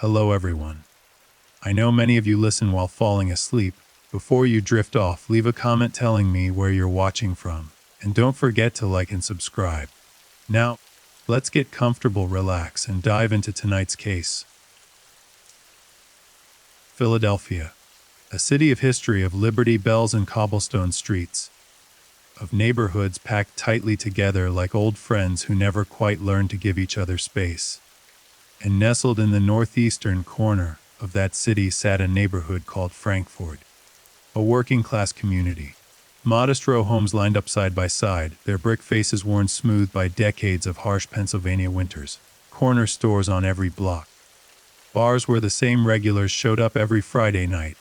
Hello, everyone. I know many of you listen while falling asleep. Before you drift off, leave a comment telling me where you're watching from. And don't forget to like and subscribe. Now, let's get comfortable, relax, and dive into tonight's case. Philadelphia, a city of history, of Liberty Bells and cobblestone streets, of neighborhoods packed tightly together like old friends who never quite learned to give each other space. And nestled in the northeastern corner of that city sat a neighborhood called Frankford, a working-class community. Modest row homes lined up side by side, their brick faces worn smooth by decades of harsh Pennsylvania winters. Corner stores on every block. Bars where the same regulars showed up every Friday night.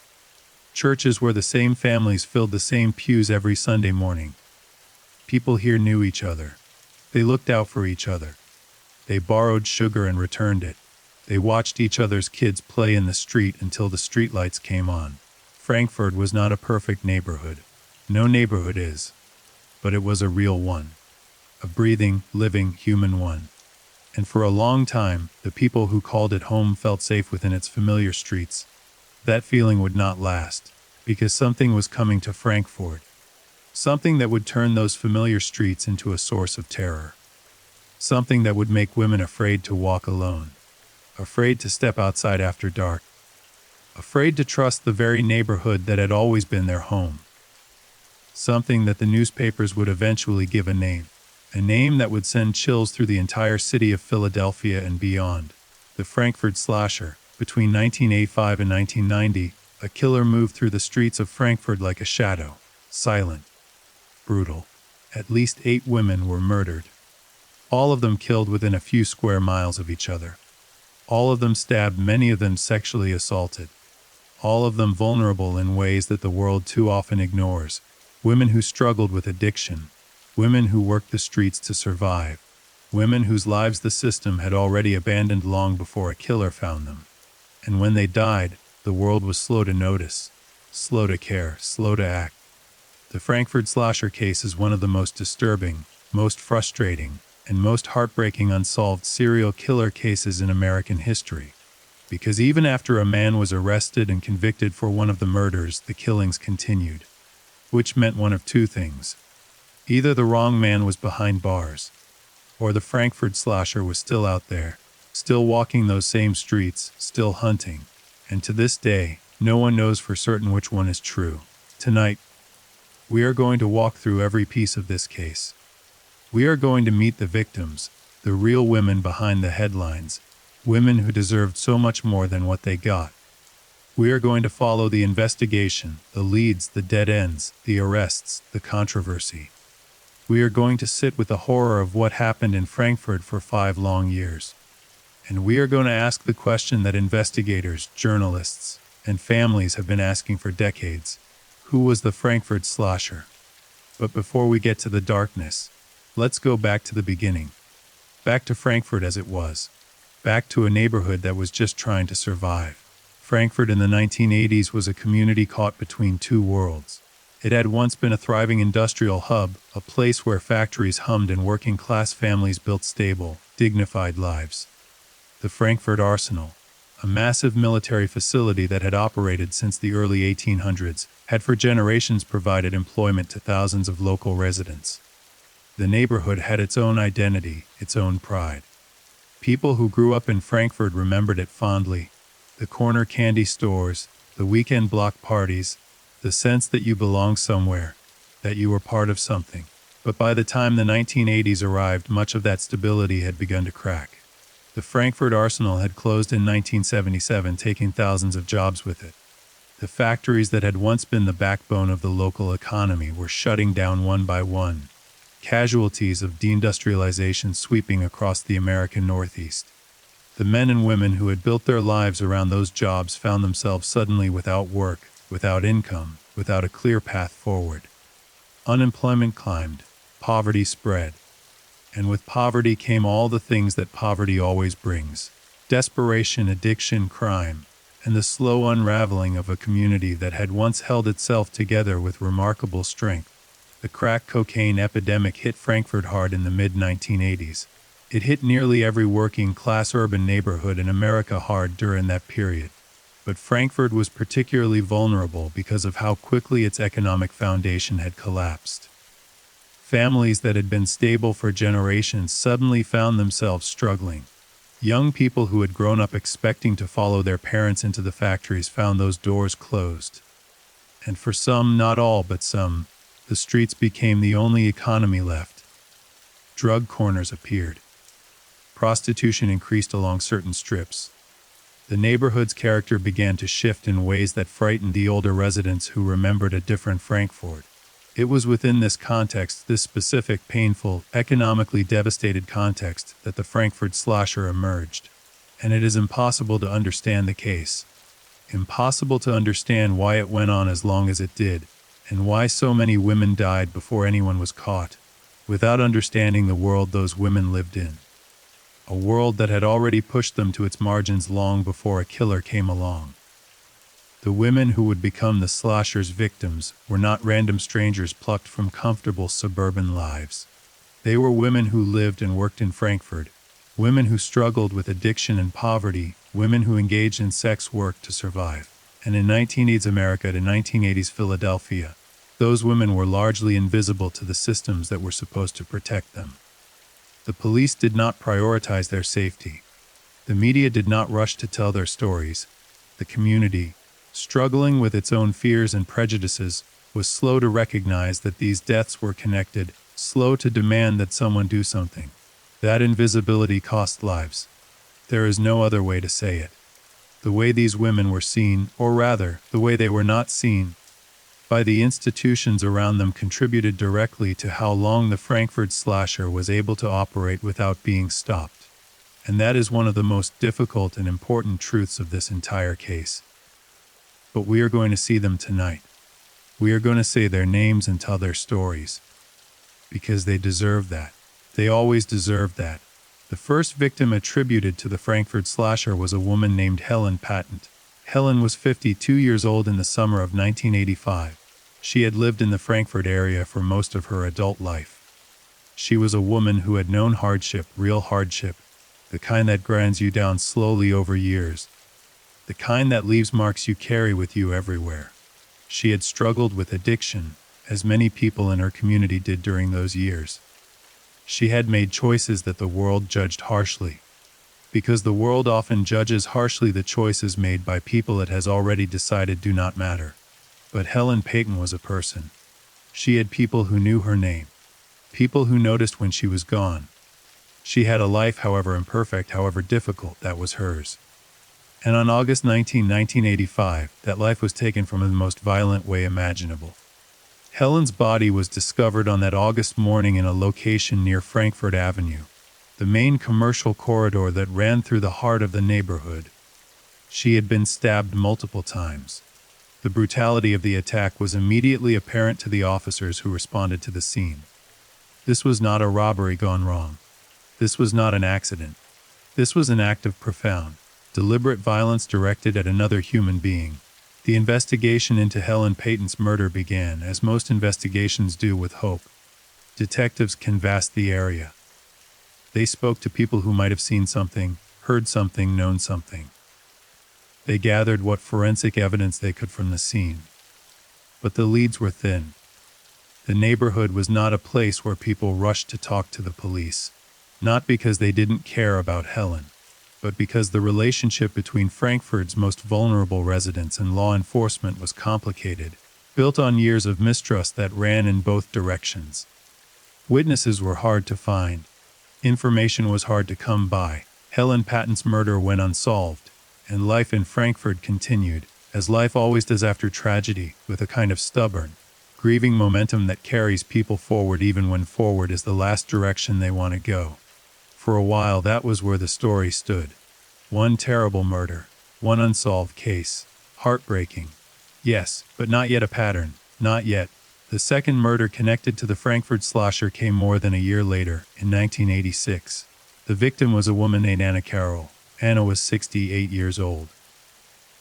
Churches where the same families filled the same pews every Sunday morning. People here knew each other. They looked out for each other. They borrowed sugar and returned it. They watched each other's kids play in the street until the streetlights came on. Frankford was not a perfect neighborhood. No neighborhood is. But it was a real one. A breathing, living, human one. And for a long time, the people who called it home felt safe within its familiar streets. That feeling would not last, because something was coming to Frankford. Something that would turn those familiar streets into a source of terror. Something that would make women afraid to walk alone. Afraid to step outside after dark. Afraid to trust the very neighborhood that had always been their home. Something that the newspapers would eventually give a name that would send chills through the entire city of Philadelphia and beyond. The Frankford Slasher. Between 1985 and 1990, a killer moved through the streets of Frankford like a shadow. Silent. Brutal. At least 8 women were murdered. All of them killed within a few square miles of each other. All of them stabbed, many of them sexually assaulted. All of them vulnerable in ways that the world too often ignores. Women who struggled with addiction. Women who worked the streets to survive. Women whose lives the system had already abandoned long before a killer found them. And when they died, the world was slow to notice, slow to care, slow to act. The Frankford Slasher case is one of the most disturbing, most frustrating, and most heartbreaking unsolved serial killer cases in American history. Because even after a man was arrested and convicted for one of the murders, the killings continued. Which meant one of two things. Either the wrong man was behind bars, or the Frankford Slasher was still out there, still walking those same streets, still hunting. And to this day, no one knows for certain which one is true. Tonight, we are going to walk through every piece of this case. We are going to meet the victims, the real women behind the headlines, women who deserved so much more than what they got. We are going to follow the investigation, the leads, the dead ends, the arrests, the controversy. We are going to sit with the horror of what happened in Frankfurt for 5 long years. And we are going to ask the question that investigators, journalists, and families have been asking for decades. Who was the Frankfurt Slasher? But before we get to the darkness, let's go back to the beginning. Back to Frankfurt as it was. Back to a neighborhood that was just trying to survive. Frankfurt in the 1980s was a community caught between two worlds. It had once been a thriving industrial hub, a place where factories hummed and working-class families built stable, dignified lives. The Frankfurt Arsenal, a massive military facility that had operated since the early 1800s, had for generations provided employment to thousands of local residents. The neighborhood had its own identity, its own pride. People who grew up in Frankfurt remembered it fondly. The corner candy stores, the weekend block parties, the sense that you belonged somewhere, that you were part of something. But by the time the 1980s arrived, much of that stability had begun to crack. The Frankfurt Arsenal had closed in 1977, taking thousands of jobs with it. The factories that had once been the backbone of the local economy were shutting down one by one. Casualties of deindustrialization sweeping across the American Northeast. The men and women who had built their lives around those jobs found themselves suddenly without work, without income, without a clear path forward. Unemployment climbed, poverty spread. And with poverty came all the things that poverty always brings: desperation, addiction, crime, and the slow unraveling of a community that had once held itself together with remarkable strength. The crack cocaine epidemic hit Frankfurt hard in the mid-1980s. It hit nearly every working-class urban neighborhood in America hard during that period. But Frankfurt was particularly vulnerable because of how quickly its economic foundation had collapsed. Families that had been stable for generations suddenly found themselves struggling. Young people who had grown up expecting to follow their parents into the factories found those doors closed. And for some, not all, but some, the streets became the only economy left. Drug corners appeared. Prostitution increased along certain strips. The neighborhood's character began to shift in ways that frightened the older residents who remembered a different Frankfurt. It was within this context, this specific, painful, economically devastated context, that the Frankfurt slasher emerged. And it is impossible to understand the case. Impossible to understand why it went on as long as it did, and why so many women died before anyone was caught, without understanding the world those women lived in. A world that had already pushed them to its margins long before a killer came along. The women who would become the slasher's victims were not random strangers plucked from comfortable suburban lives. They were women who lived and worked in Frankfurt, women who struggled with addiction and poverty, women who engaged in sex work to survive. And in 1980s America to 1980s Philadelphia, those women were largely invisible to the systems that were supposed to protect them. The police did not prioritize their safety. The media did not rush to tell their stories. The community, struggling with its own fears and prejudices, was slow to recognize that these deaths were connected, slow to demand that someone do something. That invisibility cost lives. There is no other way to say it. The way these women were seen, or rather, the way they were not seen, by the institutions around them contributed directly to how long the Frankfurt slasher was able to operate without being stopped. And that is one of the most difficult and important truths of this entire case. But we are going to see them tonight. We are going to say their names and tell their stories. Because they deserve that. They always deserved that. The first victim attributed to the Frankfurt slasher was a woman named Helen Patent. Helen was 52 years old in the summer of 1985. She had lived in the Frankfurt area for most of her adult life. She was a woman who had known hardship, real hardship, the kind that grinds you down slowly over years, the kind that leaves marks you carry with you everywhere. She had struggled with addiction, as many people in her community did during those years. She had made choices that the world judged harshly, because the world often judges harshly the choices made by people it has already decided do not matter. But Helen Payton was a person. She had people who knew her name, people who noticed when she was gone. She had a life, however imperfect, however difficult, that was hers. And on August 19, 1985, that life was taken from her in the most violent way imaginable. Helen's body was discovered on that August morning in a location near Frankfurt Avenue, the main commercial corridor that ran through the heart of the neighborhood. She had been stabbed multiple times. The brutality of the attack was immediately apparent to the officers who responded to the scene. This was not a robbery gone wrong. This was not an accident. This was an act of profound, deliberate violence directed at another human being. The investigation into Helen Payton's murder began, as most investigations do, with hope. Detectives canvassed the area. They spoke to people who might have seen something, heard something, known something. They gathered what forensic evidence they could from the scene. But the leads were thin. The neighborhood was not a place where people rushed to talk to the police, not because they didn't care about Helen, but because the relationship between Frankfurt's most vulnerable residents and law enforcement was complicated, built on years of mistrust that ran in both directions. Witnesses were hard to find. Information was hard to come by. Helen Patton's murder went unsolved, and life in Frankfurt continued, as life always does after tragedy, with a kind of stubborn, grieving momentum that carries people forward even when forward is the last direction they want to go. For a while that was where the story stood. One terrible murder, one unsolved case, heartbreaking. Yes, but not yet a pattern, not yet. The second murder connected to the Frankfurt slasher came more than a year later, in 1986. The victim was a woman named Anna Carroll. Anna was 68 years old.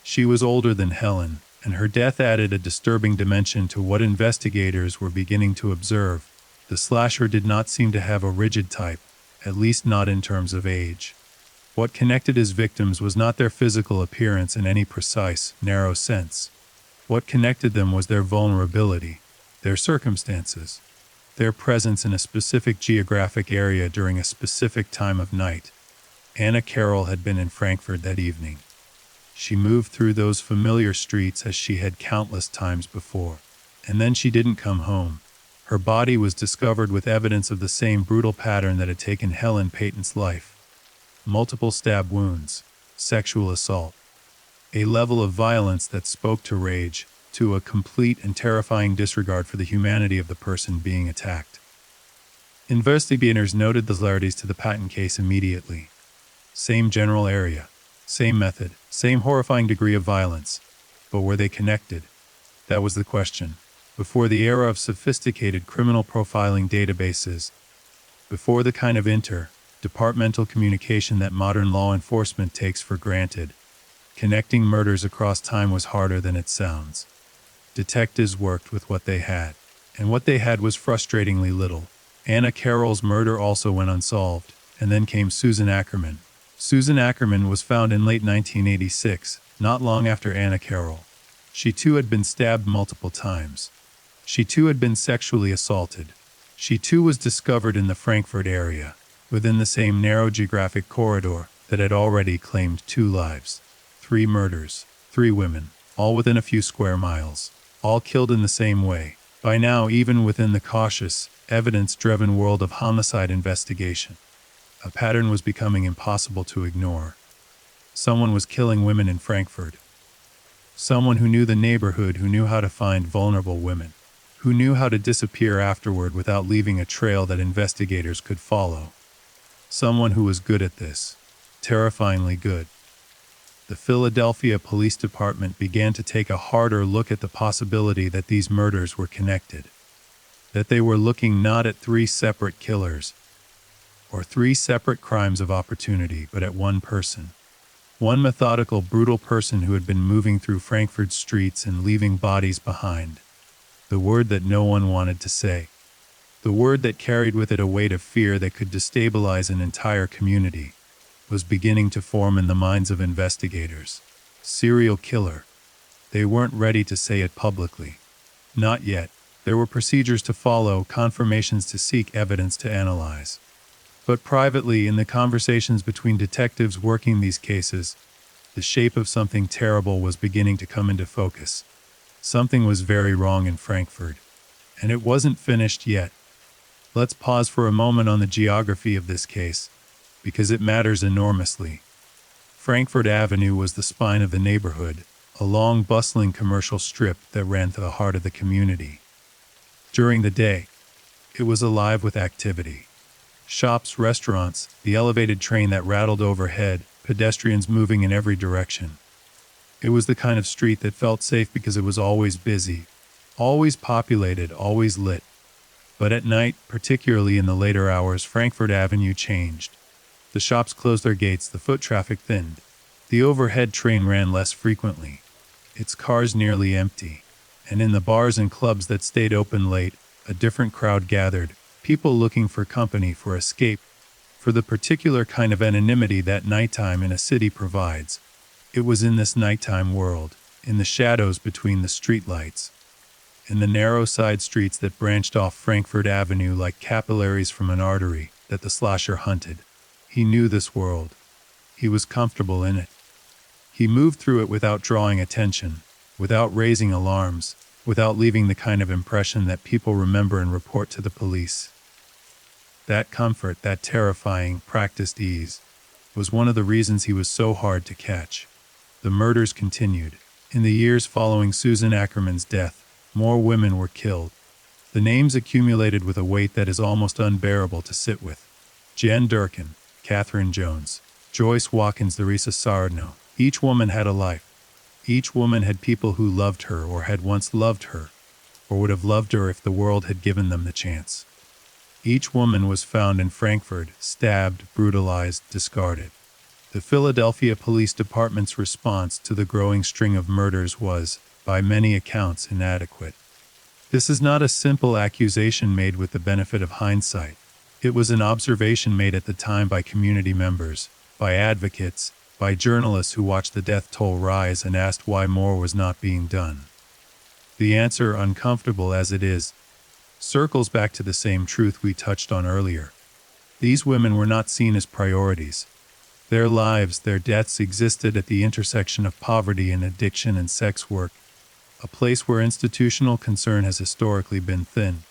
She was older than Helen, and her death added a disturbing dimension to what investigators were beginning to observe. The slasher did not seem to have a rigid type. at least not in terms of age. What connected his victims was not their physical appearance in any precise, narrow sense. What connected them was their vulnerability, their circumstances, their presence in a specific geographic area during a specific time of night. Anna Carroll had been in Frankfurt that evening. She moved through those familiar streets as she had countless times before. And then she didn't come home. Her body was discovered with evidence of the same brutal pattern that had taken Helen Payton's life. Multiple stab wounds, sexual assault. A level of violence that spoke to rage, to a complete and terrifying disregard for the humanity of the person being attacked. Investigators noted the similarities to the Payton case immediately. Same general area, same method, same horrifying degree of violence. But were they connected? That was the question. Before the era of sophisticated criminal profiling databases, before the kind of inter-departmental communication that modern law enforcement takes for granted, connecting murders across time was harder than it sounds. Detectives worked with what they had, and what they had was frustratingly little. Anna Carroll's murder also went unsolved, and then came Susan Ackerman. Susan Ackerman was found in late 1986, not long after Anna Carroll. She too had been stabbed multiple times. She too had been sexually assaulted. She too was discovered in the Frankfurt area, within the same narrow geographic corridor that had already claimed 2 lives. 3 murders, 3 women, all within a few square miles, all killed in the same way. By now, even within the cautious, evidence-driven world of homicide investigation, a pattern was becoming impossible to ignore. Someone was killing women in Frankfurt. Someone who knew the neighborhood, who knew how to find vulnerable women, who knew how to disappear afterward without leaving a trail that investigators could follow. Someone who was good at this, terrifyingly good. The Philadelphia Police Department began to take a harder look at the possibility that these murders were connected, that they were looking not at 3 separate killers, or 3 separate crimes of opportunity, but at one person. One methodical, brutal person who had been moving through Frankfurt streets and leaving bodies behind. The word that no one wanted to say. The word that carried with it a weight of fear that could destabilize an entire community, was beginning to form in the minds of investigators. Serial killer. They weren't ready to say it publicly. Not yet. There were procedures to follow, confirmations to seek, evidence to analyze. But privately, in the conversations between detectives working these cases, the shape of something terrible was beginning to come into focus. Something was very wrong in Frankfurt, and it wasn't finished yet. Let's pause for a moment on the geography of this case, because it matters enormously. Frankfurt Avenue was the spine of the neighborhood, a long, bustling commercial strip that ran through the heart of the community. During the day, it was alive with activity. Shops, restaurants, the elevated train that rattled overhead, pedestrians moving in every direction. It was the kind of street that felt safe because it was always busy, always populated, always lit. But at night, particularly in the later hours, Frankfurt Avenue changed. The shops closed their gates, the foot traffic thinned. The overhead train ran less frequently, its cars nearly empty. And in the bars and clubs that stayed open late, a different crowd gathered. People looking for company, for escape, for the particular kind of anonymity that nighttime in a city provides. It was in this nighttime world, in the shadows between the streetlights, in the narrow side streets that branched off Frankfurt Avenue like capillaries from an artery, that the slasher hunted. He knew this world. He was comfortable in it. He moved through it without drawing attention, without raising alarms, without leaving the kind of impression that people remember and report to the police. That comfort, that terrifying, practiced ease, was one of the reasons he was so hard to catch. The murders continued. In the years following Susan Ackerman's death, more women were killed. The names accumulated with a weight that is almost unbearable to sit with. Jen Durkin, Catherine Jones, Joyce Watkins, Larissa Sarno. Each woman had a life. Each woman had people who loved her or had once loved her, or would have loved her if the world had given them the chance. Each woman was found in Frankfurt, stabbed, brutalized, discarded. The Philadelphia Police Department's response to the growing string of murders was, by many accounts, inadequate. This is not a simple accusation made with the benefit of hindsight. It was an observation made at the time by community members, by advocates, by journalists who watched the death toll rise and asked why more was not being done. The answer, uncomfortable as it is, circles back to the same truth we touched on earlier. These women were not seen as priorities. Their lives, their deaths existed at the intersection of poverty and addiction and sex work, a place where institutional concern has historically been thin.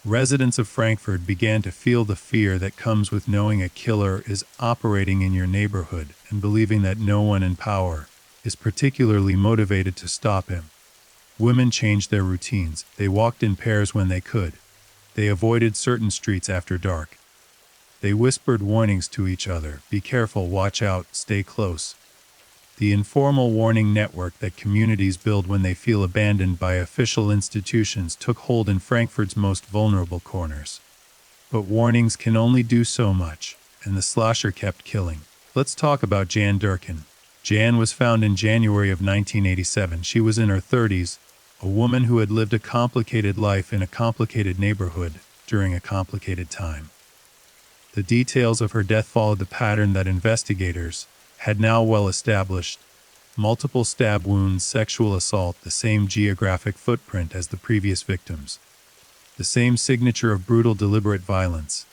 Residents of Frankfurt began to feel the fear that comes with knowing a killer is operating in your neighborhood and believing that no one in power is particularly motivated to stop him. Women changed their routines. They walked in pairs when they could. They avoided certain streets after dark. They whispered warnings to each other: be careful, watch out, stay close. The informal warning network that communities build when they feel abandoned by official institutions took hold in Frankfurt's most vulnerable corners. But warnings can only do so much, and the slasher kept killing. Let's talk about Jan Durkin. Jan was found in January of 1987. She was in her 30s, a woman who had lived a complicated life in a complicated neighborhood during a complicated time. The details of her death followed the pattern that investigators had now well established: multiple stab wounds, sexual assault, the same geographic footprint as the previous victims, the same signature of brutal, deliberate violence.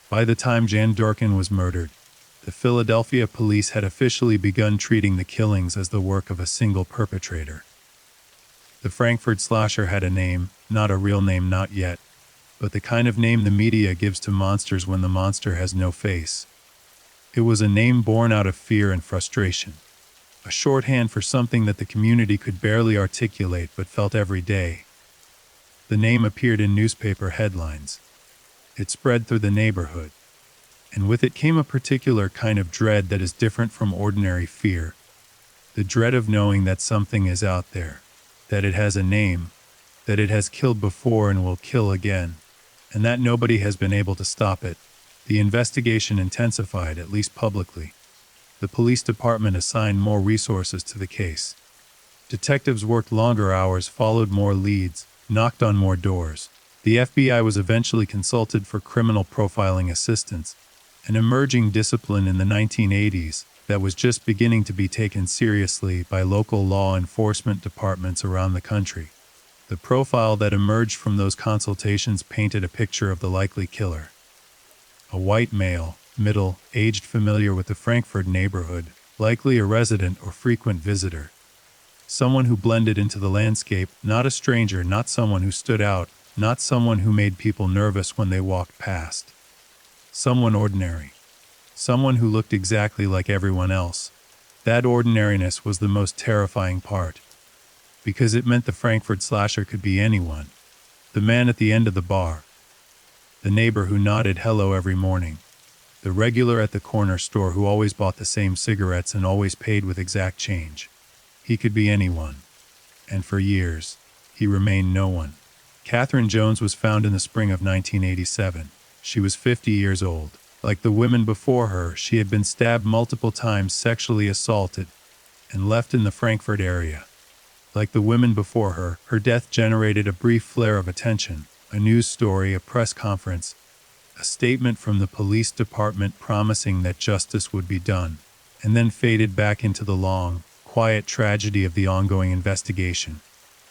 By the time Jan Durkin was murdered, the Philadelphia police had officially begun treating the killings as the work of a single perpetrator. The Frankfurt slasher had a name, not a real name, not yet, but the kind of name the media gives to monsters when the monster has no face. It was a name born out of fear and frustration, a shorthand for something that the community could barely articulate but felt every day. The name appeared in newspaper headlines. It spread through the neighborhood, and with it came a particular kind of dread that is different from ordinary fear. The dread of knowing that something is out there, that it has a name, that it has killed before and will kill again, and that nobody has been able to stop it. The investigation intensified, at least publicly. The police department assigned more resources to the case. Detectives worked longer hours, followed more leads, knocked on more doors. The FBI was eventually consulted for criminal profiling assistance, an emerging discipline in the 1980s that was just beginning to be taken seriously by local law enforcement departments around the country. The profile that emerged from those consultations painted a picture of the likely killer: a white male, middle-aged, familiar with the Frankfurt neighborhood, likely a resident or frequent visitor. Someone who blended into the landscape, not a stranger, not someone who stood out, not someone who made people nervous when they walked past. Someone ordinary. Someone who looked exactly like everyone else. That ordinariness was the most terrifying part, because it meant the Frankfurt slasher could be anyone. The man at the end of the bar, the neighbor who nodded hello every morning, the regular at the corner store who always bought the same cigarettes and always paid with exact change. He could be anyone. And for years, he remained no one. Catherine Jones was found in the spring of 1987. She was 50 years old. Like the women before her, she had been stabbed multiple times, sexually assaulted, and left in the Frankfurt area. Like the women before her, her death generated a brief flare of attention, a news story, a press conference, a statement from the police department promising that justice would be done, and then faded back into the long, quiet tragedy of the ongoing investigation.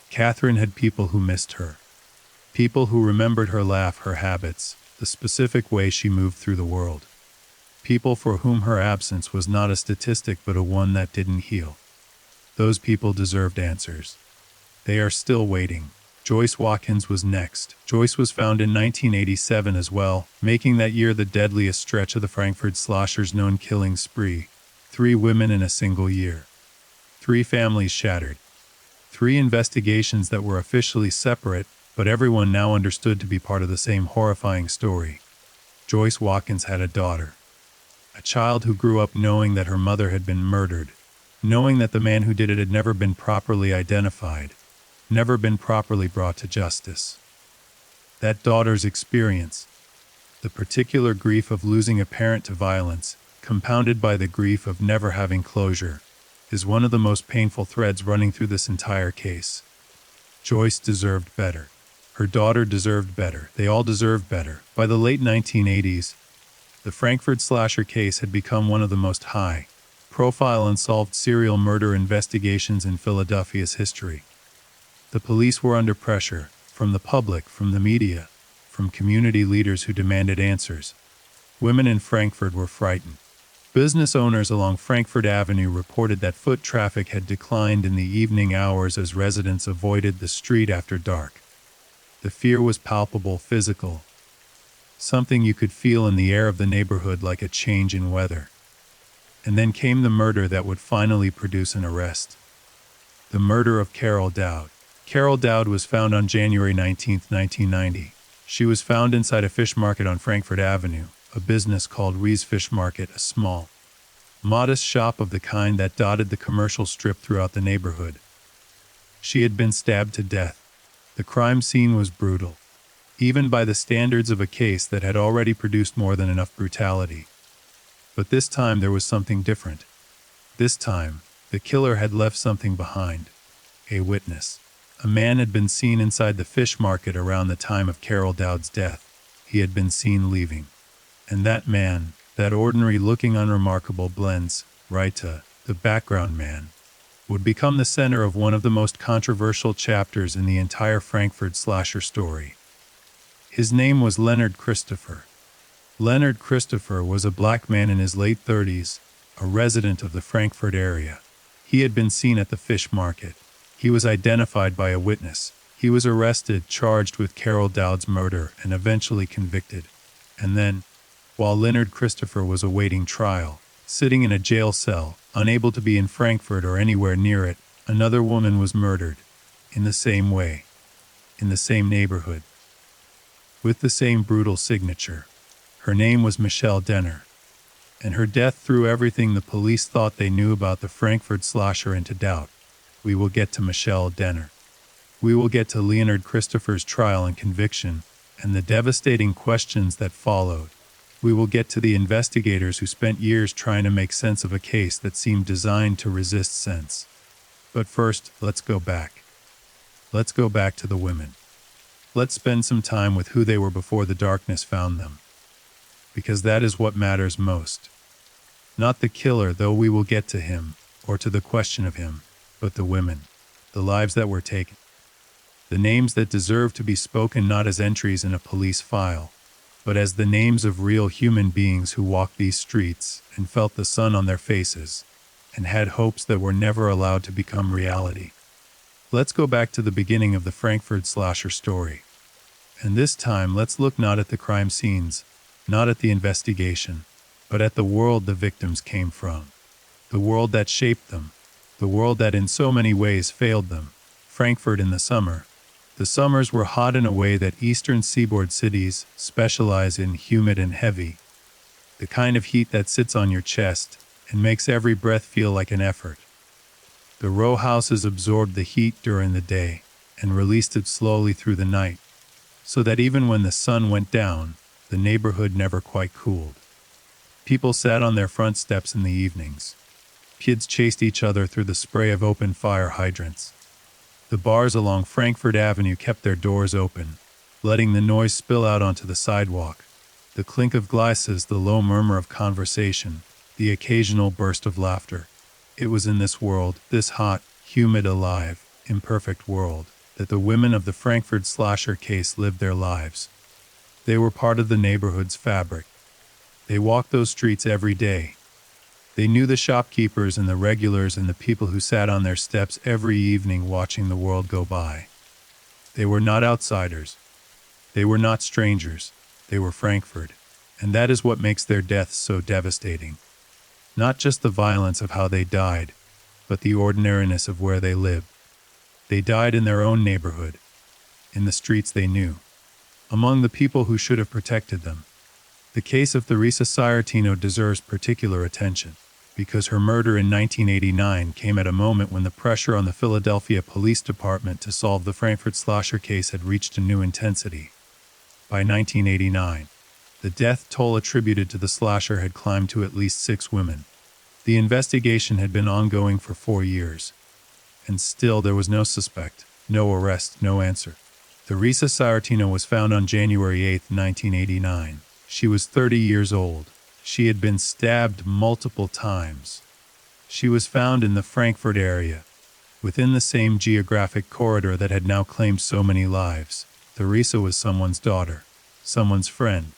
Catherine had people who missed her. People who remembered her laugh, her habits, the specific way she moved through the world. People for whom her absence was not a statistic but a one that didn't heal. Those people deserved answers. They are still waiting. Joyce Watkins was next. Joyce was found in 1987 as well, making that year the deadliest stretch of the Frankfurt slasher's known killing spree. 3 women in a single year. 3 families shattered. 3 investigations that were officially separate, but everyone now understood to be part of the same horrifying story. Joyce Watkins had a daughter. A child who grew up knowing that her mother had been murdered, knowing that the man who did it had never been properly identified, never been properly brought to justice. That daughter's experience, the particular grief of losing a parent to violence, compounded by the grief of never having closure, is one of the most painful threads running through this entire case. Joyce deserved better. Her daughter deserved better. They all deserved better. By the late 1980s, the Frankford slasher case had become one of the most high-profile unsolved serial murder investigations in Philadelphia's history. The police were under pressure, from the public, from the media, from community leaders who demanded answers. Women in Frankford were frightened. Business owners along Frankford Avenue reported that foot traffic had declined in the evening hours as residents avoided the street after dark. The fear was palpable, physical, something you could feel in the air of the neighborhood, like a change in weather. And then came the murder that would finally produce an arrest. The murder of Carol Dowd. Carol Dowd was found on January 19, 1990. She was found inside a fish market on Frankford Avenue, a business called Ree's Fish Market, a small, modest shop of the kind that dotted the commercial strip throughout the neighborhood. She had been stabbed to death. The crime scene was brutal, even by the standards of a case that had already produced more than enough brutality. But this time there was something different. This time, the killer had left something behind. A witness. A man had been seen inside the fish market around the time of Carol Dowd's death. He had been seen leaving. And that man, that ordinary-looking unremarkable blends, right to the background man, would become the center of one of the most controversial chapters in the entire Frankford slasher story. His name was Leonard Christopher. Leonard Christopher was a black man in his late 30s, a resident of the Frankfurt area. He had been seen at the fish market. He was identified by a witness. He was arrested, charged with Carol Dowd's murder, and eventually convicted. And then, while Leonard Christopher was awaiting trial, sitting in a jail cell, unable to be in Frankfurt or anywhere near it, another woman was murdered. In the same way. In the same neighborhood. With the same brutal signature. Her name was Michelle Denner. And her death threw everything the police thought they knew about the Frankfurt slasher into doubt. We will get to Michelle Denner. We will get to Leonard Christopher's trial and conviction, and the devastating questions that followed. We will get to the investigators who spent years trying to make sense of a case that seemed designed to resist sense. But first, let's go back. Let's go back to the women. Let's spend some time with who they were before the darkness found them. Because that is what matters most. Not the killer, though we will get to him, or to the question of him, but the women, the lives that were taken. The names that deserve to be spoken not as entries in a police file, but as the names of real human beings who walked these streets and felt the sun on their faces, and had hopes that were never allowed to become reality. Let's go back to the beginning of the Frankfurt slasher story. And this time, let's look not at the crime scenes, not at the investigation, but at the world the victims came from. The world that shaped them. The world that in so many ways failed them. Frankfurt in the summer. The summers were hot in a way that eastern seaboard cities specialize in, humid and heavy. The kind of heat that sits on your chest and makes every breath feel like an effort. The row houses absorbed the heat during the day and released it slowly through the night, so that even when the sun went down, the neighborhood never quite cooled. People sat on their front steps in the evenings. Kids chased each other through the spray of open fire hydrants. The bars along Frankfurt Avenue kept their doors open, letting the noise spill out onto the sidewalk. The clink of glasses, the low murmur of conversation, the occasional burst of laughter. It was in this world, this hot, humid, alive, imperfect world, that the women of the Frankfurt slasher case lived their lives. They were part of the neighborhood's fabric. They walked those streets every day. They knew the shopkeepers and the regulars and the people who sat on their steps every evening watching the world go by. They were not outsiders. They were not strangers. They were Frankfurt. And that is what makes their deaths so devastating. Not just the violence of how they died, but the ordinariness of where they lived. They died in their own neighborhood, in the streets they knew, among the people who should have protected them. The case of Theresa Ciartino deserves particular attention, because her murder in 1989 came at a moment when the pressure on the Philadelphia Police Department to solve the Frankfurt slasher case had reached a new intensity. By 1989, the death toll attributed to the slasher had climbed to at least 6 women. The investigation had been ongoing for 4 years. And still there was no suspect, no arrest, no answer. Teresa Sartino was found on January 8, 1989. She was 30 years old. She had been stabbed multiple times. She was found in the Frankfurt area, within the same geographic corridor that had now claimed so many lives. Teresa was someone's daughter, someone's friend,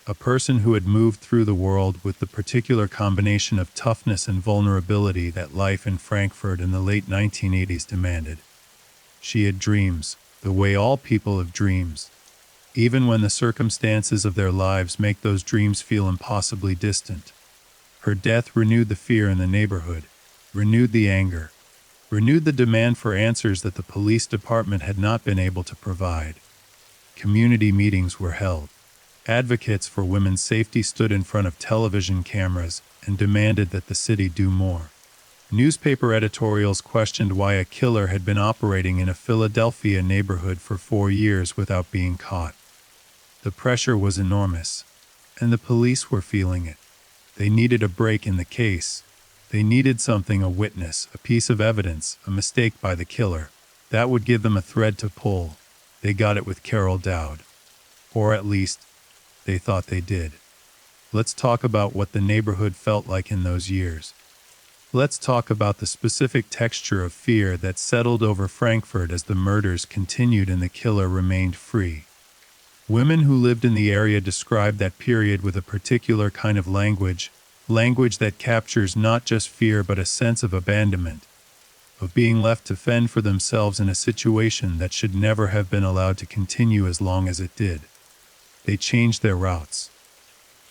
a person who had moved through the world with the particular combination of toughness and vulnerability that life in Frankfurt in the late 1980s demanded. She had dreams, the way all people have dreams, even when the circumstances of their lives make those dreams feel impossibly distant. Her death renewed the fear in the neighborhood, renewed the anger, renewed the demand for answers that the police department had not been able to provide. Community meetings were held. Advocates for women's safety stood in front of television cameras and demanded that the city do more. Newspaper editorials questioned why a killer had been operating in a Philadelphia neighborhood for 4 years without being caught. The pressure was enormous, and the police were feeling it. They needed a break in the case. They needed something, a witness, a piece of evidence, a mistake by the killer, that would give them a thread to pull. They got it with Carol Dowd. Or at least, they thought they did. Let's talk about what the neighborhood felt like in those years. Let's talk about the specific texture of fear that settled over Frankfurt as the murders continued and the killer remained free. Women who lived in the area described that period with a particular kind of language that captures not just fear but a sense of abandonment, of being left to fend for themselves in a situation that should never have been allowed to continue as long as it did. They changed their routes.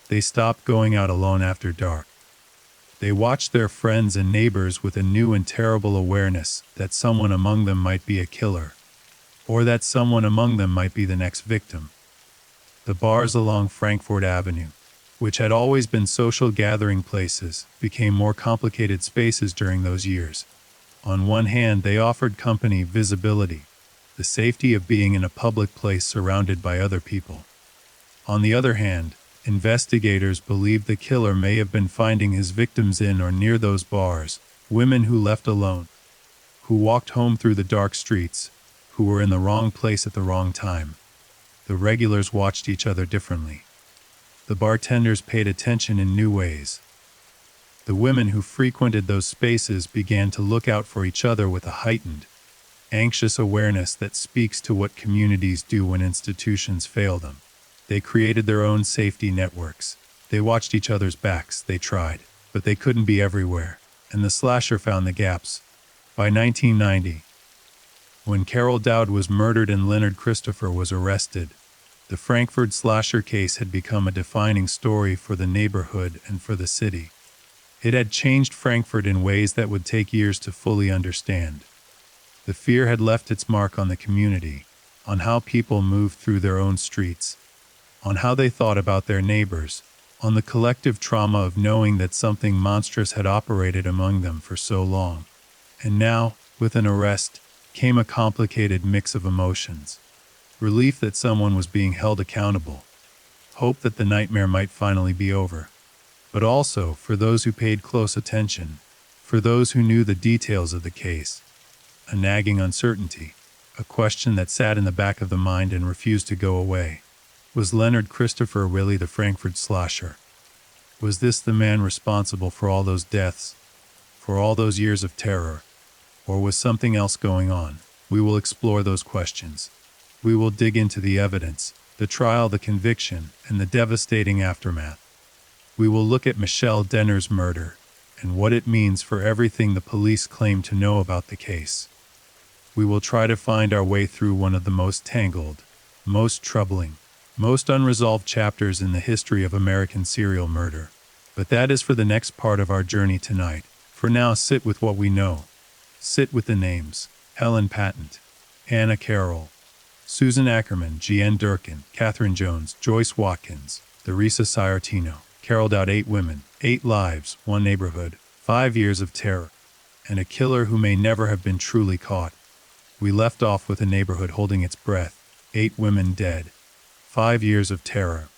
They stopped going out alone after dark. They watched their friends and neighbors with a new and terrible awareness that someone among them might be a killer, or that someone among them might be the next victim. The bars along Frankfurt Avenue, which had always been social gathering places, became more complicated spaces during those years. On one hand, they offered company, visibility, the safety of being in a public place surrounded by other people. On the other hand, investigators believed the killer may have been finding his victims in or near those bars, women who left alone, who walked home through the dark streets, who were in the wrong place at the wrong time. The regulars watched each other differently. The bartenders paid attention in new ways. The women who frequented those spaces began to look out for each other with a heightened, anxious awareness that speaks to what communities do when institutions fail them. They created their own safety networks. They watched each other's backs. They tried, but they couldn't be everywhere, and the slasher found the gaps. By 1990, when Carol Dowd was murdered and Leonard Christopher was arrested, the Frankfurt slasher case had become a defining story for the neighborhood and for the city. It had changed Frankfurt in ways that would take years to fully understand. The fear had left its mark on the community, on how people moved through their own streets, on how they thought about their neighbors, on the collective trauma of knowing that something monstrous had operated among them for so long. And now, with an arrest, came a complicated mix of emotions. Relief that someone was being held accountable, hope that the nightmare might finally be over. But also, for those who paid close attention, for those who knew the details of the case, a nagging uncertainty, a question that sat in the back of the mind and refused to go away. Was Leonard Christopher really the Frankfurt slasher? Was this the man responsible for all those deaths, for all those years of terror? Or was something else going on? We will explore those questions. We will dig into the evidence, the trial, the conviction, and the devastating aftermath. We will look at Michelle Denner's murder and what it means for everything the police claim to know about the case. We will try to find our way through one of the most tangled, most troubling, most unresolved chapters in the history of American serial murder. But that is for the next part of our journey tonight. For now, sit with what we know. Sit with the names: Helen Patent, Anna Carroll, Susan Ackerman, G.N. Durkin, Catherine Jones, Joyce Watkins, Teresa Sartino, Carol Dowd. 8 women, 8 lives, 1 neighborhood, 5 years of terror, and a killer who may never have been truly caught. We left off with a neighborhood holding its breath, 8 women dead, 5 years of terror,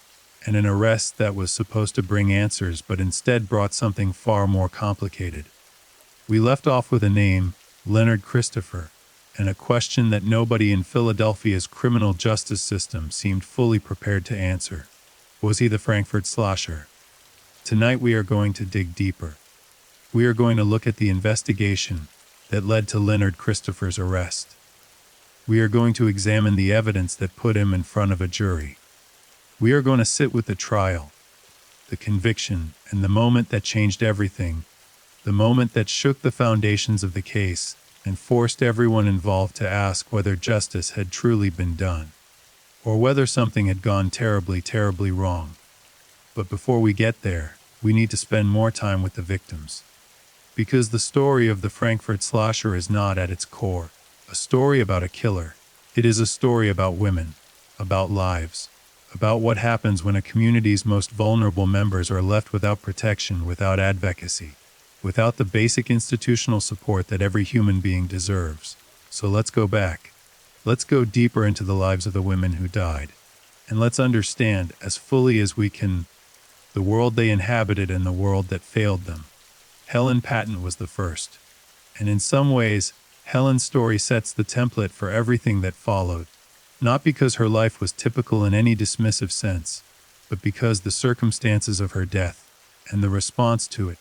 and an arrest that was supposed to bring answers but instead brought something far more complicated. We left off with a name, Leonard Christopher, and a question that nobody in Philadelphia's criminal justice system seemed fully prepared to answer. Was he the Frankfurt slasher? Tonight we are going to dig deeper. We are going to look at the investigation that led to Leonard Christopher's arrest. We are going to examine the evidence that put him in front of a jury. We are going to sit with the trial, the conviction, and the moment that changed everything, the moment that shook the foundations of the case and forced everyone involved to ask whether justice had truly been done, or whether something had gone terribly, terribly wrong. But before we get there, we need to spend more time with the victims. Because the story of the Frankfurt slasher is not, at its core, a story about a killer. It is a story about women, about lives, about what happens when a community's most vulnerable members are left without protection, without advocacy, without the basic institutional support that every human being deserves. So let's go back. Let's go deeper into the lives of the women who died. And let's understand, as fully as we can, the world they inhabited and the world that failed them. Helen Patton was the first. And in some ways, Helen's story sets the template for everything that followed. Not because her life was typical in any dismissive sense, but because the circumstances of her death, and the response to it,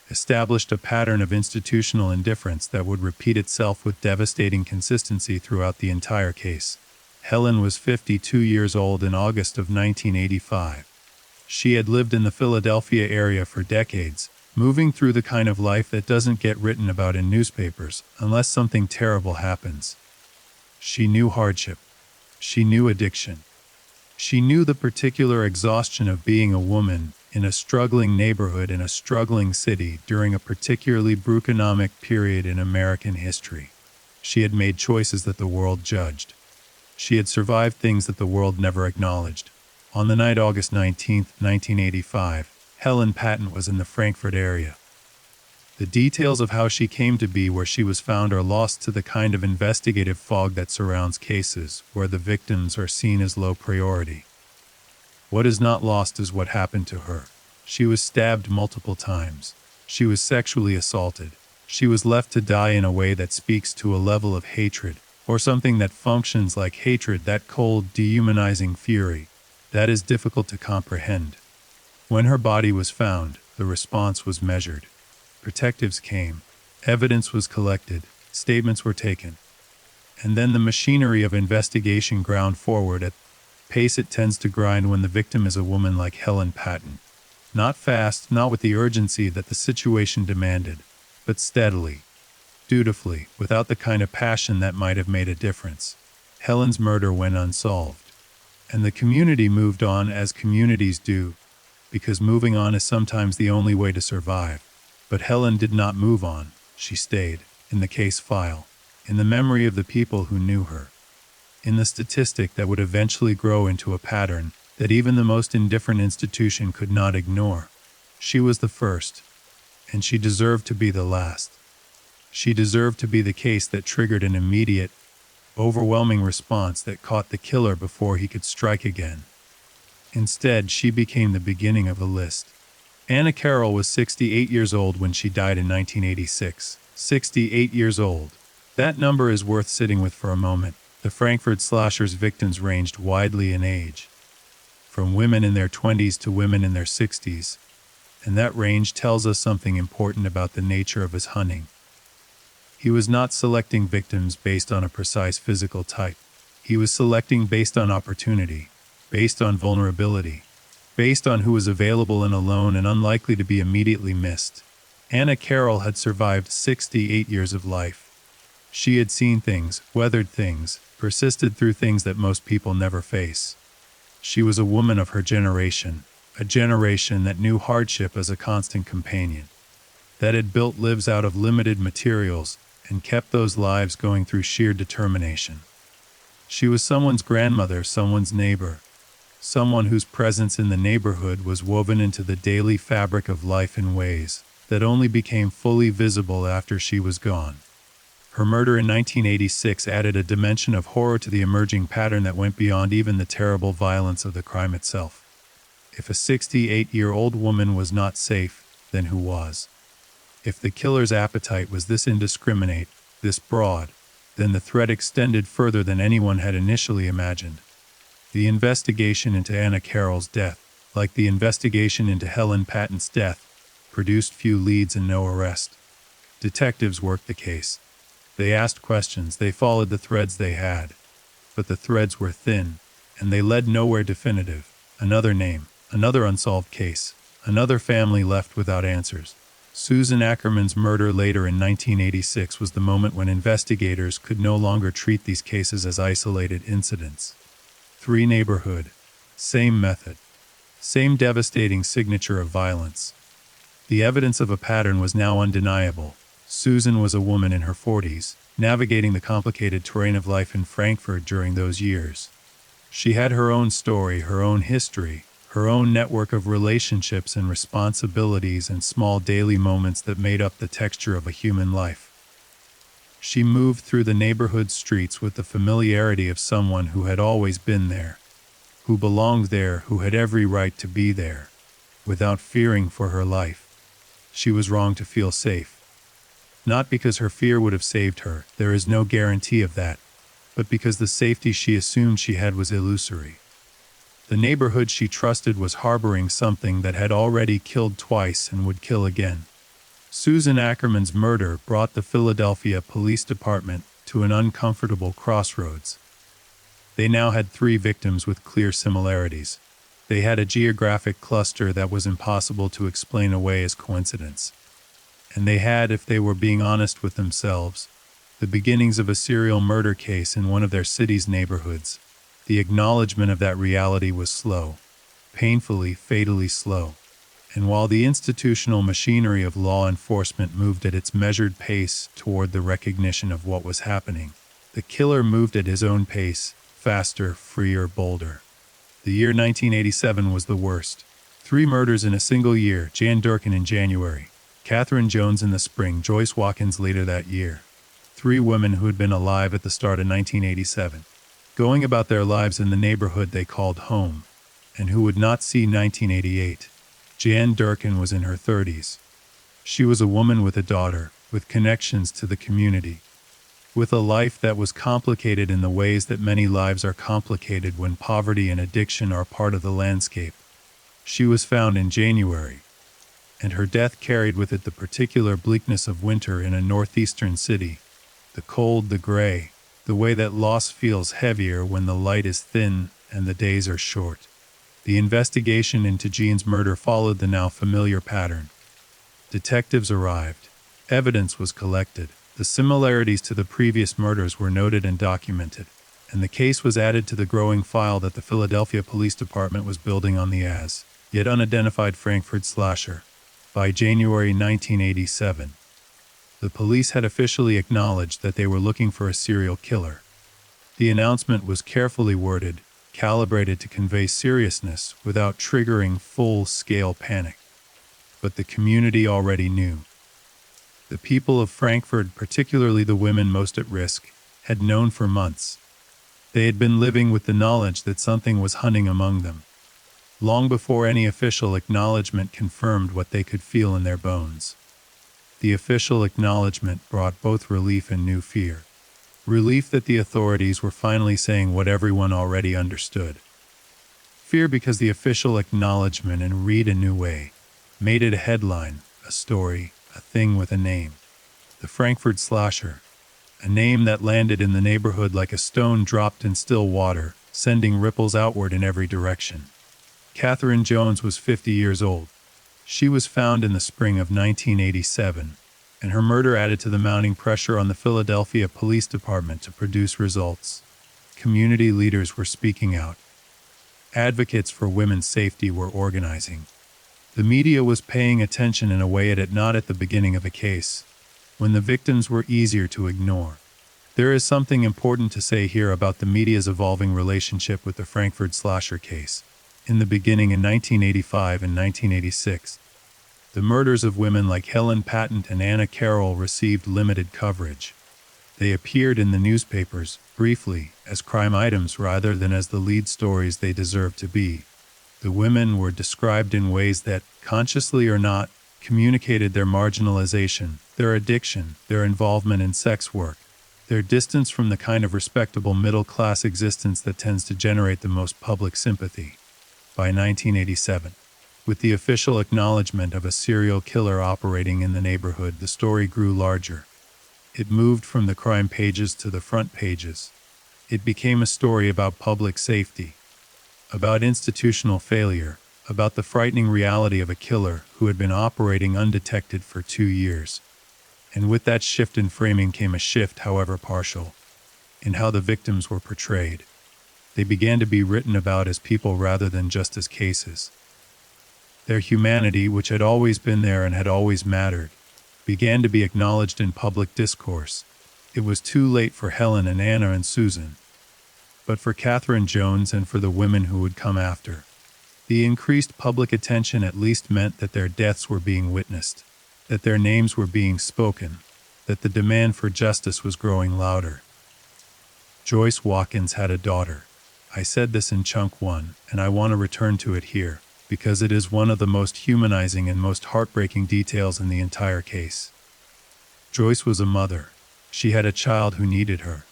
established a pattern of institutional indifference that would repeat itself with devastating consistency throughout the entire case. Helen was 52 years old in August of 1985. She had lived in the Philadelphia area for decades, moving through the kind of life that doesn't get written about in newspapers unless something terrible happens. She knew hardship. She knew addiction. She knew the particular exhaustion of being a woman in a struggling neighborhood in a struggling city during a particularly bruconomic period in American history. She had made choices that the world judged. She had survived things that the world never acknowledged. On the night August 19, 1985, Helen Patton was in the Frankfurt area. The details of how she came to be where she was found are lost to the kind of investigative fog that surrounds cases where the victims are seen as low priority. What is not lost is what happened to her. She was stabbed multiple times. She was sexually assaulted. She was left to die in a way that speaks to a level of hatred, or something that functions like hatred, that cold, dehumanizing fury, that is difficult to comprehend. When her body was found, the response was measured. Protectives came. Evidence was collected. Statements were taken. And then the machinery of investigation ground forward at the pace it tends to grind when the victim is a woman like Helen Patton. Not fast, not with the urgency that the situation demanded, but steadily, dutifully, without the kind of passion that might have made a difference. Helen's murder went unsolved. And the community moved on as communities do, because moving on is sometimes the only way to survive. But Helen did not move on. She stayed, in the case file, in the memory of the people who knew her, in the statistic that would eventually grow into a pattern that even the most indifferent institution could not ignore. She was the first, and she deserved to be the last. She deserved to be the case that triggered an immediate, overwhelming response that caught the killer before he could strike again. Instead, she became the beginning of a list. Anna Carroll was 68 years old when she died in 1986. 68 years old. That number is worth sitting with for a moment. The Frankfurt slasher's victims ranged widely in age, from women in their 20s to women in their 60s, and that range tells us something important about the nature of his hunting. He was not selecting victims based on a precise physical type. He was selecting based on opportunity, based on vulnerability, based on who was available and alone and unlikely to be immediately missed. Anna Carroll had survived 68 years of life. She had seen things, weathered things, persisted through things that most people never face. She was a woman of her generation, a generation that knew hardship as a constant companion, that had built lives out of limited materials and kept those lives going through sheer determination. She was someone's grandmother, someone's neighbor, someone whose presence in the neighborhood was woven into the daily fabric of life in ways that only became fully visible after she was gone. Her murder in 1986 added a dimension of horror to the emerging pattern that went beyond even the terrible violence of the crime itself. If a 68-year-old woman was not safe, then who was? If the killer's appetite was this indiscriminate, this broad, Then the threat extended further than anyone had initially imagined. The investigation into Anna Carroll's death, like the investigation into Helen Patton's death, produced few leads and no arrest. Detectives worked the case. They asked questions, they followed the threads they had. But the threads were thin, and they led nowhere definitive. Another name, another unsolved case, another family left without answers. Susan Ackerman's murder later in 1986 was the moment when investigators could no longer treat these cases as isolated incidents. 3 neighborhood, same method, same devastating signature of violence. The evidence of a pattern was now undeniable. Susan was a woman in her 40s, navigating the complicated terrain of life in Frankfurt during those years. She had her own story, her own history, her own network of relationships and responsibilities and small daily moments that made up the texture of a human life. She moved through the neighborhood streets with the familiarity of someone who had always been there, who belonged there, who had every right to be there, without fearing for her life. She was wrong to feel safe. Not because her fear would have saved her, there is no guarantee of that, but because the safety she assumed she had was illusory. The neighborhood she trusted was harboring something that had already killed twice and would kill again. Susan Ackerman's murder brought the Philadelphia Police Department to an uncomfortable crossroads. They now had 3 victims with clear similarities. They had a geographic cluster that was impossible to explain away as coincidence. And they had, if they were being honest with themselves, the beginnings of a serial murder case in one of their city's neighborhoods. The acknowledgement of that reality was slow, painfully, fatally slow. And while the institutional machinery of law enforcement moved at its measured pace toward the recognition of what was happening, the killer moved at his own pace, faster, freer, bolder. The year 1987 was the worst. 3 murders in a single year, Jan Durkin in January, Catherine Jones in the spring, Joyce Watkins later that year. 3 women who had been alive at the start of 1987, going about their lives in the neighborhood they called home, and who would not see 1988. Jan Durkin was in her 30s. She was a woman with a daughter, with connections to the community, with a life that was complicated in the ways that many lives are complicated when poverty and addiction are part of the landscape. She was found in January, and her death carried with it the particular bleakness of winter in a northeastern city. The cold, the gray, the way that loss feels heavier when the light is thin and the days are short. The investigation into Jean's murder followed the now familiar pattern. Detectives arrived. Evidence was collected. The similarities to the previous murders were noted and documented, and the case was added to the growing file that the Philadelphia Police Department was building on the as yet unidentified Frankford slasher. By January 1987, the police had officially acknowledged that they were looking for a serial killer. The announcement was carefully worded, calibrated to convey seriousness without triggering full-scale panic. But the community already knew. The people of Frankfurt, particularly the women most at risk, had known for months. They had been living with the knowledge that something was hunting among them, long before any official acknowledgement confirmed what they could feel in their bones. The official acknowledgement brought both relief and new fear. Relief that the authorities were finally saying what everyone already understood. Fear because the official acknowledgement, and read a new way, made it a headline, a story, a thing with a name. The Frankfurt slasher. A name that landed in the neighborhood like a stone dropped in still water, sending ripples outward in every direction. Catherine Jones was 50 years old. She was found in the spring of 1987, and her murder added to the mounting pressure on the Philadelphia Police Department to produce results. Community leaders were speaking out. Advocates for women's safety were organizing. The media was paying attention in a way it had not at the beginning of a case, when the victims were easier to ignore. There is something important to say here about the media's evolving relationship with the Frankfurt slasher case. In the beginning, in 1985 and 1986, the murders of women like Helen Patton and Anna Carroll received limited coverage. They appeared in the newspapers, briefly, as crime items rather than as the lead stories they deserved to be. The women were described in ways that, consciously or not, communicated their marginalization, their addiction, their involvement in sex work, Their distance from the kind of respectable middle-class existence that tends to generate the most public sympathy. By 1987, with the official acknowledgement of a serial killer operating in the neighborhood, the story grew larger. It moved from the crime pages to the front pages. It became a story about public safety, about institutional failure, about the frightening reality of a killer who had been operating undetected for 2 years. And with that shift in framing came a shift, however partial, in how the victims were portrayed. They began to be written about as people rather than just as cases. Their humanity, which had always been there and had always mattered, began to be acknowledged in public discourse. It was too late for Helen and Anna and Susan, but for Catherine Jones and for the women who would come after. The increased public attention at least meant that their deaths were being witnessed, that their names were being spoken, that the demand for justice was growing louder. Joyce Watkins had a daughter. I said this in Chunk 1, and I want to return to it here, because it is one of the most humanizing and most heartbreaking details in the entire case. Joyce was a mother. She had a child who needed her,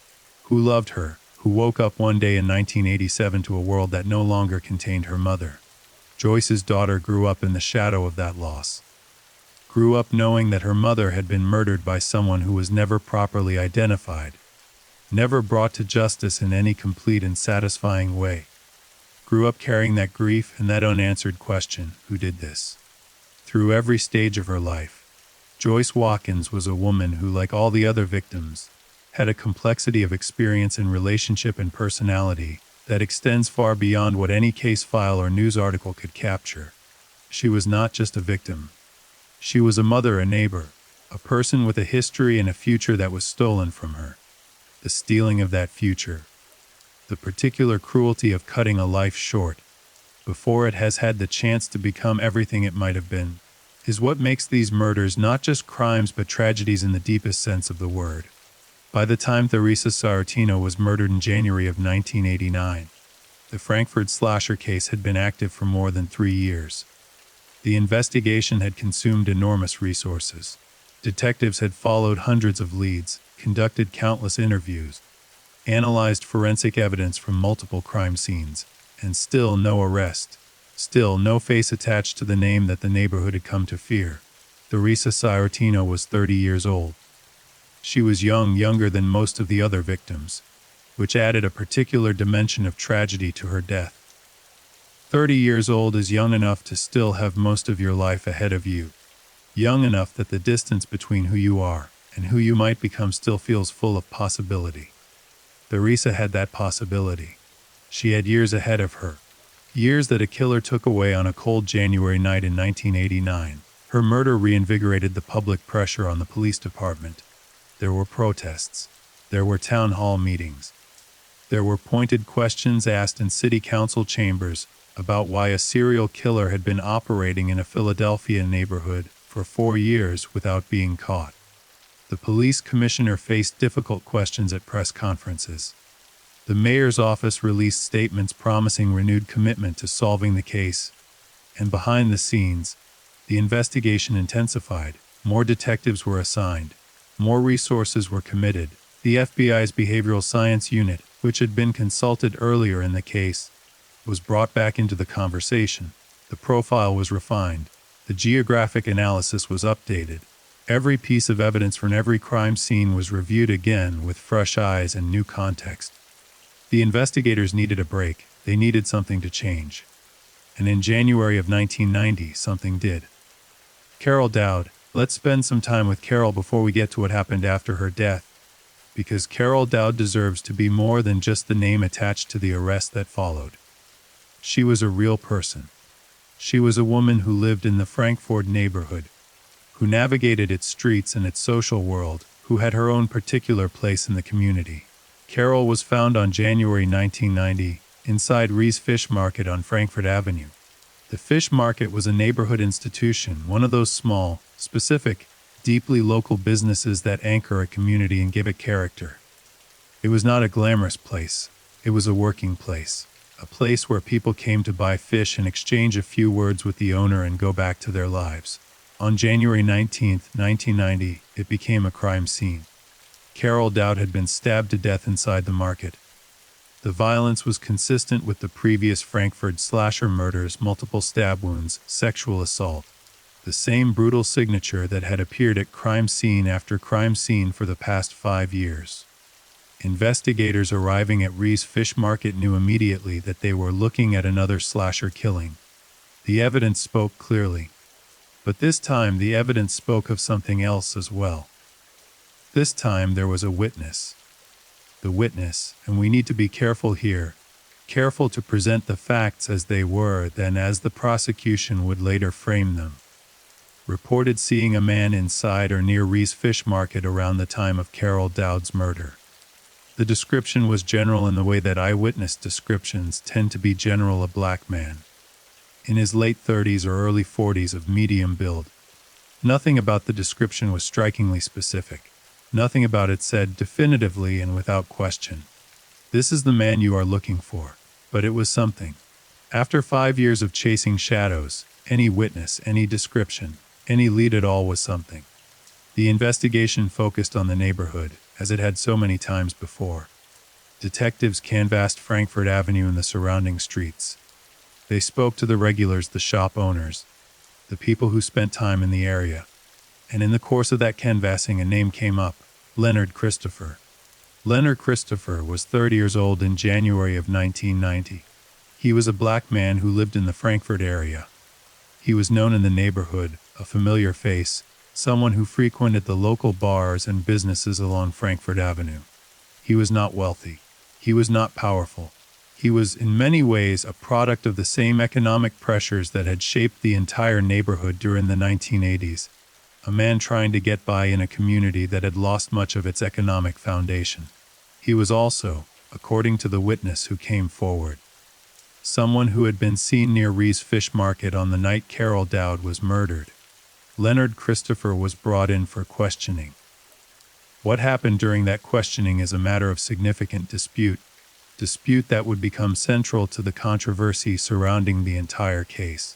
who loved her, who woke up one day in 1987 to a world that no longer contained her mother. Joyce's daughter grew up in the shadow of that loss. Grew up knowing that her mother had been murdered by someone who was never properly identified, never brought to justice in any complete and satisfying way. Grew up carrying that grief and that unanswered question, who did this? Through every stage of her life, Joyce Watkins was a woman who, like all the other victims, had a complexity of experience in relationship and personality that extends far beyond what any case file or news article could capture. She was not just a victim. She was a mother, a neighbor, a person with a history and a future that was stolen from her. The stealing of that future, the particular cruelty of cutting a life short before it has had the chance to become everything it might have been, is what makes these murders not just crimes but tragedies in the deepest sense of the word. By the time Theresa Sartino was murdered in January of 1989, the Frankford slasher case had been active for more than 3 years. The investigation had consumed enormous resources. Detectives had followed hundreds of leads, conducted countless interviews, analyzed forensic evidence from multiple crime scenes, and still no arrest, still no face attached to the name that the neighborhood had come to fear. Theresa Sartino was 30 years old. She was young, younger than most of the other victims, which added a particular dimension of tragedy to her death. 30 years old is young enough to still have most of your life ahead of you. Young enough that the distance between who you are and who you might become still feels full of possibility. Theresa had that possibility. She had years ahead of her. Years that a killer took away on a cold January night in 1989. Her murder reinvigorated the public pressure on the police department. There were protests. There were town hall meetings. There were pointed questions asked in city council chambers about why a serial killer had been operating in a Philadelphia neighborhood for 4 years without being caught. The police commissioner faced difficult questions at press conferences. The mayor's office released statements promising renewed commitment to solving the case. And behind the scenes, the investigation intensified. More detectives were assigned. More resources were committed. The FBI's behavioral science unit, which had been consulted earlier in the case, was brought back into the conversation. The profile was refined. The geographic analysis was updated. Every piece of evidence from every crime scene was reviewed again with fresh eyes and new context. The investigators needed a break. They needed something to change. And in January of 1990, something did. Carol Dowd. Let's spend some time with Carol before we get to what happened after her death, because Carol Dowd deserves to be more than just the name attached to the arrest that followed. She was a real person. She was a woman who lived in the Frankford neighborhood, who navigated its streets and its social world, who had her own particular place in the community. Carol was found on January 1990, inside Ree's Fish Market on Frankford Avenue. The fish market was a neighborhood institution, one of those small, specific, deeply local businesses that anchor a community and give it character. It was not a glamorous place. It was a working place, a place where people came to buy fish and exchange a few words with the owner and go back to their lives. On January 19, 1990, it became a crime scene. Carol Dowd had been stabbed to death inside the market. The violence was consistent with the previous Frankford slasher murders, multiple stab wounds, sexual assault. The same brutal signature that had appeared at crime scene after crime scene for the past 5 years. Investigators arriving at Rees Fish Market knew immediately that they were looking at another slasher killing. The evidence spoke clearly. But this time the evidence spoke of something else as well. This time there was a witness. The witness, and we need to be careful here, careful to present the facts as they were than as the prosecution would later frame them. Reported seeing a man inside or near Rees Fish Market around the time of Carol Dowd's murder. The description was general in the way that eyewitness descriptions tend to be general: a black man. In his late 30s or early 40s, of medium build. Nothing about the description was strikingly specific. Nothing about it said definitively and without question, "This is the man you are looking for." But it was something. After 5 years of chasing shadows, any witness, any description, any lead at all was something. The investigation focused on the neighborhood, as it had so many times before. Detectives canvassed Frankford Avenue and the surrounding streets. They spoke to the regulars, the shop owners, the people who spent time in the area. And in the course of that canvassing, a name came up: Leonard Christopher. Leonard Christopher was 30 years old in January of 1990. He was a black man who lived in the Frankfurt area. He was known in the neighborhood, a familiar face, someone who frequented the local bars and businesses along Frankfurt Avenue. He was not wealthy. He was not powerful. He was in many ways a product of the same economic pressures that had shaped the entire neighborhood during the 1980s. A man trying to get by in a community that had lost much of its economic foundation. He was also, according to the witness who came forward, someone who had been seen near Rees Fish Market on the night Carol Dowd was murdered. Leonard Christopher was brought in for questioning. What happened during that questioning is a matter of significant dispute that would become central to the controversy surrounding the entire case.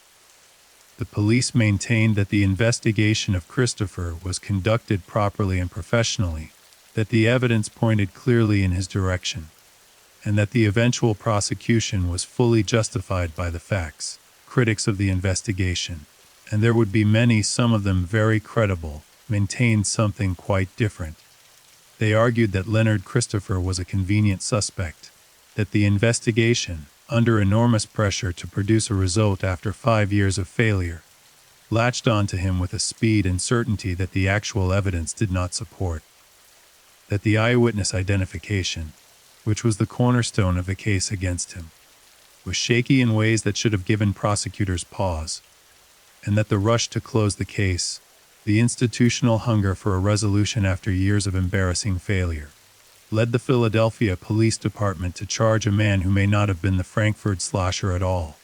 The police maintained that the investigation of Christopher was conducted properly and professionally, that the evidence pointed clearly in his direction, and that the eventual prosecution was fully justified by the facts. Critics of the investigation, and there would be many, some of them very credible, maintained something quite different. They argued that Leonard Christopher was a convenient suspect, that the investigation, under enormous pressure to produce a result after 5 years of failure, latched onto him with a speed and certainty that the actual evidence did not support. That the eyewitness identification, which was the cornerstone of the case against him, was shaky in ways that should have given prosecutors pause, and that the rush to close the case, the institutional hunger for a resolution after years of embarrassing failure, led the Philadelphia Police Department to charge a man who may not have been the Frankfurt slasher at all.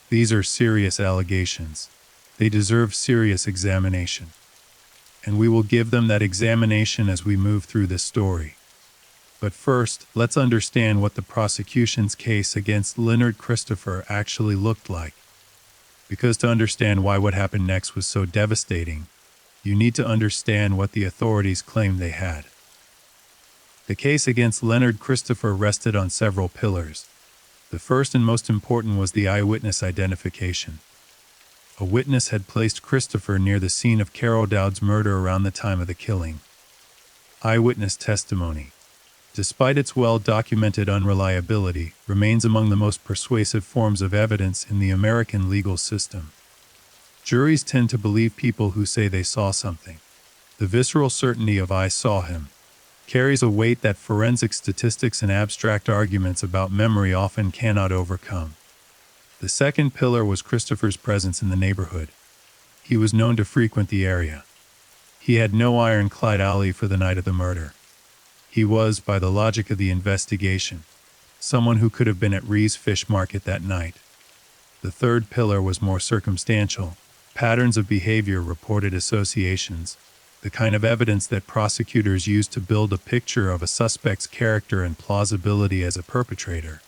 These are serious allegations. They deserve serious examination. And we will give them that examination as we move through this story. But first, let's understand what the prosecution's case against Leonard Christopher actually looked like. Because to understand why what happened next was so devastating, you need to understand what the authorities claimed they had. The case against Leonard Christopher rested on several pillars. The first and most important was the eyewitness identification. A witness had placed Christopher near the scene of Carol Dowd's murder around the time of the killing. Eyewitness testimony, despite its well-documented unreliability, remains among the most persuasive forms of evidence in the American legal system. Juries tend to believe people who say they saw something. The visceral certainty of "I saw him" carries a weight that forensic statistics and abstract arguments about memory often cannot overcome. The second pillar was Christopher's presence in the neighborhood. He was known to frequent the area. He had no ironclad alibi for the night of the murder. He was, by the logic of the investigation, someone who could have been at Rees Fish Market that night. The third pillar was more circumstantial: patterns of behavior, reported associations, the kind of evidence that prosecutors use to build a picture of a suspect's character and plausibility as a perpetrator.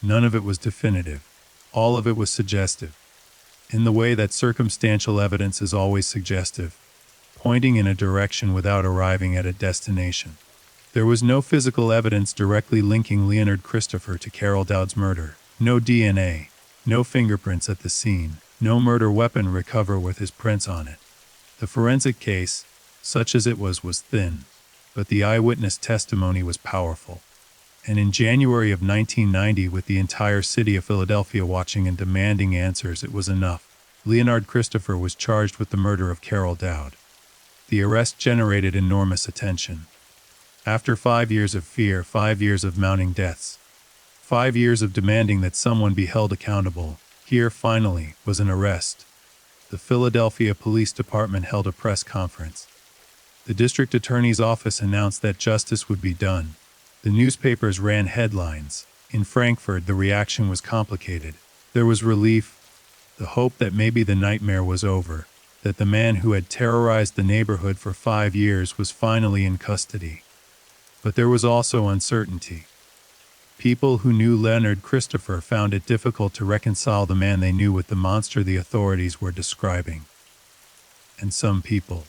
None of it was definitive. All of it was suggestive, in the way that circumstantial evidence is always suggestive, pointing in a direction without arriving at a destination. There was no physical evidence directly linking Leonard Christopher to Carol Dowd's murder. No DNA, no fingerprints at the scene, no murder weapon recovered with his prints on it. The forensic case, such as it was thin, but the eyewitness testimony was powerful. And in January of 1990, with the entire city of Philadelphia watching and demanding answers, it was enough. Leonard Christopher was charged with the murder of Carol Dowd. The arrest generated enormous attention. After 5 years of fear, 5 years of mounting deaths, 5 years of demanding that someone be held accountable, here finally was an arrest. The Philadelphia Police Department held a press conference. The district attorney's office announced that justice would be done. The newspapers ran headlines. In Frankford, the reaction was complicated. There was relief, the hope that maybe the nightmare was over, that the man who had terrorized the neighborhood for 5 years was finally in custody. But there was also uncertainty. People who knew Leonard Christopher found it difficult to reconcile the man they knew with the monster the authorities were describing. And some people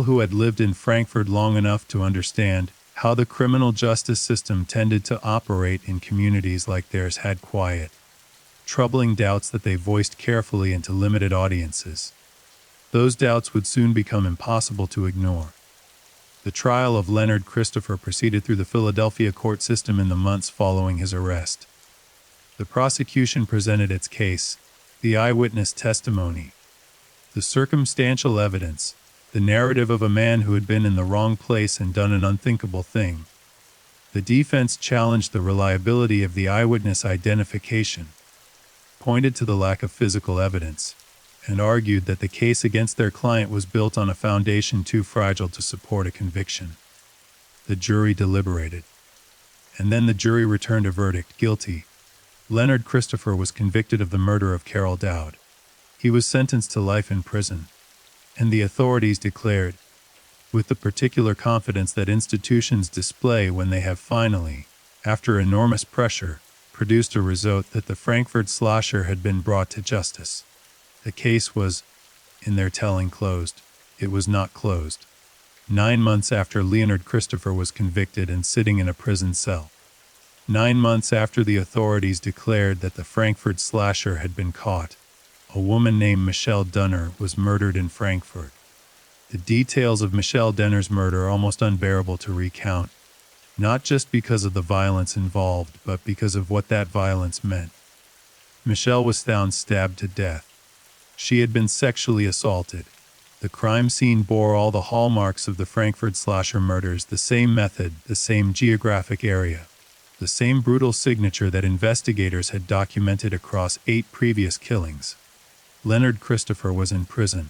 who had lived in Frankford long enough to understand how the criminal justice system tended to operate in communities like theirs, had quiet, troubling doubts that they voiced carefully and to limited audiences. Those doubts would soon become impossible to ignore. The trial of Leonard Christopher proceeded through the Philadelphia court system in the months following his arrest. The prosecution presented its case, the eyewitness testimony, the circumstantial evidence, the narrative of a man who had been in the wrong place and done an unthinkable thing. The defense challenged the reliability of the eyewitness identification, pointed to the lack of physical evidence, and argued that the case against their client was built on a foundation too fragile to support a conviction. The jury deliberated. And then the jury returned a verdict: guilty. Leonard Christopher was convicted of the murder of Carol Dowd. He was sentenced to life in prison. And the authorities declared, with the particular confidence that institutions display when they have finally, after enormous pressure, produced a result, that the Frankford slasher had been brought to justice. The case was, in their telling, closed. It was not closed. 9 months after Leonard Christopher was convicted and sitting in a prison cell. 9 months after the authorities declared that the Frankford slasher had been caught, a woman named Michelle Dunner was murdered in Frankfurt. The details of Michelle Dunner's murder are almost unbearable to recount, not just because of the violence involved, but because of what that violence meant. Michelle was found stabbed to death. She had been sexually assaulted. The crime scene bore all the hallmarks of the Frankfurt slasher murders: the same method, the same geographic area, the same brutal signature that investigators had documented across 8 previous killings. Leonard Christopher was in prison.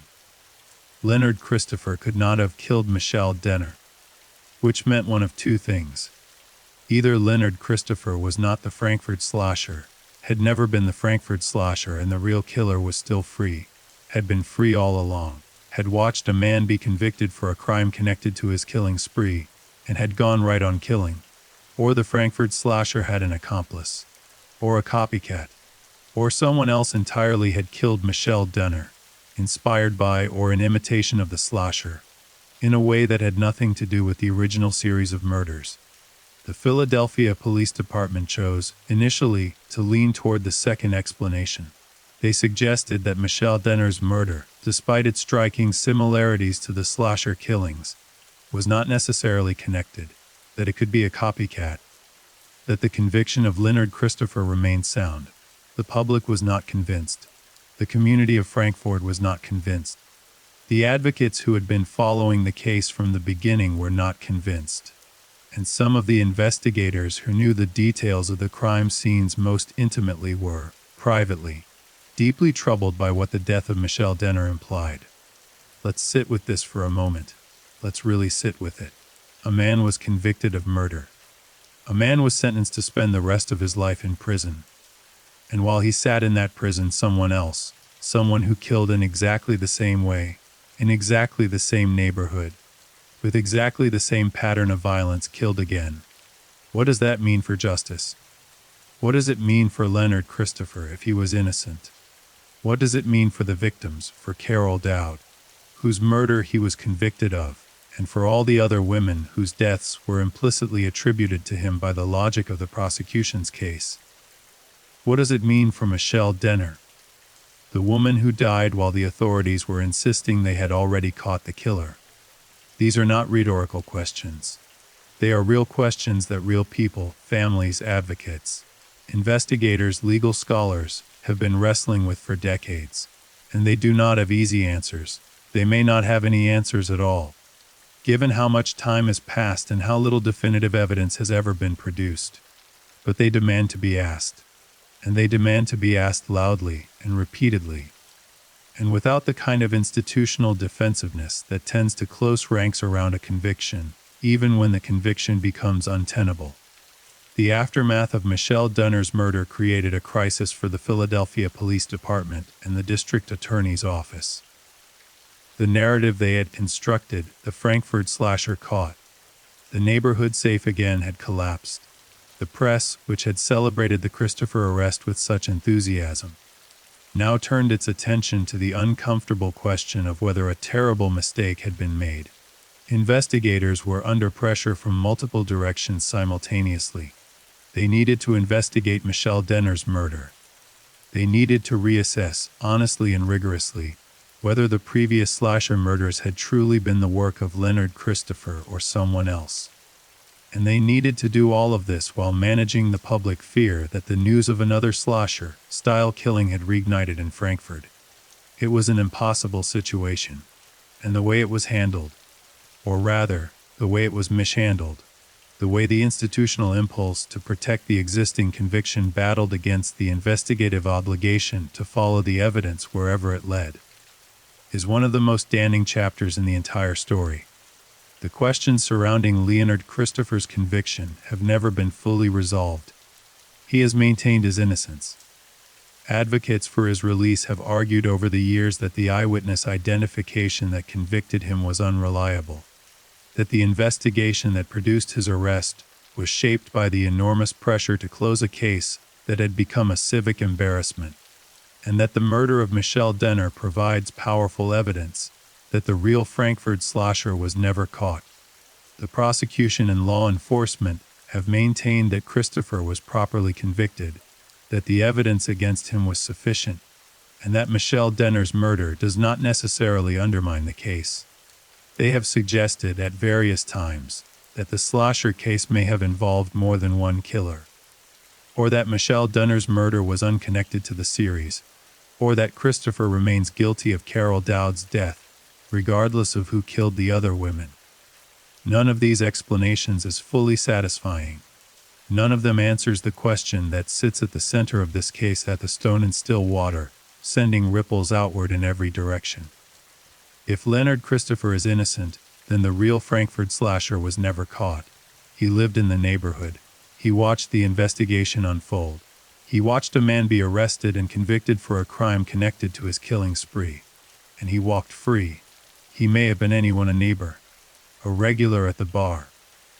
Leonard Christopher could not have killed Michelle Dunner, which meant one of two things. Either Leonard Christopher was not the Frankfurt slasher, had never been the Frankfurt slasher, and the real killer was still free, had been free all along, had watched a man be convicted for a crime connected to his killing spree, and had gone right on killing. Or the Frankfurt slasher had an accomplice, or a copycat, or someone else entirely had killed Michelle Dunner, inspired by or in imitation of the slasher, in a way that had nothing to do with the original series of murders. The Philadelphia Police Department chose, initially, to lean toward the second explanation. They suggested that Michelle Dunner's murder, despite its striking similarities to the slasher killings, was not necessarily connected, that it could be a copycat, that the conviction of Leonard Christopher remained sound. The public was not convinced. The community of Frankford was not convinced. The advocates who had been following the case from the beginning were not convinced. And some of the investigators who knew the details of the crime scenes most intimately were, privately, deeply troubled by what the death of Michelle Dunner implied. Let's sit with this for a moment. Let's really sit with it. A man was convicted of murder. A man was sentenced to spend the rest of his life in prison. And while he sat in that prison, someone else, someone who killed in exactly the same way, in exactly the same neighborhood, with exactly the same pattern of violence, killed again. What does that mean for justice? What does it mean for Leonard Christopher if he was innocent? What does it mean for the victims, for Carol Dowd? whose murder he was convicted of, and for all the other women whose deaths were implicitly attributed to him by the logic of the prosecution's case. What does it mean for Michelle Denner, the woman who died while the authorities were insisting they had already caught the killer? These are not rhetorical questions. They are real questions that real people, families, advocates, investigators, legal scholars have been wrestling with for decades. And they do not have easy answers. They may not have any answers at all, given how much time has passed and how little definitive evidence has ever been produced. But they demand to be asked. And they demand to be asked loudly and repeatedly. And without the kind of institutional defensiveness that tends to close ranks around a conviction, even when the conviction becomes untenable. The aftermath of Michelle Denner's murder created a crisis for the Philadelphia Police Department and the District Attorney's Office. The narrative they had constructed, the Frankford slasher caught, the neighborhood safe again, had collapsed. The press, which had celebrated the Christopher arrest with such enthusiasm, now turned its attention to the uncomfortable question of whether a terrible mistake had been made. Investigators were under pressure from multiple directions simultaneously. They needed to investigate Michelle Denner's murder. They needed to reassess, honestly and rigorously, whether the previous slasher murders had truly been the work of Leonard Christopher or someone else. And they needed to do all of this while managing the public fear that the news of another slasher-style killing had reignited in Frankford. It was an impossible situation. And the way it was handled, or rather, the way it was mishandled, the way the institutional impulse to protect the existing conviction battled against the investigative obligation to follow the evidence wherever it led, is one of the most damning chapters in the entire story. The questions surrounding Leonard Christopher's conviction have never been fully resolved. He has maintained his innocence. Advocates for his release have argued over the years that the eyewitness identification that convicted him was unreliable, that the investigation that produced his arrest was shaped by the enormous pressure to close a case that had become a civic embarrassment, and that the murder of Michelle Denner provides powerful evidence that the real Frankford slasher was never caught. The prosecution and law enforcement have maintained that Christopher was properly convicted, that the evidence against him was sufficient, and that Michelle Denner's murder does not necessarily undermine the case. They have suggested at various times that the slasher case may have involved more than one killer, or that Michelle Denner's murder was unconnected to the series, or that Christopher remains guilty of Carol Dowd's death, regardless of who killed the other women. None of these explanations is fully satisfying. None of them answers the question that sits at the center of this case, at the stone in still water, sending ripples outward in every direction. If Leonard Christopher is innocent, then the real Frankford slasher was never caught. He lived in the neighborhood. He watched the investigation unfold. He watched a man be arrested and convicted for a crime connected to his killing spree. And he walked free. He may have been anyone: a neighbor, a regular at the bar,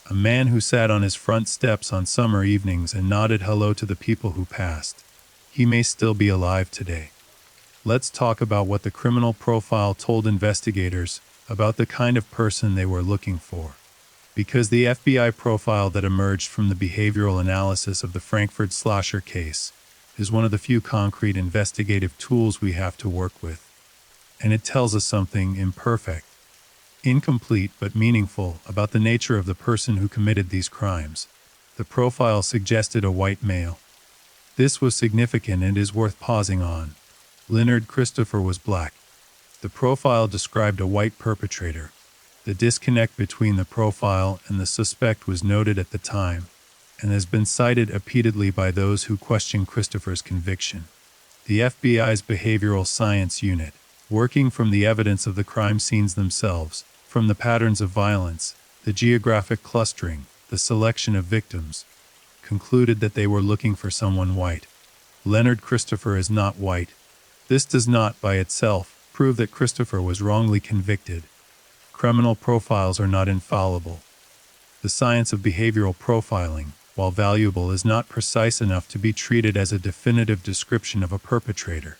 a man who sat on his front steps on summer evenings and nodded hello to the people who passed. He may still be alive today. Let's talk about what the criminal profile told investigators about the kind of person they were looking for. Because the FBI profile that emerged from the behavioral analysis of the Frankford slasher case is one of the few concrete investigative tools we have to work with. And it tells us something imperfect, incomplete but meaningful about the nature of the person who committed these crimes. The profile suggested a white male. This was significant and is worth pausing on. Leonard Christopher was black. The profile described a white perpetrator. The disconnect between the profile and the suspect was noted at the time, and has been cited repeatedly by those who question Christopher's conviction. The FBI's behavioral science unit, working from the evidence of the crime scenes themselves, from the patterns of violence, the geographic clustering, the selection of victims, concluded that they were looking for someone white. Leonard Christopher is not white. This does not, by itself, prove that Christopher was wrongly convicted. Criminal profiles are not infallible. The science of behavioral profiling, while valuable, is not precise enough to be treated as a definitive description of a perpetrator.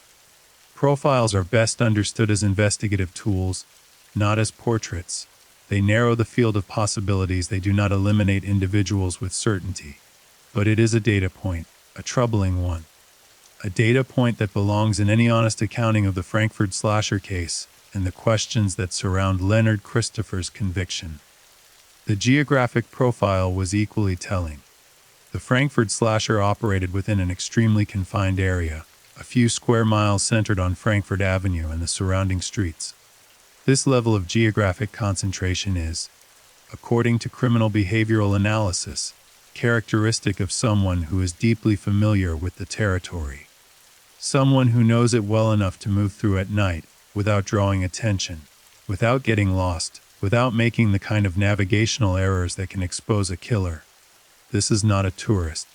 Profiles are best understood as investigative tools, not as portraits. They narrow the field of possibilities, they do not eliminate individuals with certainty. But it is a data point, a troubling one. A data point that belongs in any honest accounting of the Frankford slasher case and the questions that surround Leonard Christopher's conviction. The geographic profile was equally telling. The Frankford slasher operated within an extremely confined area, a few square miles centered on Frankford Avenue and the surrounding streets. This level of geographic concentration is, according to criminal behavioral analysis, characteristic of someone who is deeply familiar with the territory. Someone who knows it well enough to move through at night without drawing attention, without getting lost, without making the kind of navigational errors that can expose a killer. This is not a tourist.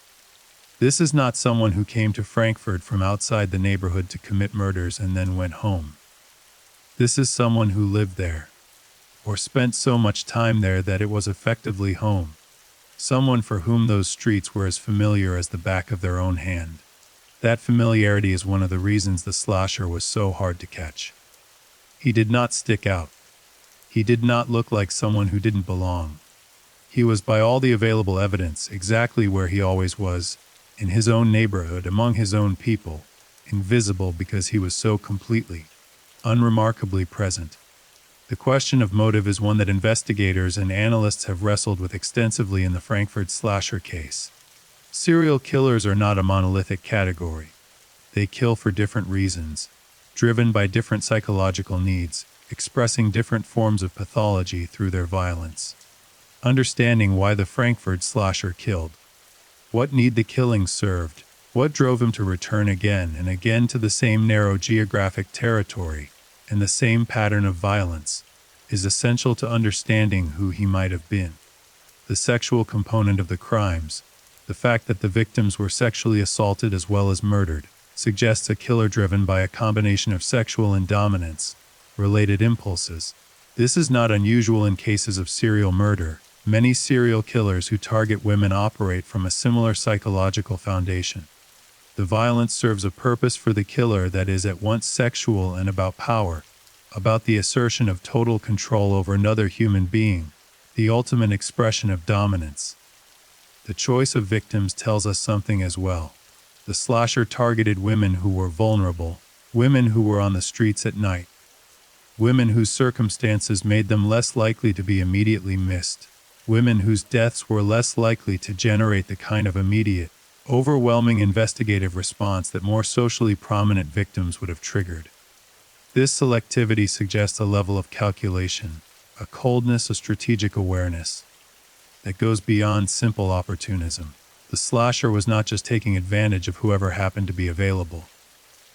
This is not someone who came to Frankfurt from outside the neighborhood to commit murders and then went home. This is someone who lived there, or spent so much time there that it was effectively home. Someone for whom those streets were as familiar as the back of their own hand. That familiarity is one of the reasons the slasher was so hard to catch. He did not stick out. He did not look like someone who didn't belong. He was, by all the available evidence, exactly where he always was, in his own neighborhood, among his own people, invisible because he was so completely, unremarkably present. The question of motive is one that investigators and analysts have wrestled with extensively in the Frankfurt slasher case. Serial killers are not a monolithic category. They kill for different reasons, driven by different psychological needs, expressing different forms of pathology through their violence. Understanding why the Frankfurt slasher killed, what need the killing served, what drove him to return again and again to the same narrow geographic territory and the same pattern of violence, is essential to understanding who he might have been. The sexual component of the crimes, the fact that the victims were sexually assaulted as well as murdered, suggests a killer driven by a combination of sexual and dominance-related impulses. This is not unusual in cases of serial murder. Many serial killers who target women operate from a similar psychological foundation. The violence serves a purpose for the killer that is at once sexual and about power, about the assertion of total control over another human being, the ultimate expression of dominance. The choice of victims tells us something as well. The slasher targeted women who were vulnerable, women who were on the streets at night, women whose circumstances made them less likely to be immediately missed, women whose deaths were less likely to generate the kind of immediate, overwhelming investigative response that more socially prominent victims would have triggered. This selectivity suggests a level of calculation, a coldness, a strategic awareness that goes beyond simple opportunism. The slasher was not just taking advantage of whoever happened to be available.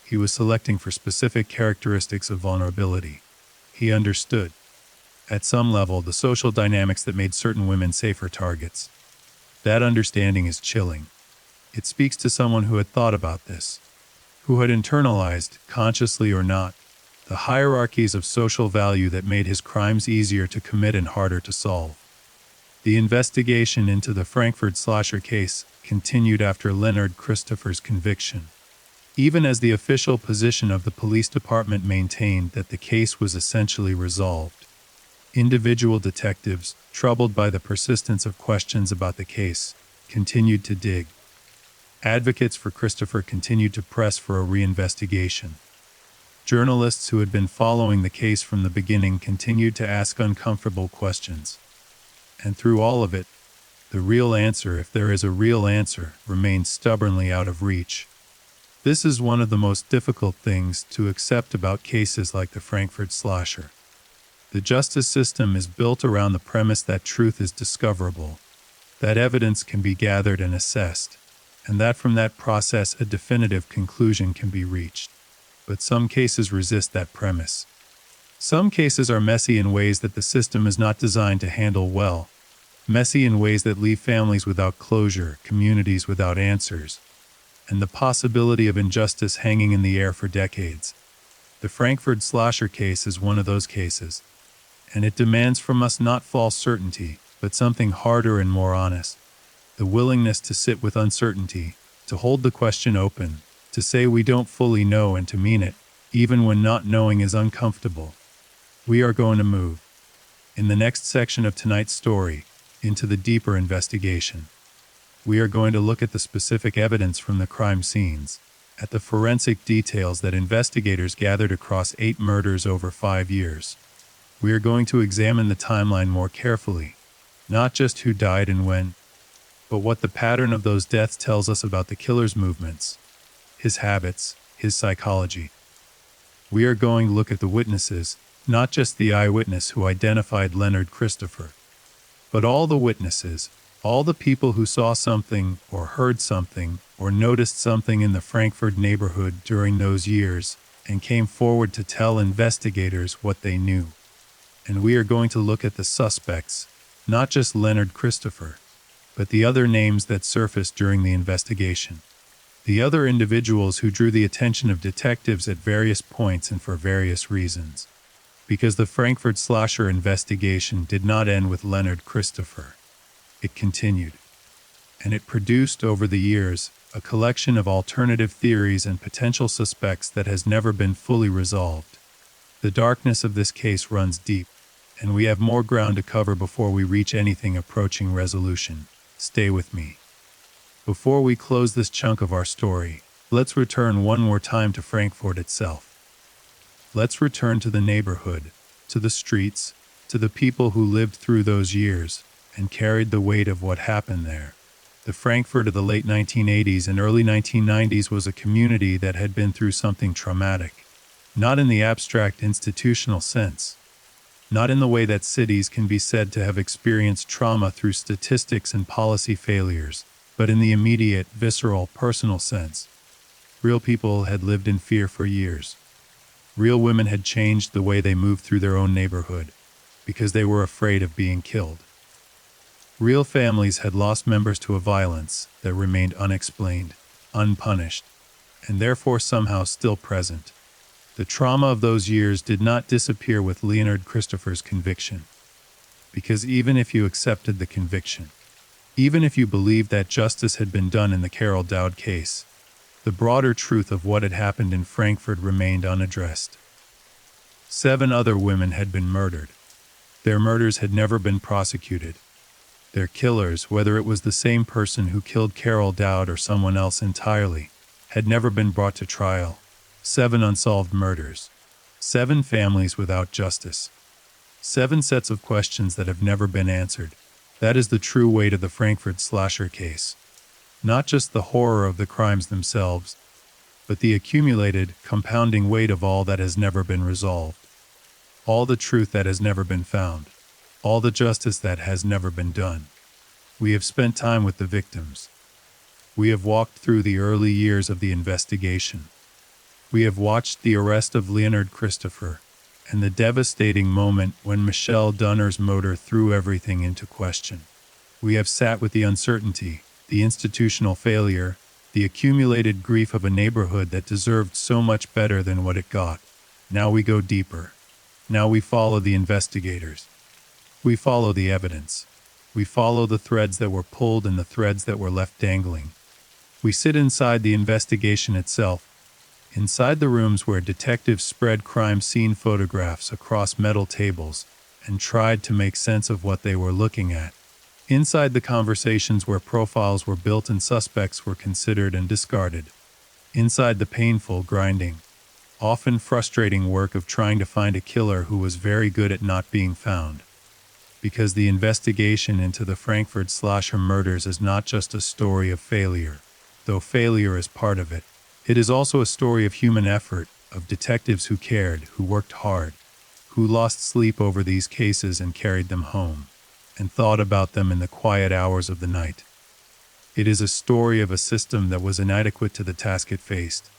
He was selecting for specific characteristics of vulnerability. He understood, at some level, the social dynamics that made certain women safer targets. That understanding is chilling. It speaks to someone who had thought about this, who had internalized, consciously or not, the hierarchies of social value that made his crimes easier to commit and harder to solve. The investigation into the Frankfurt slasher case continued after Leonard Christopher's conviction, even as the official position of the police department maintained that the case was essentially resolved. Individual detectives, troubled by the persistence of questions about the case, continued to dig. Advocates for Christopher continued to press for a reinvestigation. Journalists who had been following the case from the beginning continued to ask uncomfortable questions. And through all of it, the real answer, if there is a real answer, remained stubbornly out of reach. This is one of the most difficult things to accept about cases like the Frankfurt slasher. The justice system is built around the premise that truth is discoverable, that evidence can be gathered and assessed, and that from that process a definitive conclusion can be reached. But some cases resist that premise. Some cases are messy in ways that the system is not designed to handle well, messy in ways that leave families without closure, communities without answers, and the possibility of injustice hanging in the air for decades. The Frankfurt slasher case is one of those cases, and it demands from us not false certainty, but something harder and more honest. The willingness to sit with uncertainty, to hold the question open, to say we don't fully know and to mean it, even when not knowing is uncomfortable. We are going to move, in the next section of tonight's story, into the deeper investigation. We are going to look at the specific evidence from the crime scenes, at the forensic details that investigators gathered across 8 murders over 5 years. We are going to examine the timeline more carefully, not just who died and when, but what the pattern of those deaths tells us about the killer's movements, his habits, his psychology. We are going to look at the witnesses, not just the eyewitness who identified Leonard Christopher, but all the witnesses, all the people who saw something or heard something or noticed something in the Frankford neighborhood during those years and came forward to tell investigators what they knew. And we are going to look at the suspects, not just Leonard Christopher, but the other names that surfaced during the investigation. The other individuals who drew the attention of detectives at various points and for various reasons. Because the Frankford slasher investigation did not end with Leonard Christopher. It continued. And it produced over the years a collection of alternative theories and potential suspects that has never been fully resolved. The darkness of this case runs deep, and we have more ground to cover before we reach anything approaching resolution. Stay with me. Before we close this chunk of our story, let's return one more time to Frankfurt itself. Let's return to the neighborhood, to the streets, to the people who lived through those years and carried the weight of what happened there. The Frankfurt of the late 1980s and early 1990s was a community that had been through something traumatic, not in the abstract institutional sense, not in the way that cities can be said to have experienced trauma through statistics and policy failures, but in the immediate, visceral, personal sense. Real people had lived in fear for years. Real women had changed the way they moved through their own neighborhood because they were afraid of being killed. Real families had lost members to a violence that remained unexplained, unpunished, and therefore somehow still present. The trauma of those years did not disappear with Leonard Christopher's conviction. Because even if you accepted the conviction, even if you believed that justice had been done in the Carol Dowd case, the broader truth of what had happened in Frankfurt remained unaddressed. 7 other women had been murdered. Their murders had never been prosecuted. Their killers, whether it was the same person who killed Carol Dowd or someone else entirely, had never been brought to trial. 7 unsolved murders. 7 families without justice. 7 sets of questions that have never been answered. That is the true weight of the Frankfurt slasher case. Not just the horror of the crimes themselves, but the accumulated, compounding weight of all that has never been resolved. All the truth that has never been found. All the justice that has never been done. We have spent time with the victims. We have walked through the early years of the investigation. We have watched the arrest of Leonard Christopher, and the devastating moment when Michelle Dunner's murder threw everything into question. We have sat with the uncertainty, the institutional failure, the accumulated grief of a neighborhood that deserved so much better than what it got. Now we go deeper. Now we follow the investigators. We follow the evidence. We follow the threads that were pulled and the threads that were left dangling. We sit inside the investigation itself, inside the rooms where detectives spread crime scene photographs across metal tables and tried to make sense of what they were looking at. Inside the conversations where profiles were built and suspects were considered and discarded. Inside the painful, grinding, often frustrating work of trying to find a killer who was very good at not being found. Because the investigation into the Frankfurt slasher murders is not just a story of failure, though failure is part of it. It is also a story of human effort, of detectives who cared, who worked hard, who lost sleep over these cases and carried them home, and thought about them in the quiet hours of the night. It is a story of a system that was inadequate to the task it faced,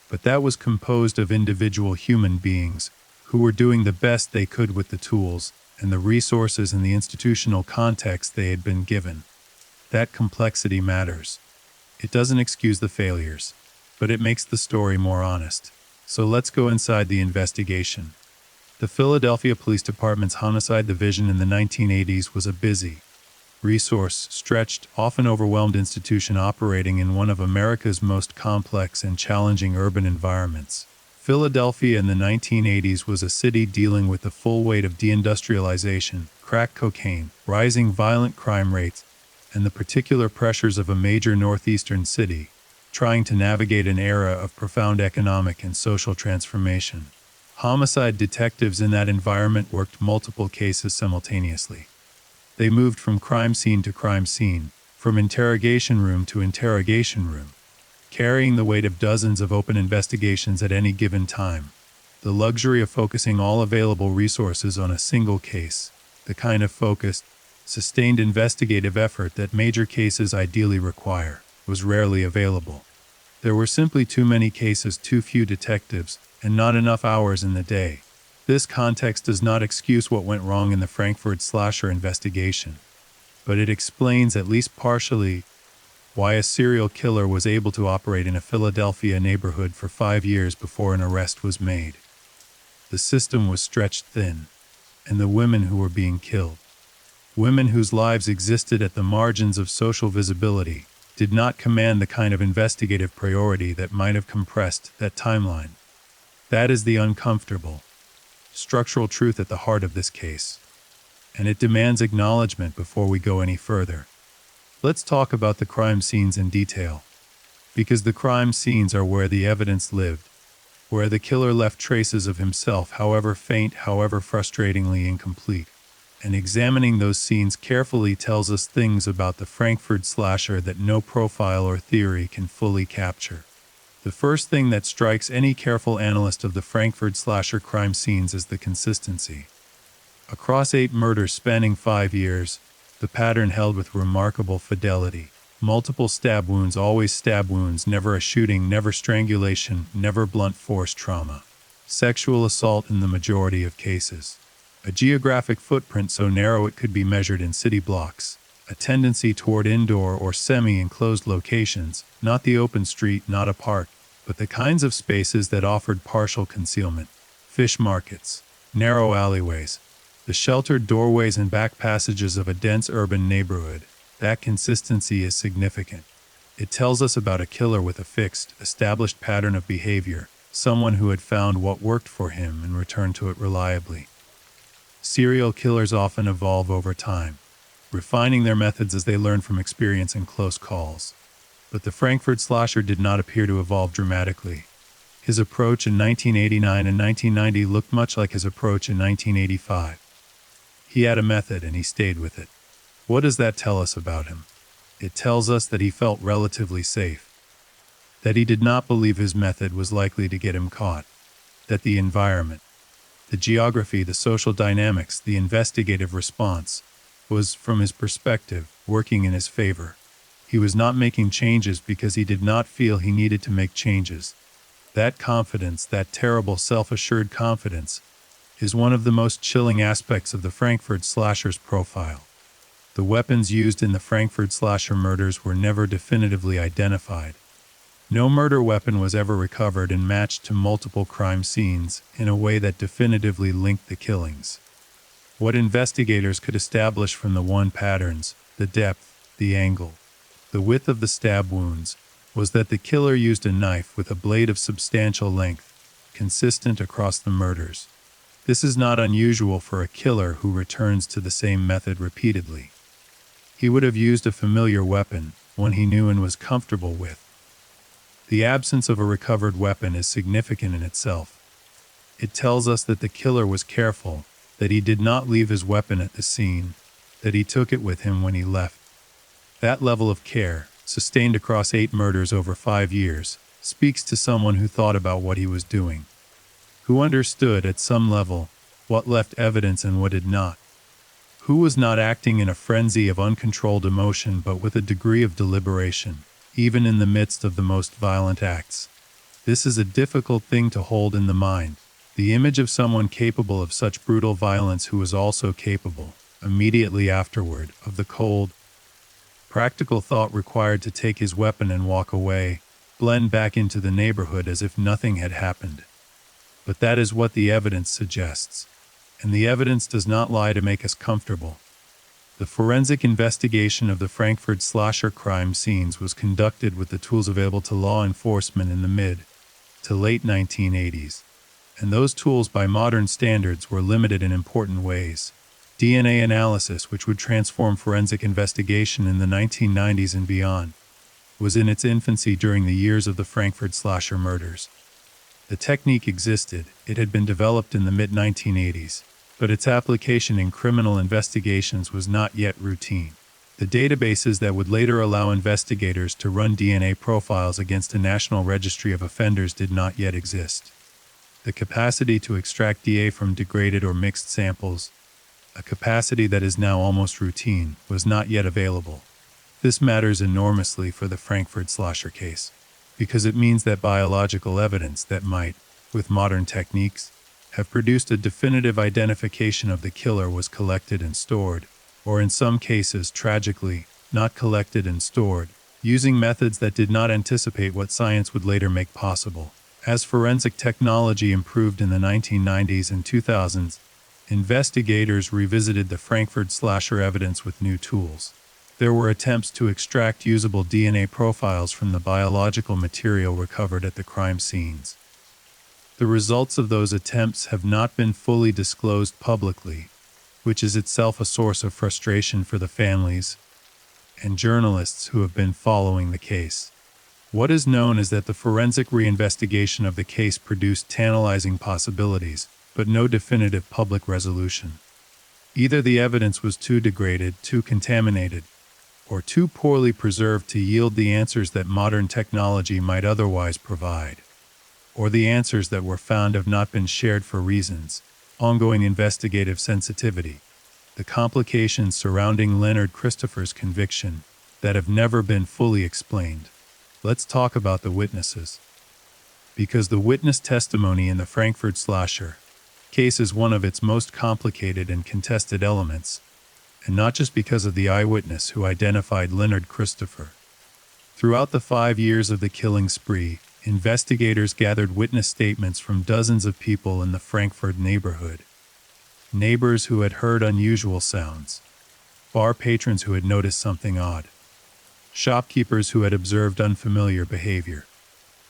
but that was composed of individual human beings who were doing the best they could with the tools and the resources and the institutional context they had been given. That complexity matters. It doesn't excuse the failures, but it makes the story more honest. So let's go inside the investigation. The Philadelphia Police Department's homicide division in the 1980s was a busy, resource-stretched, often overwhelmed institution operating in one of America's most complex and challenging urban environments, Philadelphia in the 1980s was a city dealing with the full weight of deindustrialization, crack cocaine, rising violent crime rates, and the particular pressures of a major northeastern city, trying to navigate an era of profound economic and social transformation. Homicide detectives in that environment worked multiple cases simultaneously. They moved from crime scene to crime scene, from interrogation room to interrogation room, carrying the weight of dozens of open investigations at any given time. The luxury of focusing all available resources on a single case, the kind of focused, sustained investigative effort that major cases ideally require, was rarely available. There were simply too many cases, too few detectives, and not enough hours in the day. This context does not excuse what went wrong in the Frankford slasher investigation, but it explains, at least partially, why a serial killer was able to operate in a Philadelphia neighborhood for 5 years before an arrest was made. The system was stretched thin, and the women who were being killed, women whose lives existed at the margins of social visibility, did not command the kind of investigative priority that might have compressed that timeline. That is the uncomfortable, structural truth at the heart of this case, and it demands acknowledgement before we go any further. Let's talk about the crime scenes in detail, because the crime scenes are where the evidence lived, where the killer left traces of himself, however faint, however frustratingly incomplete. And examining those scenes carefully tells us things about the Frankford slasher that no profile or theory can fully capture. The first thing that strikes any careful analyst of the Frankford slasher crime scenes is the consistency. Across 8 murders spanning 5 years, the pattern held with remarkable fidelity. Multiple stab wounds, always stab wounds, never a shooting, never strangulation, never blunt force trauma. Sexual assault in the majority of cases. A geographic footprint so narrow it could be measured in city blocks. A tendency toward indoor or semi-enclosed locations, not the open street, not a park, but the kinds of spaces that offered partial concealment. Fish markets, narrow alleyways, the sheltered doorways and back passages of a dense urban neighborhood. That consistency is significant. It tells us about a killer with a fixed, established pattern of behavior, someone who had found what worked for him and returned to it reliably. Serial killers often evolve over time, refining their methods as they learn from experience and close calls. But the Frankford slasher did not appear to evolve dramatically. His approach in 1989 and 1990 looked much like his approach in 1985. He had a method and he stayed with it. What does that tell us about him? It tells us that he felt relatively safe, that he did not believe his method was likely to get him caught, that the environment, the geography, the social dynamics, the investigative response was, from his perspective, working in his favor. He was not making changes because he did not feel he needed to make changes. That confidence, that terrible self-assured confidence, is one of the most chilling aspects of the Frankford slasher's profile. The weapons used in the Frankford slasher murders were never definitively identified. No murder weapon was ever recovered and matched to multiple crime scenes in a way that definitively linked the killings. What investigators could establish from the wound patterns, the depth, the angle, the width of the stab wounds, was that the killer used a knife with a blade of substantial length, consistent across the murders. This is not unusual for a killer who returns to the same method repeatedly. He would have used a familiar weapon, one he knew and was comfortable with. The absence of a recovered weapon is significant in itself. It tells us that the killer was careful, that he did not leave his weapon at the scene, that he took it with him when he left. That level of care, sustained across 8 murders over 5 years, speaks to someone who thought about what he was doing, who understood at some level what left evidence and what did not, who was not acting in a frenzy of uncontrolled emotion but with a degree of deliberation, even in the midst of the most violent acts. This is a difficult thing to hold in the mind, the image of someone capable of such brutal violence who was also capable, immediately afterward, of the cold, practical thought required to take his weapon and walk away, blend back into the neighborhood as if nothing had happened. But that is what the evidence suggests. And the evidence does not lie to make us comfortable. The forensic investigation of the Frankford slasher crime scenes was conducted with the tools available to law enforcement in the mid to late 1980s, and those tools by modern standards were limited in important ways. DNA analysis, which would transform forensic investigation in the 1990s and beyond, was in its infancy during the years of the Frankford slasher murders. The technique existed, it had been developed in the mid-1980s, but its application in criminal investigations was not yet routine. The databases that would later allow investigators to run DNA profiles against a national registry of offenders did not yet exist. The capacity to extract DNA from degraded or mixed samples, a capacity that is now almost routine, was not yet available. This matters enormously for the Frankford slasher case, because it means that biological evidence that might, with modern techniques, have produced a definitive identification of the killer was collected and stored, or in some cases, tragically, not collected and stored, using methods that did not anticipate what science would later make possible. As forensic technology improved in the 1990s and 2000s, investigators revisited the Frankford slasher evidence with new tools. There were attempts to extract usable DNA profiles from the biological material recovered at the crime scenes. The results of those attempts have not been fully disclosed publicly, which is itself a source of frustration for the families and journalists who have been following the case. What is known is that the forensic reinvestigation of the case produced tantalizing possibilities, but no definitive public resolution. Either the evidence was too degraded, too contaminated, or too poorly preserved to yield the answers that modern technology might otherwise provide, or the answers that were found have not been shared for reasons, ongoing investigative sensitivity, the complications surrounding Leonard Christopher's conviction that have never been fully explained. Let's talk about the witnesses. Because the witness testimony in the Frankford slasher case is one of its most complicated and contested elements, and not just because of the eyewitness who identified Leonard Christopher. Throughout the 5 years of the killing spree, investigators gathered witness statements from dozens of people in the Frankford neighborhood. Neighbors who had heard unusual sounds, bar patrons who had noticed something odd, shopkeepers who had observed unfamiliar behavior,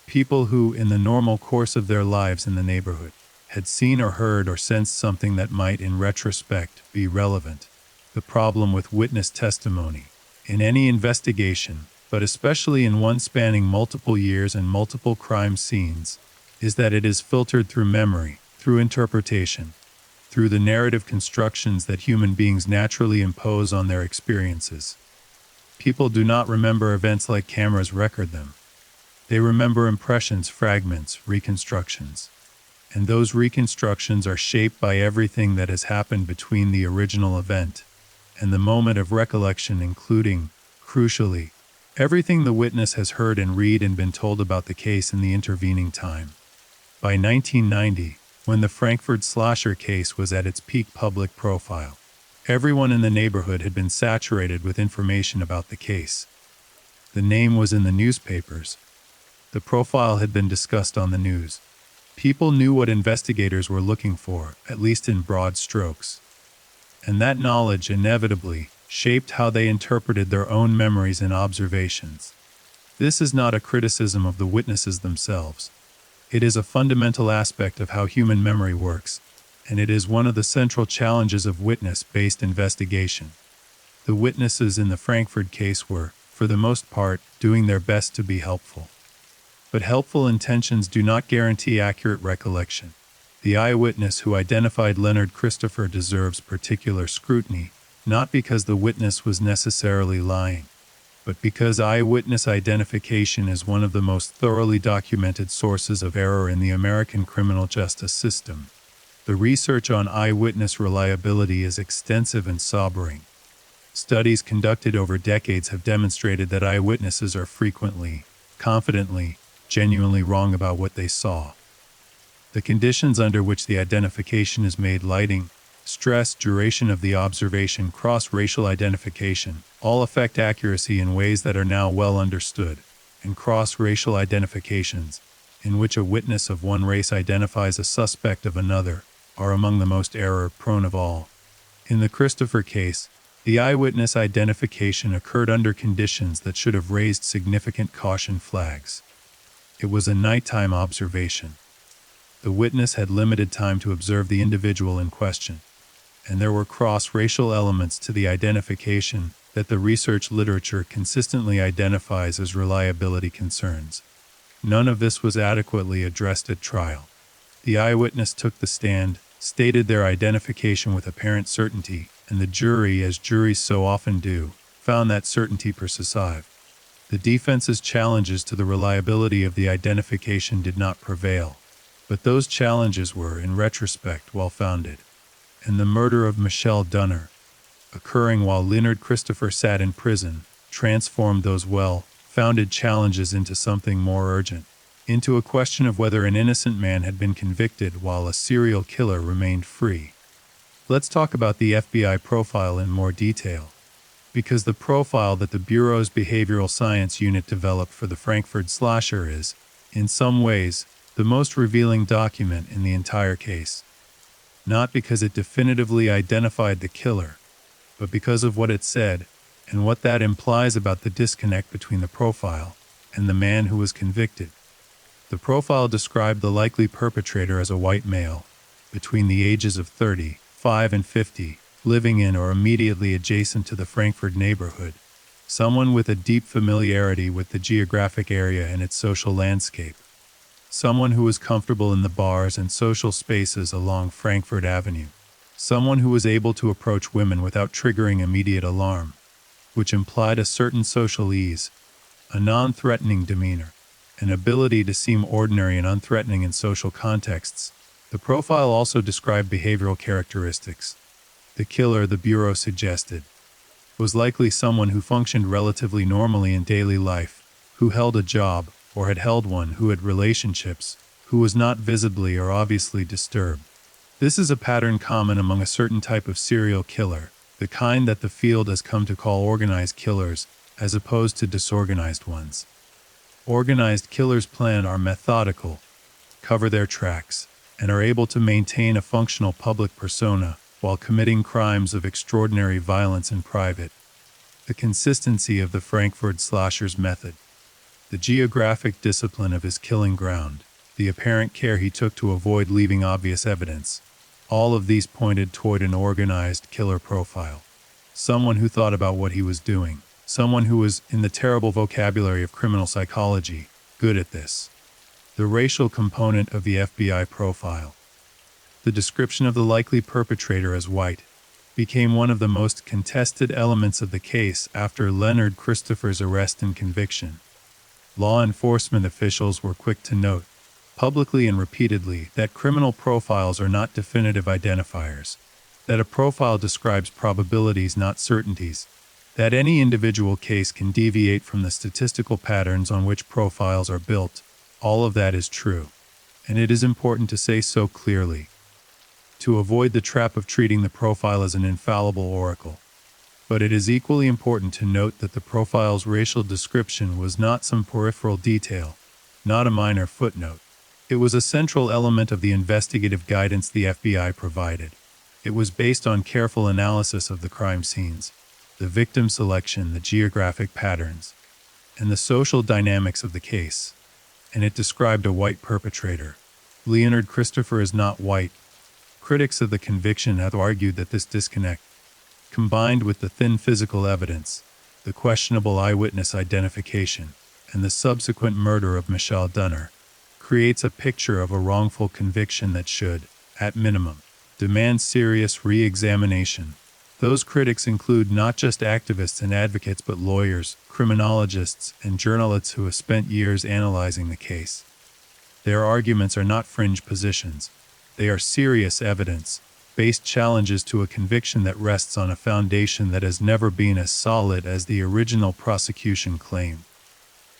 people who, in the normal course of their lives in the neighborhood, had seen or heard or sensed something that might, in retrospect, be relevant. The problem with witness testimony, in any investigation, but especially in one spanning multiple years and multiple crime scenes, is that it is filtered through memory, through interpretation, through the narrative constructions that human beings naturally impose on their experiences. People do not remember events like cameras record them. They remember impressions, fragments, reconstructions. And those reconstructions are shaped by everything that has happened between the original event and the moment of recollection, including, crucially, everything the witness has heard and read and been told about the case in the intervening time. By 1990, when the Frankford slasher case was at its peak public profile, everyone in the neighborhood had been saturated with information about the case. The name was in the newspapers. The profile had been discussed on the news. People knew what investigators were looking for, at least in broad strokes. And that knowledge inevitably shaped how they interpreted their own memories and observations. This is not a criticism of the witnesses themselves. It is a fundamental aspect of how human memory works, and it is one of the central challenges of witness-based investigation. The witnesses in the Frankford case were, for the most part, doing their best to be helpful. But helpful intentions do not guarantee accurate recollection. The eyewitness who identified Leonard Christopher deserves particular scrutiny, not because the witness was necessarily lying, but because eyewitness identification is one of the most thoroughly documented sources of error in the American criminal justice system. The research on eyewitness reliability is extensive and sobering. Studies conducted over decades have demonstrated that eyewitnesses are frequently, confidently, genuinely wrong about what they saw. The conditions under which the identification is made, lighting, stress, duration of the observation, cross-racial identification, all affect accuracy in ways that are now well understood, and cross-racial identifications, in which a witness of one race identifies a suspect of another, are among the most error-prone of all. In the Christopher case, the eyewitness identification occurred under conditions that should have raised significant caution flags. It was a nighttime observation. The witness had limited time to observe the individual in question, and there were cross-racial elements to the identification that the research literature consistently identifies as reliability concerns. None of this was adequately addressed at trial. The eyewitness took the stand, stated their identification with apparent certainty, and the jury, as juries so often do, found that certainty persuasive. The defense's challenges to the reliability of the identification did not prevail, but those challenges were, in retrospect, well-founded. And the murder of Michelle Dunner, occurring while Leonard Christopher sat in prison, transformed those well-founded challenges into something more urgent, into a question of whether an innocent man had been convicted while a serial killer remained free. Let's talk about the FBI profile in more detail, because the profile that the Bureau's Behavioral Science Unit developed for the Frankford slasher is, in some ways, the most revealing document in the entire case. Not because it definitively identified the killer, but because of what it said and what that implies about the disconnect between the profile and the man who was convicted. The profile described the likely perpetrator as a white male, between the ages of 35 and 50, living in or immediately adjacent to the Frankford neighborhood, someone with a deep familiarity with the geographic area and its social landscape, someone who was comfortable in the bars and social spaces along Frankford Avenue, someone who was able to approach women without triggering immediate alarm, which implied a certain social ease, a non-threatening demeanor, an ability to seem ordinary and unthreatening in social contexts. The profile also described behavioral characteristics. The killer, the Bureau suggested, was likely someone who functioned relatively normally in daily life, who held a job, or had held one, who had relationships, who was not visibly or obviously disturbed. This is a pattern common among a certain type of serial killer, the kind that the field has come to call organized killers, as opposed to disorganized ones. Organized killers plan are methodical, cover their tracks, and are able to maintain a functional public persona while committing crimes of extraordinary violence in private. The consistency of the Frankford slasher's method, the geographic discipline of his killing ground, the apparent care he took to avoid leaving obvious evidence, all of these pointed toward an organized killer profile. Someone who thought about what he was doing, someone who was, in the terrible vocabulary of criminal psychology, good at this. The racial component of the FBI profile, the description of the likely perpetrator as white, became one of the most contested elements of the case after Leonard Christopher's arrest and conviction. Law enforcement officials were quick to note, publicly and repeatedly, that criminal profiles are not definitive identifiers, that a profile describes probabilities, not certainties, that any individual case can deviate from the statistical patterns on which profiles are built. All of that is true, and it is important to say so clearly, to avoid the trap of treating the profile as an infallible oracle. But it is equally important to note that the profile's racial description was not some peripheral detail, not a minor footnote. It was a central element of the investigative guidance the FBI provided. It was based on careful analysis of the crime scenes, the victim selection, the geographic patterns, and the social dynamics of the case. And it described a white perpetrator. Leonard Christopher is not white. Critics of the conviction have argued that this disconnect, combined with the thin physical evidence, the questionable eyewitness identification, and the subsequent murder of Michelle Dunner, creates a picture of a wrongful conviction that should, at minimum, demand serious re-examination. Those critics include not just activists and advocates but lawyers, criminologists, and journalists who have spent years analyzing the case. Their arguments are not fringe positions. They are serious evidence-based challenges to a conviction that rests on a foundation that has never been as solid as the original prosecution claimed.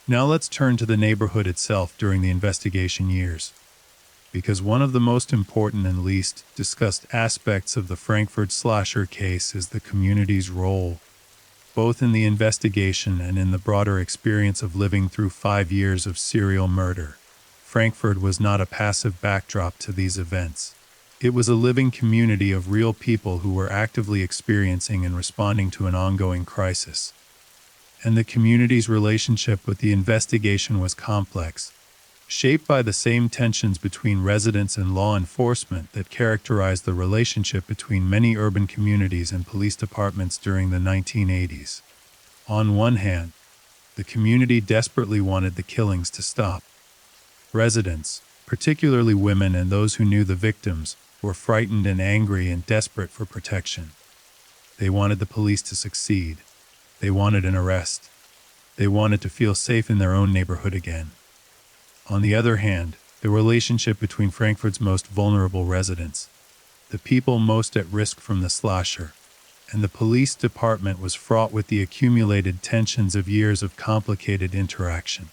Now let's turn to the neighborhood itself during the investigation years, because one of the most important and least discussed aspects of the Frankford slasher case is the community's role, both in the investigation and in the broader experience of living through 5 years of serial murder. Frankford was not a passive backdrop to these events. It was a living community of real people who were actively experiencing and responding to an ongoing crisis. And the community's relationship with the investigation was complex, shaped by the same tensions between residents and law enforcement that characterized the relationship between many urban communities and police departments during the 1980s. On one hand, the community desperately wanted the killings to stop. Residents, particularly women and those who knew the victims, were frightened and angry and desperate for protection. They wanted the police to succeed. They wanted an arrest. They wanted to feel safe in their own neighborhood again. On the other hand, the relationship between Frankfurt's most vulnerable residents, the people most at risk from the slasher, and the police department was fraught with the accumulated tensions of years of complicated interaction.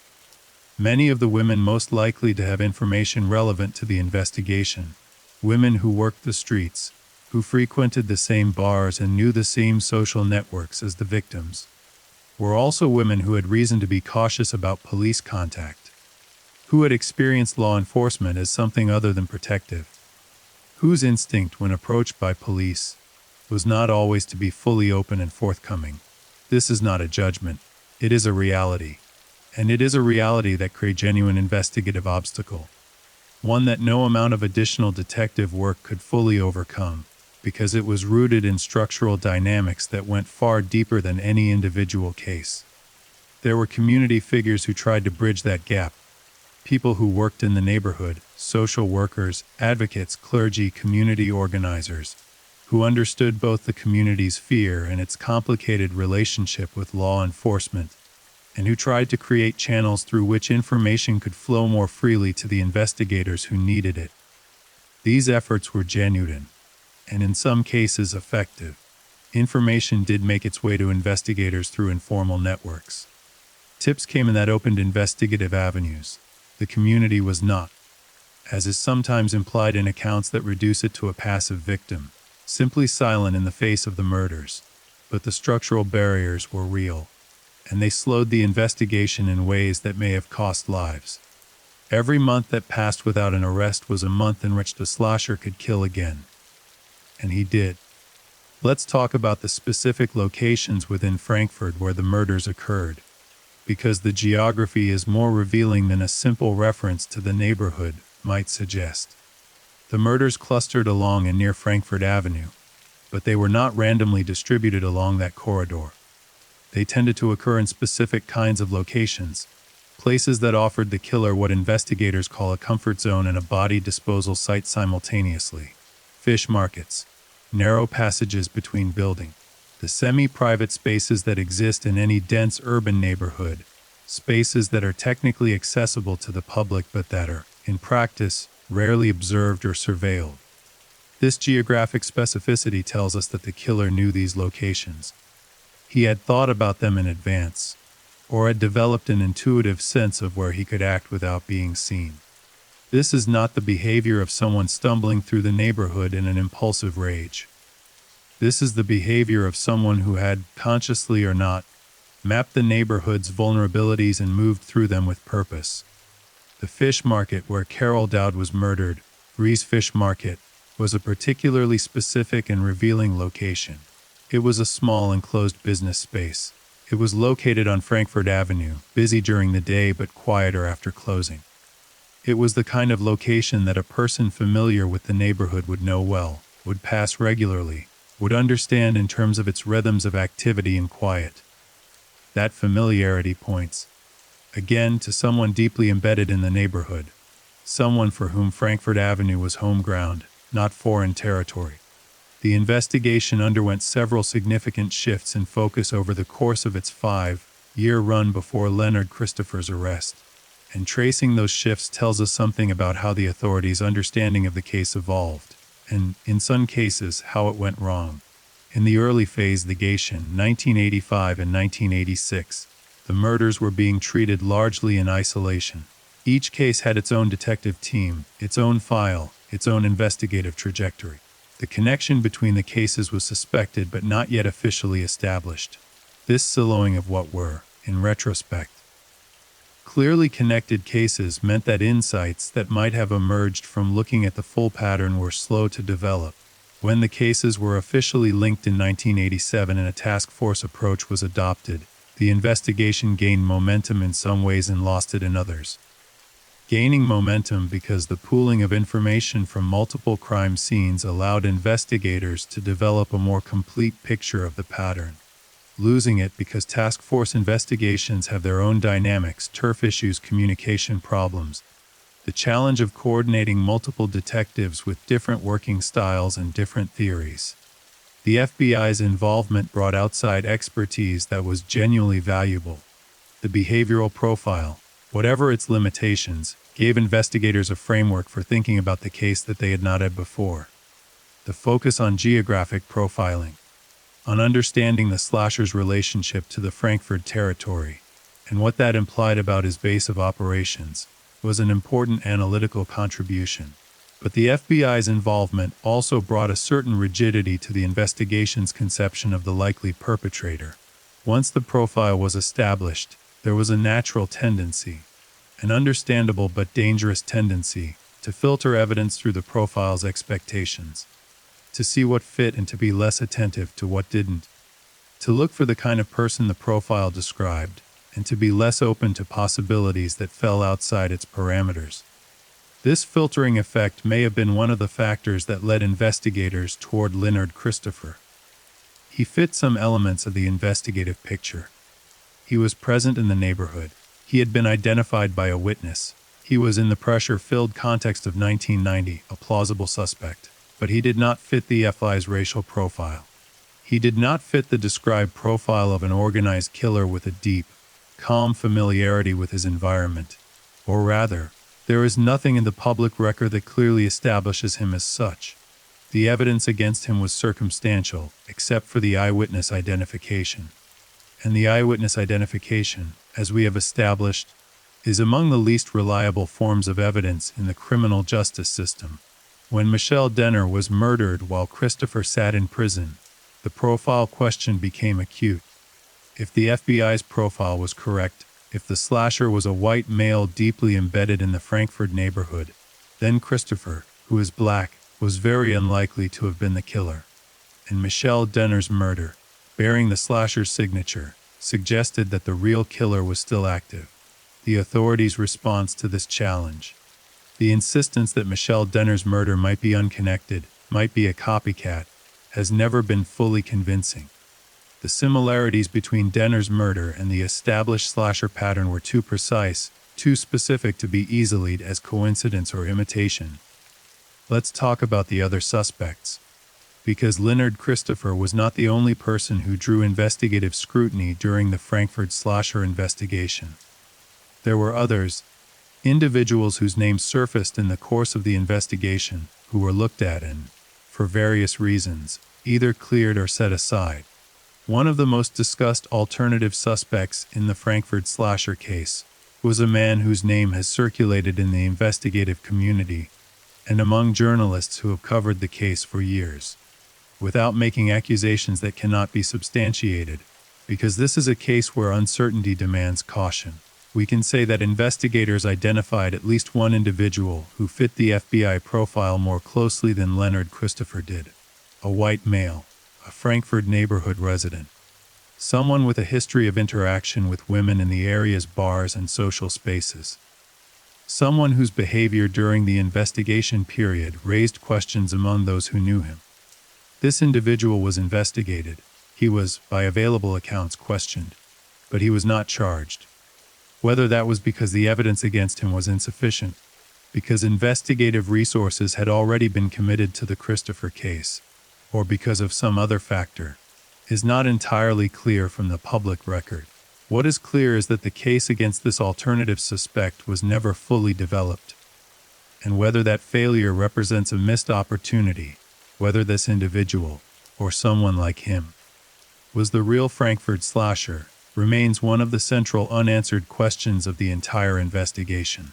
Many of the women most likely to have information relevant to the investigation, women who worked the streets, who frequented the same bars and knew the same social networks as the victims, were also women who had reason to be cautious about police contact, who had experienced law enforcement as something other than protective, whose instinct when approached by police was not always to be fully open and forthcoming. This is not a judgment, it is a reality. And it is a reality that creates genuine investigative obstacle, one that no amount of additional detective work could fully overcome, because it was rooted in structural dynamics that went far deeper than any individual case. There were community figures who tried to bridge that gap, people who worked in the neighborhood, social workers, advocates, clergy, community organizers, who understood both the community's fear and its complicated relationship with law enforcement, and who tried to create channels through which information could flow more freely to the investigators who needed it. These efforts were genuine, and in some cases effective. Information did make its way to investigators through informal networks. Tips came in that opened investigative avenues. The community was not, as is sometimes implied in accounts that reduce it to a passive victim, simply silent in the face of the murders. But the structural barriers were real, and they slowed the investigation in ways that may have cost lives. Every month that passed without an arrest was a month in which the slasher could kill again. And he did. Let's talk about the specific locations within Frankfurt where the murders occurred, because the geography is more revealing than a simple reference to the neighborhood might suggest. The murders clustered along and near Frankfurt Avenue, but they were not randomly distributed along that corridor. They tended to occur in specific kinds of locations, places that offered the killer what investigators call a comfort zone and a body disposal site simultaneously. Fish markets, narrow passages between buildings, the semi-private spaces that exist in any dense urban neighborhood, spaces that are technically accessible to the public but that are, in practice, rarely observed or surveilled. This geographic specificity tells us that the killer knew these locations. He had thought about them in advance, or had developed an intuitive sense of where he could act without being seen. This is not the behavior of someone stumbling through the neighborhood in an impulsive rage. This is the behavior of someone who had, consciously or not, mapped the neighborhood's vulnerabilities and moved through them with purpose. The fish market where Carol Dowd was murdered, Rees Fish Market, was a particularly specific and revealing location. It was a small enclosed business space. It was located on Frankfurt Avenue, busy during the day but quieter after closing. It was the kind of location that a person familiar with the neighborhood would know well, would pass regularly, would understand in terms of its rhythms of activity and quiet. That familiarity points, again, to someone deeply embedded in the neighborhood, someone for whom Frankfurt Avenue was home ground, not foreign territory. The investigation underwent several significant shifts in focus over the course of its 5-year run before Leonard Christopher's arrest, and tracing those shifts tells us something about how the authorities' understanding of the case evolved, and, in some cases, how it went wrong. In the early phase, the investigation, 1985 and 1986, the murders were being treated largely in isolation. Each case had its own detective team, its own file, its own investigative trajectory. The connection between the cases was suspected but not yet officially established. This siloing of what were, in retrospect, clearly connected cases meant that insights that might have emerged from looking at the full pattern were slow to develop. When the cases were officially linked in 1987 and a task force approach was adopted, the investigation gained momentum in some ways and lost it in others. gaining momentum because the pooling of information from multiple crime scenes allowed investigators to develop a more complete picture of the pattern. Losing it because task force investigations have their own dynamics, turf issues, communication problems, the challenge of coordinating multiple detectives with different working styles and different theories. The FBI's involvement brought outside expertise that was genuinely valuable. The behavioral profile, whatever its limitations, gave investigators a framework for thinking about the case that they had not had before. The focus on geographic profiling, on understanding the slasher's relationship to the Frankford territory, and what that implied about his base of operations, was an important analytical contribution. But the FBI's involvement also brought a certain rigidity to the investigation's conception of the likely perpetrator. Once the profile was established, there was a natural tendency, an understandable but dangerous tendency, to filter evidence through the profile's expectations, to see what fit and to be less attentive to what didn't, to look for the kind of person the profile described, and to be less open to possibilities that fell outside its parameters. This filtering effect may have been one of the factors that led investigators toward Leonard Christopher. He fit some elements of the investigative picture. He was present in the neighborhood. He had been identified by a witness. He was in the pressure-filled context of 1990, a plausible suspect. But he did not fit the FBI's racial profile. He did not fit the described profile of an organized killer with a deep, calm familiarity with his environment. Or rather, there is nothing in the public record that clearly establishes him as such. The evidence against him was circumstantial, except for the eyewitness identification. And the eyewitness identification, as we have established, is among the least reliable forms of evidence in the criminal justice system. When Michelle Denner was murdered while Christopher sat in prison, the profile question became acute. If the FBI's profile was correct, if the slasher was a white male deeply embedded in the Frankford neighborhood, then Christopher, who is black, was very unlikely to have been the killer. And Michelle Denner's murder, bearing the slasher's signature, suggested that the real killer was still active. The authorities' response to this challenge, the insistence that Michelle Denner's murder might be unconnected, might be a copycat, has never been fully convincing. The similarities between Denner's murder and the established slasher pattern were too precise, too specific to be easily as coincidence or imitation. Let's talk about the other suspects. Because Leonard Christopher was not the only person who drew investigative scrutiny during the Frankford slasher investigation. There were others, individuals whose names surfaced in the course of the investigation, who were looked at and, for various reasons, either cleared or set aside. One of the most discussed alternative suspects in the Frankford slasher case was a man whose name has circulated in the investigative community and among journalists who have covered the case for years, without making accusations that cannot be substantiated, because this is a case where uncertainty demands caution. We can say that investigators identified at least one individual who fit the FBI profile more closely than Leonard Christopher did. A white male, a Frankford neighborhood resident. Someone with a history of interaction with women in the area's bars and social spaces. Someone whose behavior during the investigation period raised questions among those who knew him. This individual was investigated. He was, by available accounts, questioned. But he was not charged. Whether that was because the evidence against him was insufficient, because investigative resources had already been committed to the Christopher case, or because of some other factor, is not entirely clear from the public record. What is clear is that the case against this alternative suspect was never fully developed. And whether that failure represents a missed opportunity, whether this individual, or someone like him, was the real Frankford slasher, remains one of the central unanswered questions of the entire investigation.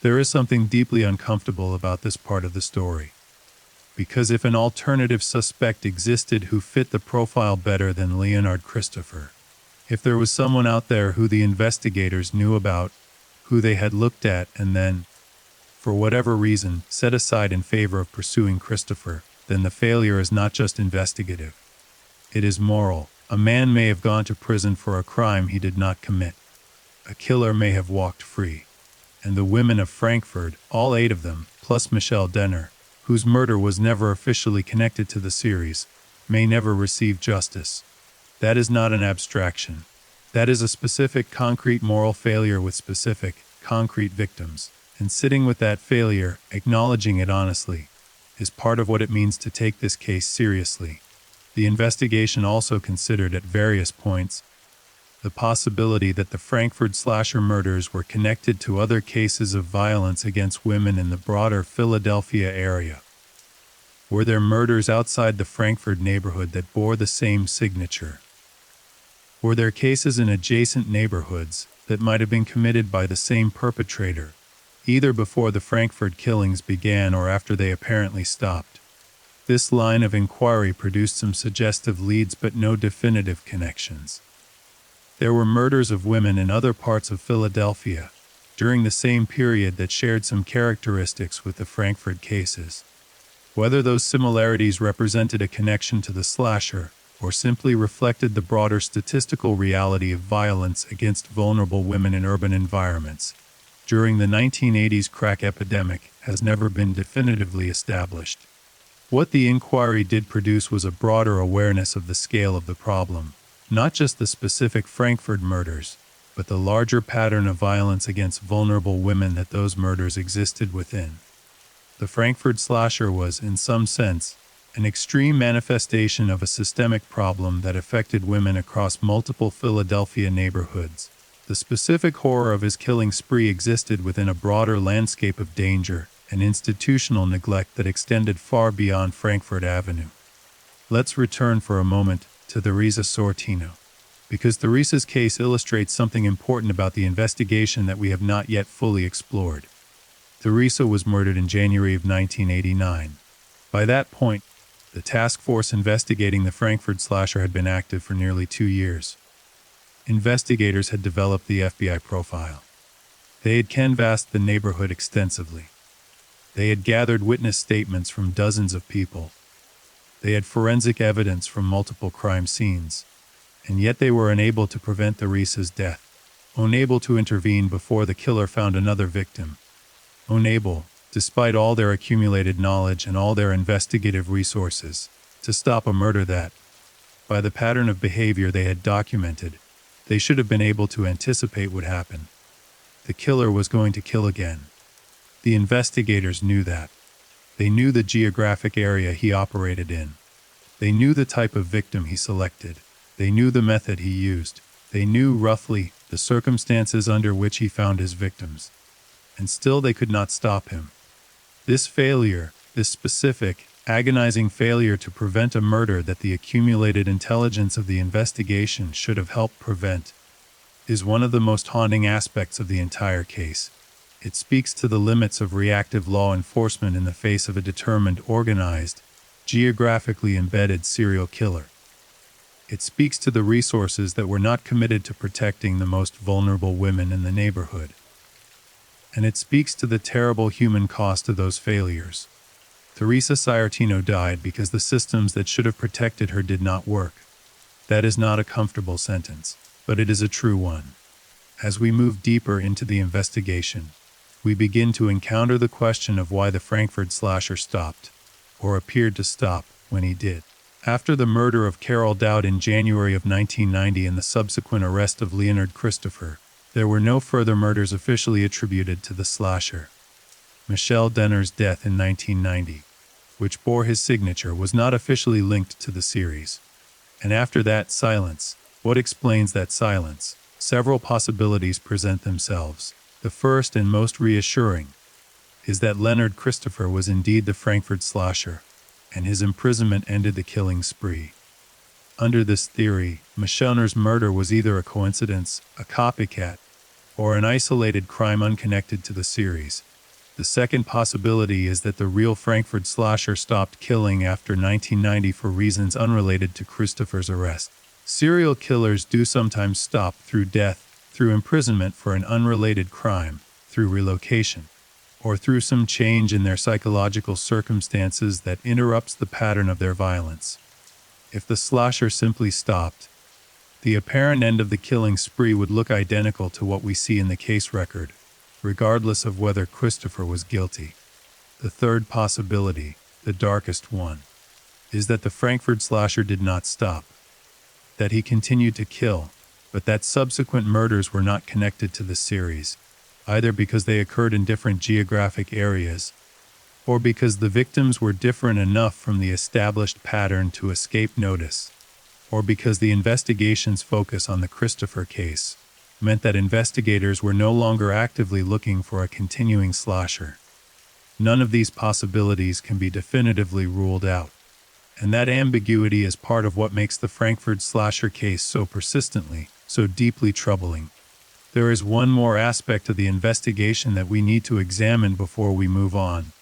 There is something deeply uncomfortable about this part of the story. Because if an alternative suspect existed who fit the profile better than Leonard Christopher, if there was someone out there who the investigators knew about, who they had looked at and then, for whatever reason, set aside in favor of pursuing Christopher, then the failure is not just investigative. It is moral. A man may have gone to prison for a crime he did not commit. A killer may have walked free. and the women of Frankford, all 8 of them, plus Michelle Denner, whose murder was never officially connected to the series, may never receive justice. That is not an abstraction. That is a specific, concrete moral failure with specific, concrete victims. And sitting with that failure, acknowledging it honestly, is part of what it means to take this case seriously. The investigation also considered at various points the possibility that the Frankford slasher murders were connected to other cases of violence against women in the broader Philadelphia area. Were there murders outside the Frankford neighborhood that bore the same signature? Were there cases in adjacent neighborhoods that might have been committed by the same perpetrator, either before the Frankford killings began or after they apparently stopped? This line of inquiry produced some suggestive leads but no definitive connections. There were murders of women in other parts of Philadelphia during the same period that shared some characteristics with the Frankford cases. Whether those similarities represented a connection to the slasher or simply reflected the broader statistical reality of violence against vulnerable women in urban environments during the 1980s crack epidemic has never been definitively established. What the inquiry did produce was a broader awareness of the scale of the problem. Not just the specific Frankford murders, but the larger pattern of violence against vulnerable women that those murders existed within. The Frankford slasher was, in some sense, an extreme manifestation of a systemic problem that affected women across multiple Philadelphia neighborhoods. The specific horror of his killing spree existed within a broader landscape of danger and institutional neglect that extended far beyond Frankford Avenue. Let's return for a moment to Theresa Sortino, because Theresa's case illustrates something important about the investigation that we have not yet fully explored. Theresa was murdered in January of 1989. By that point, the task force investigating the Frankford slasher had been active for nearly 2 years. Investigators had developed the FBI profile. They had canvassed the neighborhood extensively. They had gathered witness statements from dozens of people. They had forensic evidence from multiple crime scenes, and yet they were unable to prevent Theresa's death, unable to intervene before the killer found another victim, unable, despite all their accumulated knowledge and all their investigative resources, to stop a murder that, by the pattern of behavior they had documented, they should have been able to anticipate would happen. The killer was going to kill again. The investigators knew that. They knew the geographic area he operated in. They knew the type of victim he selected. They knew the method he used. They knew, roughly, the circumstances under which he found his victims. And still they could not stop him. This failure, this specific, agonizing failure to prevent a murder that the accumulated intelligence of the investigation should have helped prevent, is one of the most haunting aspects of the entire case. It speaks to the limits of reactive law enforcement in the face of a determined, organized, geographically embedded serial killer. It speaks to the resources that were not committed to protecting the most vulnerable women in the neighborhood. And it speaks to the terrible human cost of those failures. Theresa Sortino died because the systems that should have protected her did not work. That is not a comfortable sentence, but it is a true one. As we move deeper into the investigation, we begin to encounter the question of why the Frankford slasher stopped, or appeared to stop, when he did. After the murder of Carol Dowd in January of 1990 and the subsequent arrest of Leonard Christopher, there were no further murders officially attributed to the slasher. Michelle Denner's death in 1990, which bore his signature, was not officially linked to the series. And after that, silence. What explains that silence? Several possibilities present themselves. The first and most reassuring is that Leonard Christopher was indeed the Frankford slasher, and his imprisonment ended the killing spree. Under this theory, Michelner's murder was either a coincidence, a copycat, or an isolated crime unconnected to the series. The second possibility is that the real Frankford slasher stopped killing after 1990 for reasons unrelated to Christopher's arrest. Serial killers do sometimes stop through death, through imprisonment for an unrelated crime, through relocation, or through some change in their psychological circumstances that interrupts the pattern of their violence. If the slasher simply stopped, the apparent end of the killing spree would look identical to what we see in the case record. regardless of whether Christopher was guilty. The third possibility, the darkest one, is that the Frankford slasher did not stop, that he continued to kill, but that subsequent murders were not connected to the series, either because they occurred in different geographic areas, or because the victims were different enough from the established pattern to escape notice, or because the investigation's focus on the Christopher case meant that investigators were no longer actively looking for a continuing slasher. None of these possibilities can be definitively ruled out, and that ambiguity is part of what makes the Frankford slasher case so persistently, so deeply troubling. There is one more aspect of the investigation that we need to examine before we move on,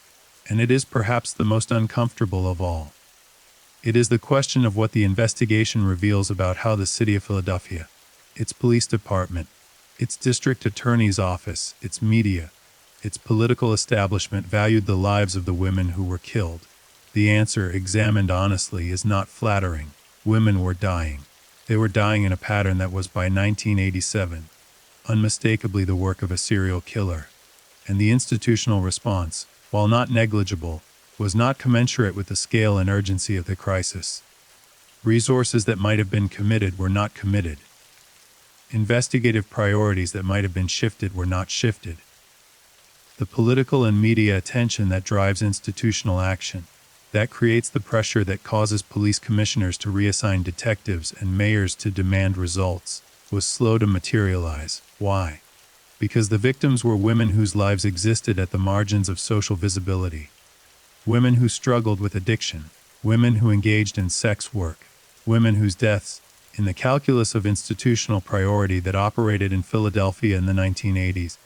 and it is perhaps the most uncomfortable of all. It is the question of what the investigation reveals about how the city of Philadelphia, its police department, its district attorney's office, its media, its political establishment valued the lives of the women who were killed. The answer, examined honestly, is not flattering. Women were dying. They were dying in a pattern that was, by 1987, unmistakably the work of a serial killer. And the institutional response, while not negligible, was not commensurate with the scale and urgency of the crisis. Resources that might have been committed were not committed. Investigative priorities that might have been shifted were not shifted. The political and media attention that drives institutional action, that creates the pressure that causes police commissioners to reassign detectives and mayors to demand results, was slow to materialize. Why? Because the victims were women whose lives existed at the margins of social visibility. Women who struggled with addiction, women who engaged in sex work, women whose deaths, in the calculus of institutional priority that operated in Philadelphia in the 1980s,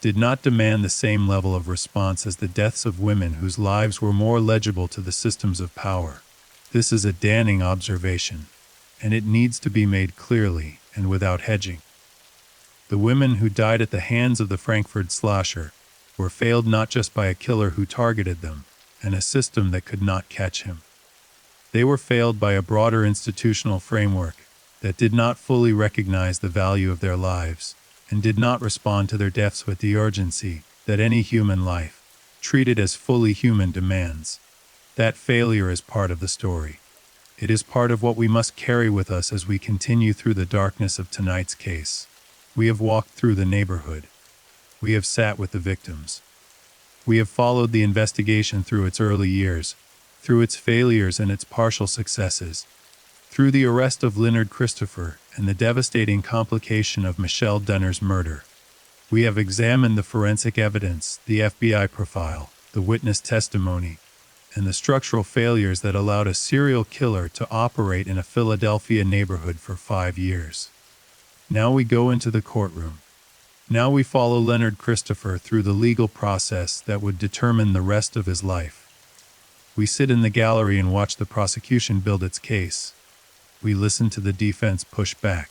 did not demand the same level of response as the deaths of women whose lives were more legible to the systems of power. This is a damning observation, and it needs to be made clearly and without hedging. The women who died at the hands of the Frankford slasher were failed not just by a killer who targeted them, and a system that could not catch him. They were failed by a broader institutional framework that did not fully recognize the value of their lives, and did not respond to their deaths with the urgency that any human life, treated as fully human, demands. That failure is part of the story. It is part of what we must carry with us as we continue through the darkness of tonight's case. We have walked through the neighborhood. We have sat with the victims. We have followed the investigation through its early years, through its failures and its partial successes, through the arrest of Leonard Christopher and the devastating complication of Michelle Denner's murder. We have examined the forensic evidence, the FBI profile, the witness testimony, and the structural failures that allowed a serial killer to operate in a Philadelphia neighborhood for 5 years. Now we go into the courtroom. Now we follow Leonard Christopher through the legal process that would determine the rest of his life. We sit in the gallery and watch the prosecution build its case. We listen to the defense push back.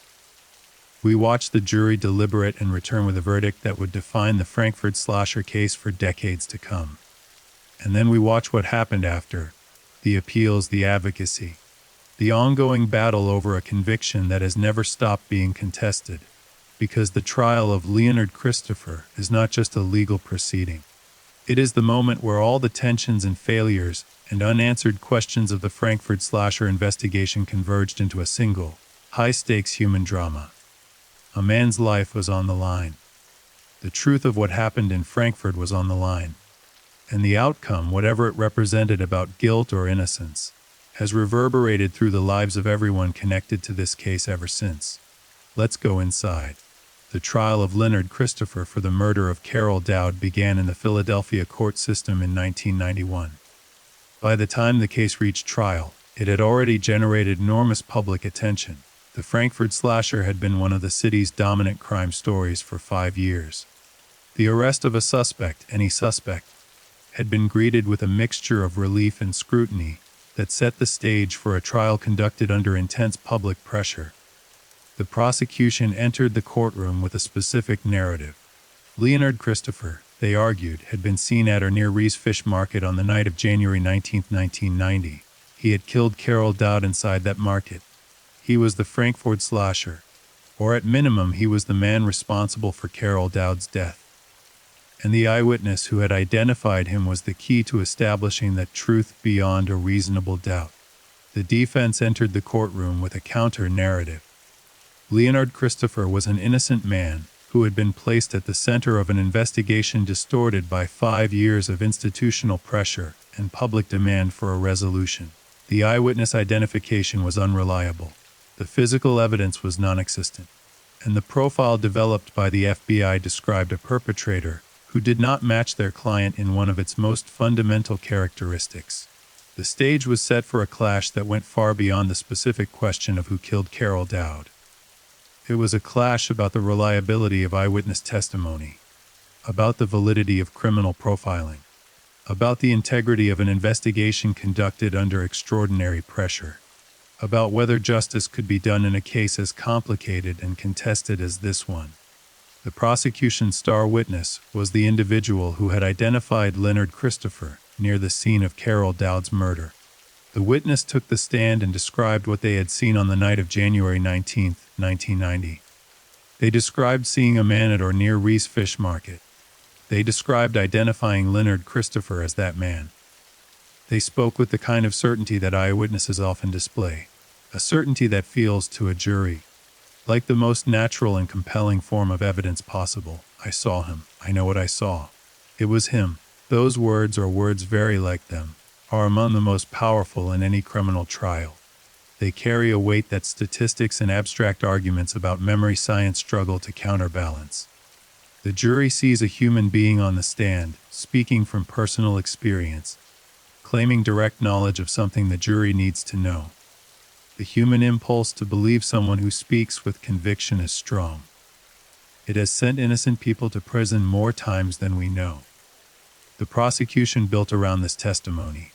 We watch the jury deliberate and return with a verdict that would define the Frankford slasher case for decades to come. And then we watch what happened after, the appeals, the advocacy, the ongoing battle over a conviction that has never stopped being contested, because the trial of Leonard Christopher is not just a legal proceeding. It is the moment where all the tensions and failures and unanswered questions of the Frankford slasher investigation converged into a single, high-stakes human drama. A man's life was on the line. The truth of what happened in Frankford was on the line. And the outcome, whatever it represented about guilt or innocence, has reverberated through the lives of everyone connected to this case ever since. Let's go inside. The trial of Leonard Christopher for the murder of Carol Dowd began in the Philadelphia court system in 1991. By the time the case reached trial, it had already generated enormous public attention. The Frankford slasher had been one of the city's dominant crime stories for 5 years. The arrest of a suspect, any suspect, had been greeted with a mixture of relief and scrutiny that set the stage for a trial conducted under intense public pressure. The prosecution entered the courtroom with a specific narrative. Leonard Christopher, they argued, had been seen at or near Ree's Fish Market on the night of January 19, 1990. He had killed Carol Dowd inside that market. He was the Frankford slasher, or at minimum he was the man responsible for Carol Dowd's death. and the eyewitness who had identified him was the key to establishing that truth beyond a reasonable doubt. The defense entered the courtroom with a counter-narrative. Leonard Christopher was an innocent man who had been placed at the center of an investigation distorted by 5 years of institutional pressure and public demand for a resolution. The eyewitness identification was unreliable. The physical evidence was non-existent, and the profile developed by the FBI described a perpetrator who did not match their client in one of its most fundamental characteristics. The stage was set for a clash that went far beyond the specific question of who killed Carol Dowd. It was a clash about the reliability of eyewitness testimony, about the validity of criminal profiling, about the integrity of an investigation conducted under extraordinary pressure, about whether justice could be done in a case as complicated and contested as this one. The prosecution's star witness was the individual who had identified Leonard Christopher near the scene of Carol Dowd's murder. The witness took the stand and described what they had seen on the night of January 19, 1990. They described seeing a man at or near Reese Fish Market. They described identifying Leonard Christopher as that man. They spoke with the kind of certainty that eyewitnesses often display, a certainty that feels to a jury like the most natural and compelling form of evidence possible. I saw him. I know what I saw. It was him. Those words, or words very like them, are among the most powerful in any criminal trial. They carry a weight that statistics and abstract arguments about memory science struggle to counterbalance. The jury sees a human being on the stand, speaking from personal experience, claiming direct knowledge of something the jury needs to know. The human impulse to believe someone who speaks with conviction is strong. It has sent innocent people to prison more times than we know. The prosecution built around this testimony.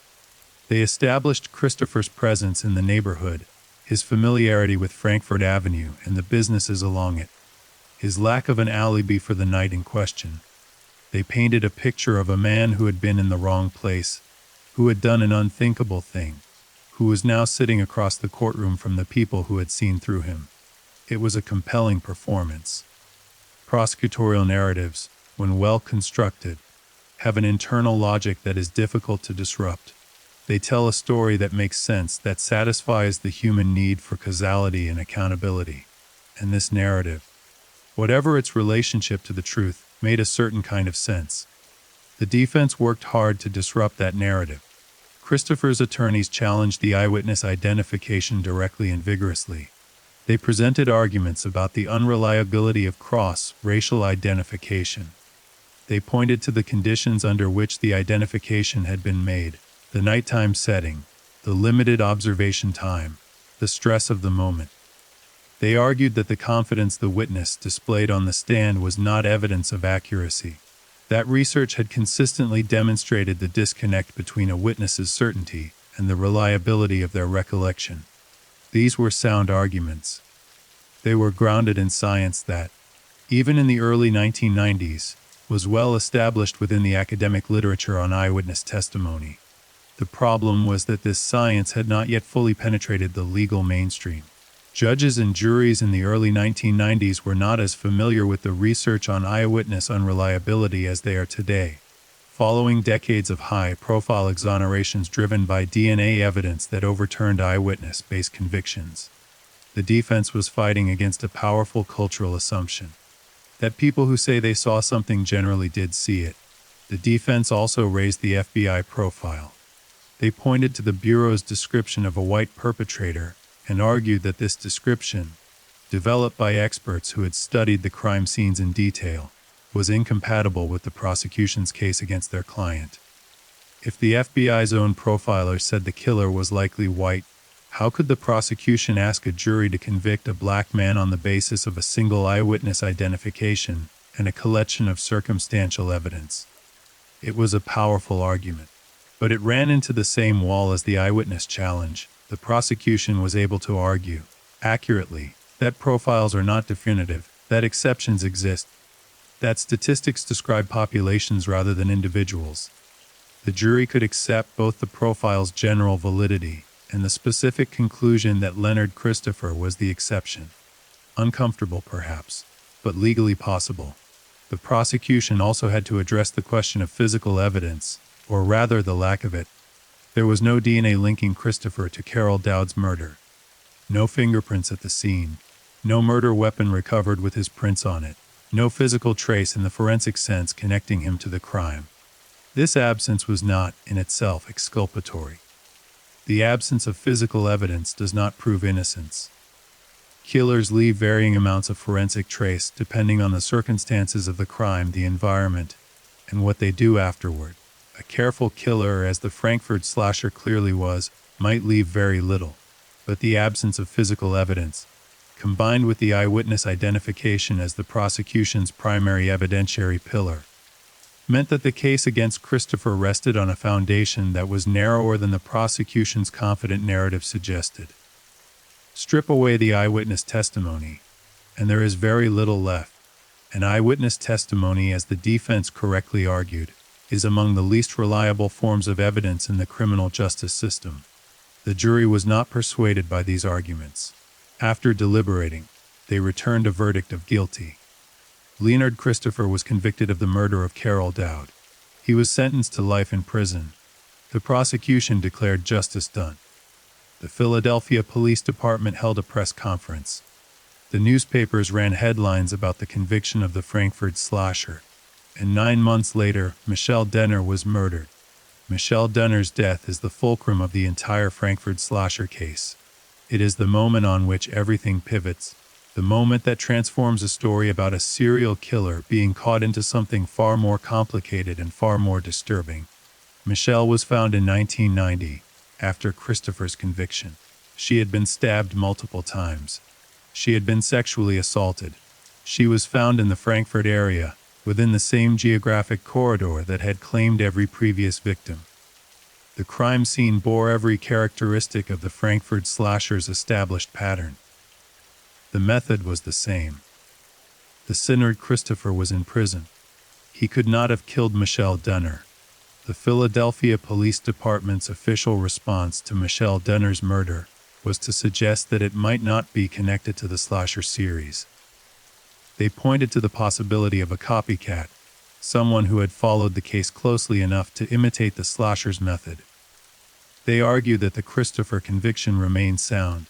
They established Christopher's presence in the neighborhood, his familiarity with Frankford Avenue and the businesses along it, his lack of an alibi for the night in question. They painted a picture of a man who had been in the wrong place, who had done an unthinkable thing, who was now sitting across the courtroom from the people who had seen through him. It was a compelling performance. Prosecutorial narratives, when well constructed, have an internal logic that is difficult to disrupt. They tell a story that makes sense, that satisfies the human need for causality and accountability. And this narrative, whatever its relationship to the truth, made a certain kind of sense. The defense worked hard to disrupt that narrative. Christopher's attorneys challenged the eyewitness identification directly and vigorously. They presented arguments about the unreliability of cross-racial identification. They pointed to the conditions under which the identification had been made, the nighttime setting, the limited observation time, the stress of the moment. They argued that the confidence the witness displayed on the stand was not evidence of accuracy. That research had consistently demonstrated the disconnect between a witness's certainty and the reliability of their recollection. These were sound arguments. They were grounded in science that, even in the early 1990s, was well established within the academic literature on eyewitness testimony. The problem was that this science had not yet fully penetrated the legal mainstream. Judges and juries in the early 1990s were not as familiar with the research on eyewitness unreliability as they are today, following decades of high-profile exonerations driven by DNA evidence that overturned eyewitness-based convictions. The defense was fighting against a powerful cultural assumption that people who say they saw something generally did see it. The defense also raised the FBI profile. They pointed to the Bureau's description of a white perpetrator and argued that this description, developed by experts who had studied the crime scenes in detail, was incompatible with the prosecution's case against their client. If the FBI's own profiler said the killer was likely white, how could the prosecution ask a jury to convict a black man on the basis of a single eyewitness identification and a collection of circumstantial evidence? It was a powerful argument, but it ran into the same wall as the eyewitness challenge. The prosecution was able to argue, accurately, that profiles are not definitive, that exceptions exist, that statistics describe populations rather than individuals. The jury could accept both the profile's general validity and the specific conclusion that Leonard Christopher was the exception. Uncomfortable, perhaps, but legally possible. The prosecution also had to address the question of physical evidence, or rather the lack of it. There was no DNA linking Christopher to Carol Dowd's murder. No fingerprints at the scene. No murder weapon recovered with his prints on it. No physical trace in the forensic sense connecting him to the crime. This absence was not, in itself, exculpatory. The absence of physical evidence does not prove innocence. Killers leave varying amounts of forensic trace depending on the circumstances of the crime, the environment, and what they do afterward. A careful killer, as the Frankford slasher clearly was, might leave very little. But the absence of physical evidence, combined with the eyewitness identification as the prosecution's primary evidentiary pillar, meant that the case against Christopher rested on a foundation that was narrower than the prosecution's confident narrative suggested. Strip away the eyewitness testimony, and there is very little left. An eyewitness testimony, as the defense correctly argued, is among the least reliable forms of evidence in the criminal justice system. The jury was not persuaded by these arguments. After deliberating, they returned a verdict of guilty. Leonard Christopher was convicted of the murder of Carol Dowd. He was sentenced to life in prison. The prosecution declared justice done. The Philadelphia Police Department held a press conference. The newspapers ran headlines about the conviction of the Frankford slasher, and 9 months later, Michelle Denner was murdered. Michelle Denner's death is the fulcrum of the entire Frankford slasher case. It is the moment on which everything pivots, the moment that transforms a story about a serial killer being caught into something far more complicated and far more disturbing. Michelle was found in 1990, after Christopher's conviction. She had been stabbed multiple times. She had been sexually assaulted. She was found in the Frankfurt area, within the same geographic corridor that had claimed every previous victim. The crime scene bore every characteristic of the Frankfurt slasher's established pattern. The method was the same. The sinner Christopher was in prison. He could not have killed Michelle Denner. The Philadelphia Police Department's official response to Michelle Denner's murder was to suggest that it might not be connected to the slasher series. They pointed to the possibility of a copycat, someone who had followed the case closely enough to imitate the slasher's method. They argued that the Christopher conviction remained sound,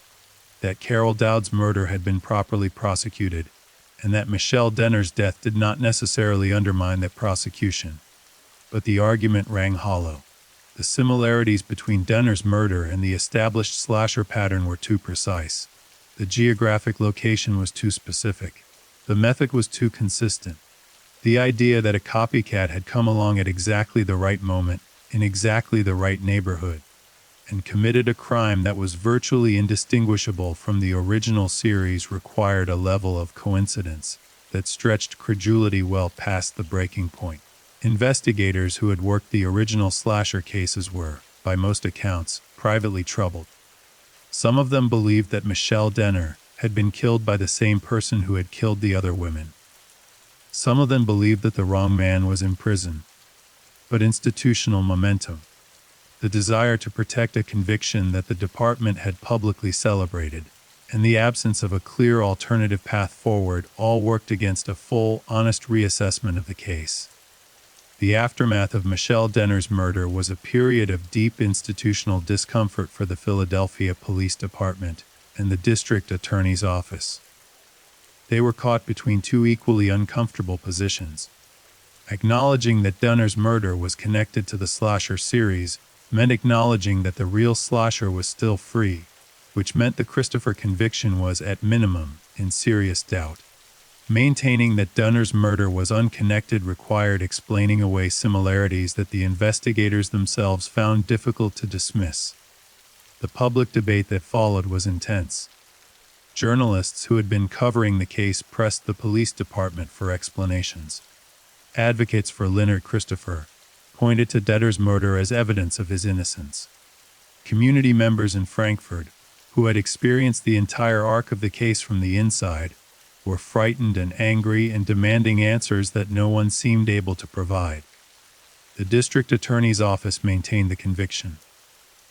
that Carol Dowd's murder had been properly prosecuted, and that Michelle Denner's death did not necessarily undermine that prosecution. But the argument rang hollow. The similarities between Denner's murder and the established slasher pattern were too precise. The geographic location was too specific. The method was too consistent. The idea that a copycat had come along at exactly the right moment, in exactly the right neighborhood, and committed a crime that was virtually indistinguishable from the original series required a level of coincidence that stretched credulity well past the breaking point. Investigators who had worked the original slasher cases were, by most accounts, privately troubled. Some of them believed that Michelle Denner had been killed by the same person who had killed the other women. Some of them believed that the wrong man was in prison. But institutional momentum, the desire to protect a conviction that the department had publicly celebrated, and the absence of a clear alternative path forward all worked against a full, honest reassessment of the case. The aftermath of Michelle Denner's murder was a period of deep institutional discomfort for the Philadelphia Police Department and the district attorney's office. They were caught between two equally uncomfortable positions. Acknowledging that Denner's murder was connected to the slasher series meant acknowledging that the real slasher was still free, which meant the Christopher conviction was, at minimum, in serious doubt. Maintaining that Denner's murder was unconnected required explaining away similarities that the investigators themselves found difficult to dismiss. The public debate that followed was intense. Journalists who had been covering the case pressed the police department for explanations. Advocates for Leonard Christopher pointed to Denner's murder as evidence of his innocence. Community members in Frankford, who had experienced the entire arc of the case from the inside, were frightened and angry and demanding answers that no one seemed able to provide. The district attorney's office maintained the conviction.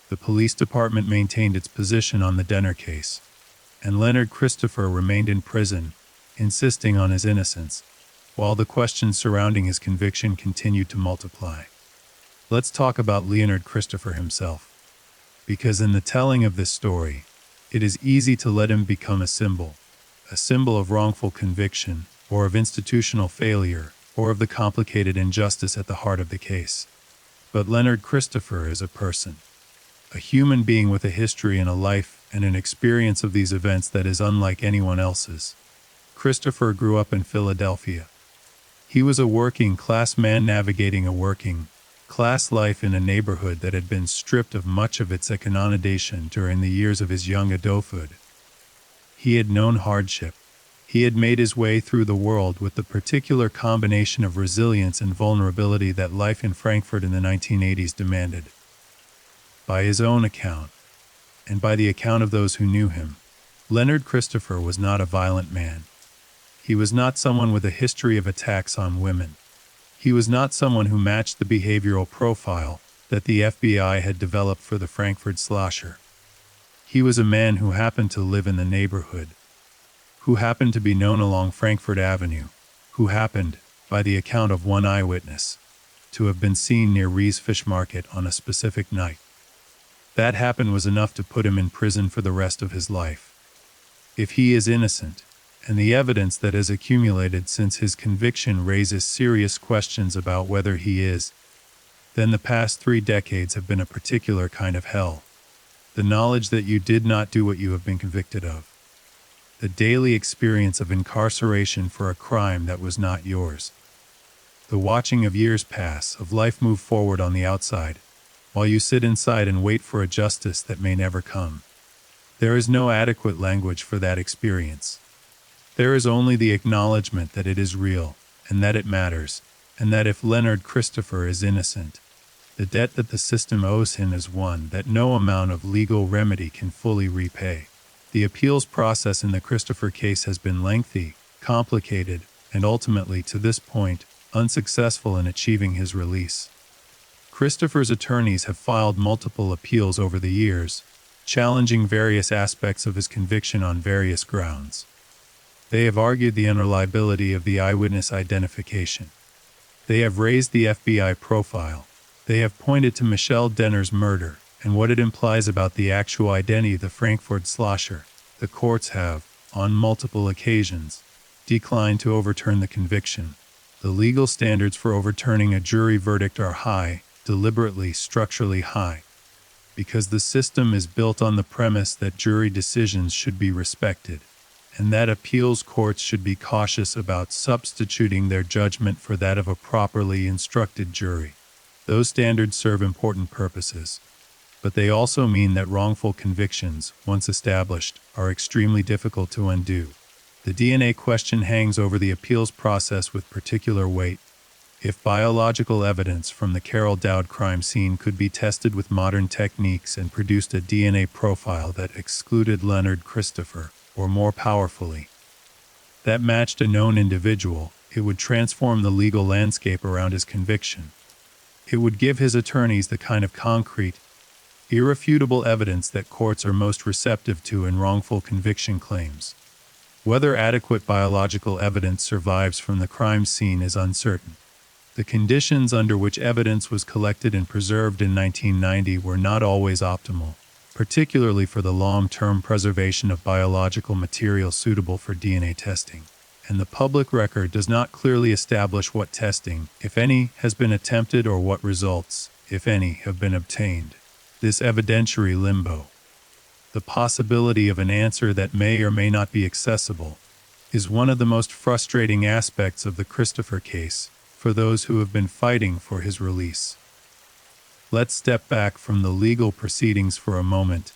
The police department maintained its position on the Denner case, and Leonard Christopher remained in prison, insisting on his innocence. while the questions surrounding his conviction continued to multiply. Let's talk about Leonard Christopher himself, because in the telling of this story, it is easy to let him become a symbol of wrongful conviction, or of institutional failure, or of the complicated injustice at the heart of the case. But Leonard Christopher is a person, a human being with a history and a life and an experience of these events that is unlike anyone else's. Christopher grew up in Philadelphia. He was a working-class man navigating a working-class life in a neighborhood that had been stripped of much of its accommodation during the years of his young adulthood. He had known hardship. He had made his way through the world with the particular combination of resilience and vulnerability that life in Frankfurt in the 1980s demanded. By his own account, and by the account of those who knew him, Leonard Christopher was not a violent man. He was not someone with a history of attacks on women. He was not someone who matched the behavioral profile that the FBI had developed for the Frankfurt slasher. He was a man who happened to live in the neighborhood, who happened to be known along Frankfurt Avenue, who happened, by the account of one eyewitness, to have been seen near Rees Fish Market on a specific night. That happened was enough to put him in prison for the rest of his life. If he is innocent, and the evidence that has accumulated since his conviction raises serious questions about whether he is, then the past 3 decades have been a particular kind of hell. The knowledge that you did not do what you have been convicted of. The daily experience of incarceration for a crime that was not yours. The watching of years pass, of life move forward on the outside, while you sit inside and wait for a justice that may never come. There is no adequate language for that experience. There is only the acknowledgement that it is real, and that it matters, and that if Leonard Christopher is innocent, the debt that the system owes him is one that no amount of legal remedy can fully repay. The appeals process in the Christopher case has been lengthy, complicated, and ultimately, to this point, unsuccessful in achieving his release. Christopher's attorneys have filed multiple appeals over the years, challenging various aspects of his conviction on various grounds. They have argued the unreliability of the eyewitness identification. They have raised the FBI profile. They have pointed to Michelle Denner's murder and what it implies about the actual identity of the Frankfurt slasher. The courts have, on multiple occasions, declined to overturn the conviction. The legal standards for overturning a jury verdict are high, deliberately, structurally high, because the system is built on the premise that jury decisions should be respected, and that appeals courts should be cautious about substituting their judgment for that of a properly instructed jury. Those standards serve important purposes, but they also mean that wrongful convictions, once established, are extremely difficult to undo. The DNA question hangs over the appeals process with particular weight. If biological evidence from the Carroll Dowd crime scene could be tested with modern techniques and produced a DNA profile that excluded Leonard Christopher, or more powerfully, that matched a known individual, it would transform the legal landscape around his conviction. It would give his attorneys the kind of concrete, irrefutable evidence that courts are most receptive to in wrongful conviction claims. Whether adequate biological evidence survives from the crime scene is uncertain. The conditions under which evidence was collected and preserved in 1990 were not always optimal, particularly for the long-term preservation of biological material suitable for DNA testing, and the public record does not clearly establish what testing, if any, has been attempted or what results, if any, have been obtained. This evidentiary limbo, the possibility of an answer that may or may not be accessible, is one of the most frustrating aspects of the Christopher case for those who have been fighting for his release. Let's step back from the legal proceedings for a moment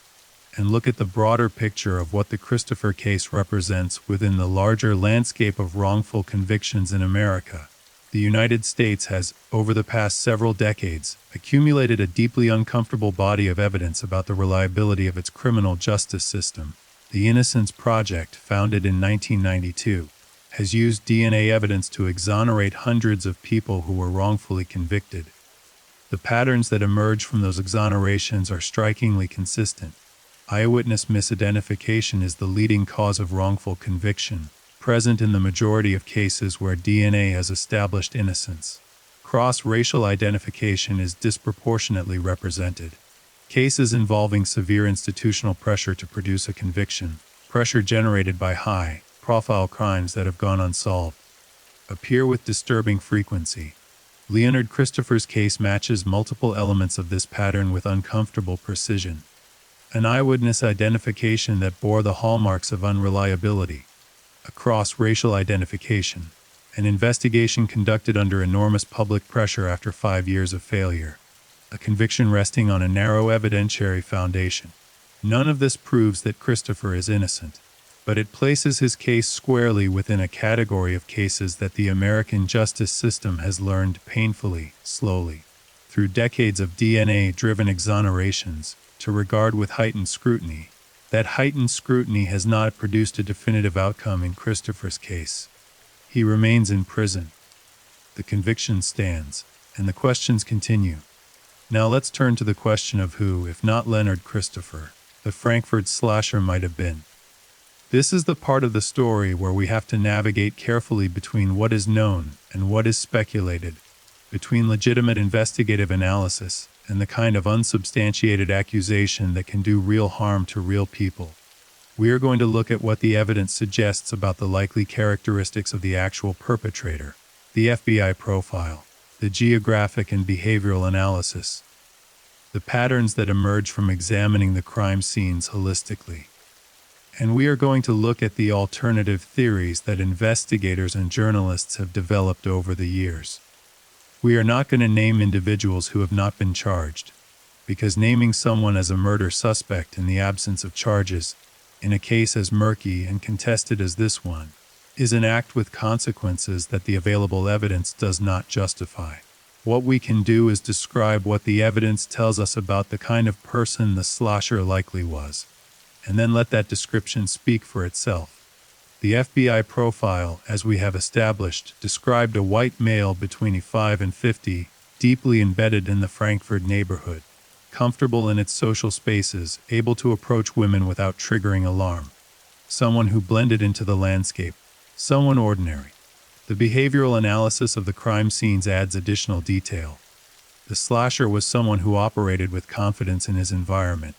and look at the broader picture of what the Christopher case represents within the larger landscape of wrongful convictions in America. The United States has, over the past several decades, accumulated a deeply uncomfortable body of evidence about the reliability of its criminal justice system. The Innocence Project, founded in 1992, has used DNA evidence to exonerate hundreds of people who were wrongfully convicted. The patterns that emerge from those exonerations are strikingly consistent. Eyewitness misidentification is the leading cause of wrongful conviction, present in the majority of cases where DNA has established innocence. Cross-racial identification is disproportionately represented. Cases involving severe institutional pressure to produce a conviction, pressure generated by high-profile crimes that have gone unsolved, appear with disturbing frequency. Leonard Christopher's case matches multiple elements of this pattern with uncomfortable precision. An eyewitness identification that bore the hallmarks of unreliability, a cross-racial identification, an investigation conducted under enormous public pressure after 5 years of failure, a conviction resting on a narrow evidentiary foundation. None of this proves that Christopher is innocent, but it places his case squarely within a category of cases that the American justice system has learned painfully, slowly, through decades of DNA-driven exonerations, to regard with heightened scrutiny. That heightened scrutiny has not produced a definitive outcome in Christopher's case. He remains in prison. The conviction stands, and the questions continue. Now let's turn to the question of who, if not Leonard Christopher, the Frankford slasher might have been. This is the part of the story where we have to navigate carefully between what is known and what is speculated, between legitimate investigative analysis and the kind of unsubstantiated accusation that can do real harm to real people. We are going to look at what the evidence suggests about the likely characteristics of the actual perpetrator, the FBI profile, the geographic and behavioral analysis, the patterns that emerge from examining the crime scenes holistically. And we are going to look at the alternative theories that investigators and journalists have developed over the years. We are not going to name individuals who have not been charged, because naming someone as a murder suspect in the absence of charges, in a case as murky and contested as this one, is an act with consequences that the available evidence does not justify. What we can do is describe what the evidence tells us about the kind of person the slasher likely was, and then let that description speak for itself. The FBI profile, as we have established, described a white male between 5 and 50, deeply embedded in the Frankford neighborhood, comfortable in its social spaces, able to approach women without triggering alarm. Someone who blended into the landscape, someone ordinary. The behavioral analysis of the crime scenes adds additional detail. The slasher was someone who operated with confidence in his environment,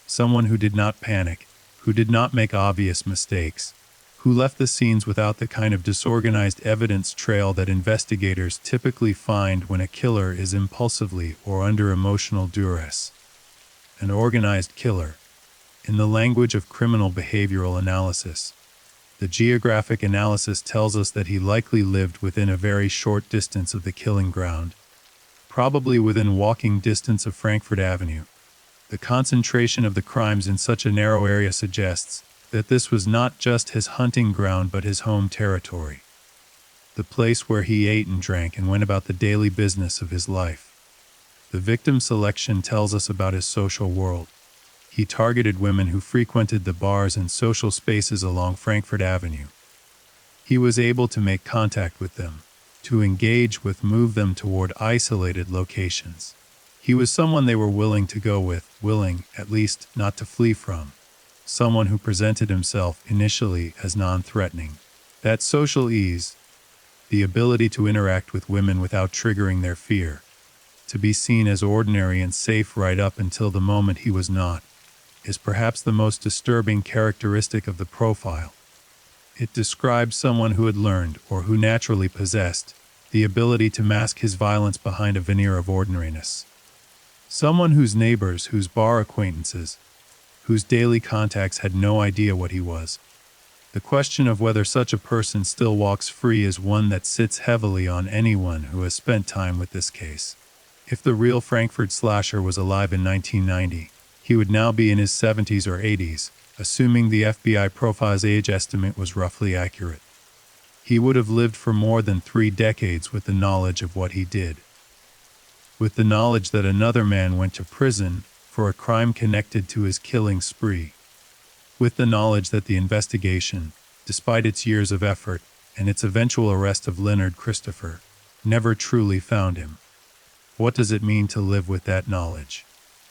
someone who did not panic, who did not make obvious mistakes, who left the scenes without the kind of disorganized evidence trail that investigators typically find when a killer is impulsively or under emotional duress. An organized killer. In the language of criminal behavioral analysis, the geographic analysis tells us that he likely lived within a very short distance of the killing ground, probably within walking distance of Frankford Avenue. The concentration of the crimes in such a narrow area suggests that this was not just his hunting ground but his home territory, the place where he ate and drank and went about the daily business of his life. The victim selection tells us about his social world. He targeted women who frequented the bars and social spaces along Frankford Avenue. He was able to make contact with them, to engage with, move them toward isolated locations. He was someone they were willing to go with, willing, at least, not to flee from. Someone who presented himself initially as non-threatening. That social ease, the ability to interact with women without triggering their fear, to be seen as ordinary and safe right up until the moment he was not, is perhaps the most disturbing characteristic of the profile. It describes someone who had learned, or who naturally possessed, the ability to mask his violence behind a veneer of ordinariness. Someone whose neighbors, whose bar acquaintances, whose daily contacts had no idea what he was. The question of whether such a person still walks free is one that sits heavily on anyone who has spent time with this case. If the real Frankford slasher was alive in 1990, he would now be in his 70s or 80s, assuming the FBI profile's age estimate was roughly accurate. He would have lived for more than 3 decades with the knowledge of what he did. With the knowledge that another man went to prison for a crime connected to his killing spree. With the knowledge that the investigation, despite its years of effort and its eventual arrest of Leonard Christopher, never truly found him. What does it mean to live with that knowledge?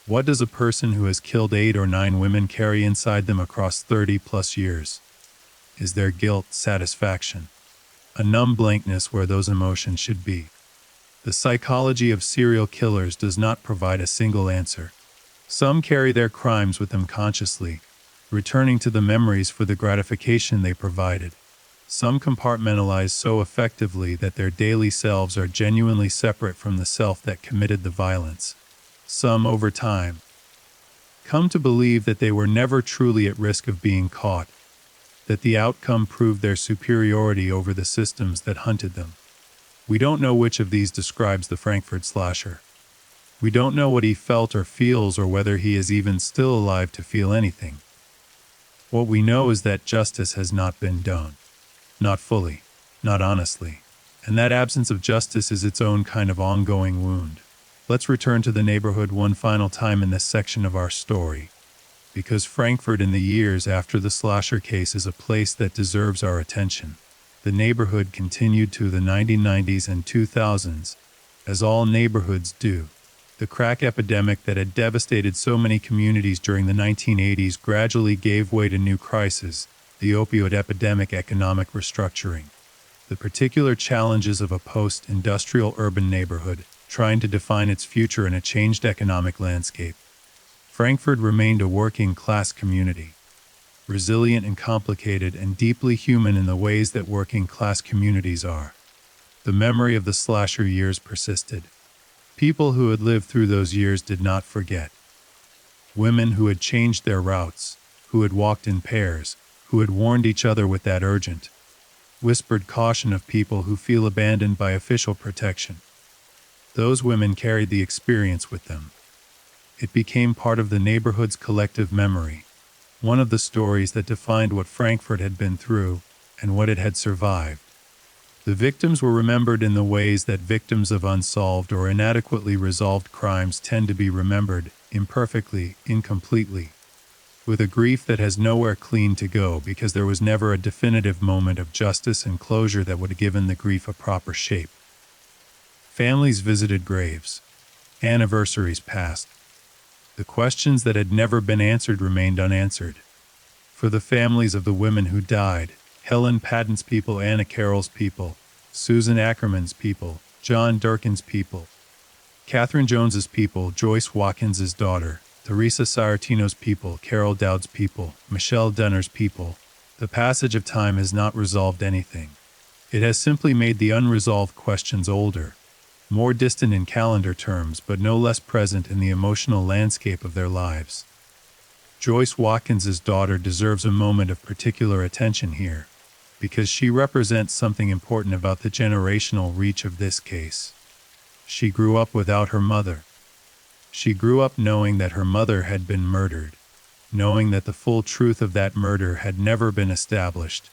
What does a person who has killed 8 or 9 women carry inside them across 30+ years? Is there guilt, satisfaction, a numb blankness where those emotions should be? The psychology of serial killers does not provide a single answer. Some carry their crimes with them consciously, returning to the memories for the gratification they provided. Some compartmentalize so effectively that their daily selves are genuinely separate from the self that committed the violence. Some, over time, come to believe that they were never truly at risk of being caught, that the outcome proved their superiority over the systems that hunted them. We don't know which of these describes the Frankford slasher. We don't know what he felt or feels, or whether he is even still alive to feel anything. What we know is that justice has not been done. Not fully, not honestly. And that absence of justice is its own kind of ongoing wound. Let's return to the neighborhood one final time in this section of our story, because Frankford in the years after the slasher case is a place that deserves our attention. The neighborhood continued to the 1990s and 2000s, as all neighborhoods do. The crack epidemic that had devastated so many communities during the 1980s gradually gave way to new crises: the opioid epidemic, economic restructuring, the particular challenges of a post-industrial urban neighborhood trying to define its future in a changed economic landscape. Frankford remained a working-class community, resilient and complicated and deeply human in the ways that working-class communities are. The memory of the slasher years persisted. People who had lived through those years did not forget. Women who had changed their routes, who had walked in pairs, who had warned each other with that urgent, whispered caution of people who feel abandoned by official protection. Those women carried the experience with them. It became part of the neighborhood's collective memory, one of the stories that defined what Frankfurt had been through and what it had survived. The victims were remembered in the ways that victims of unsolved or inadequately resolved crimes tend to be remembered: imperfectly, incompletely, with a grief that has nowhere clean to go because there was never a definitive moment of justice and closure that would have given the grief a proper shape. Families visited graves. Anniversaries passed. The questions that had never been answered remained unanswered. For the families of the women who died, Helen Patton's people, Anna Carroll's people, Susan Ackerman's people, John Durkin's people, Catherine Jones's people, Joyce Watkins's daughter, Teresa Sartino's people, Carol Dowd's people, Michelle Denner's people, the passage of time has not resolved anything. It has simply made the unresolved questions older, more distant in calendar terms, but no less present in the emotional landscape of their lives. Joyce Watkins's daughter deserves a moment of particular attention here, because she represents something important about the generational reach of this case. She grew up without her mother. She grew up knowing that her mother had been murdered, knowing that the full truth of that murder had never been established,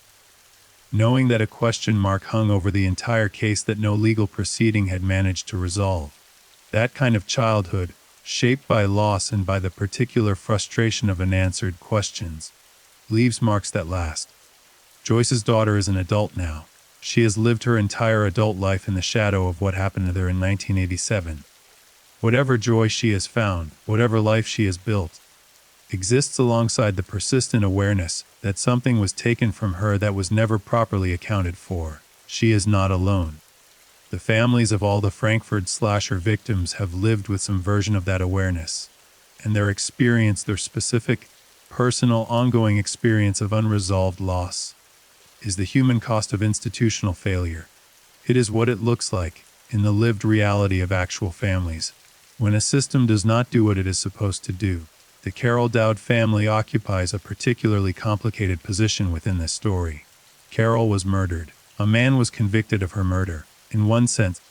knowing that a question mark hung over the entire case that no legal proceeding had managed to resolve. That kind of childhood, shaped by loss and by the particular frustration of unanswered questions, leaves marks that last. Joyce's daughter is an adult now. She has lived her entire adult life in the shadow of what happened to her in 1987. Whatever joy she has found, whatever life she has built, exists alongside the persistent awareness that something was taken from her that was never properly accounted for. She is not alone. The families of all the Frankfurt slasher victims have lived with some version of that awareness, and their specific, personal, ongoing experience of unresolved loss is the human cost of institutional failure. It is what it looks like in the lived reality of actual families when a system does not do what it is supposed to do. The Carol Dowd family occupies a particularly complicated position within this story. Carol was murdered. A man was convicted of her murder. In one sense,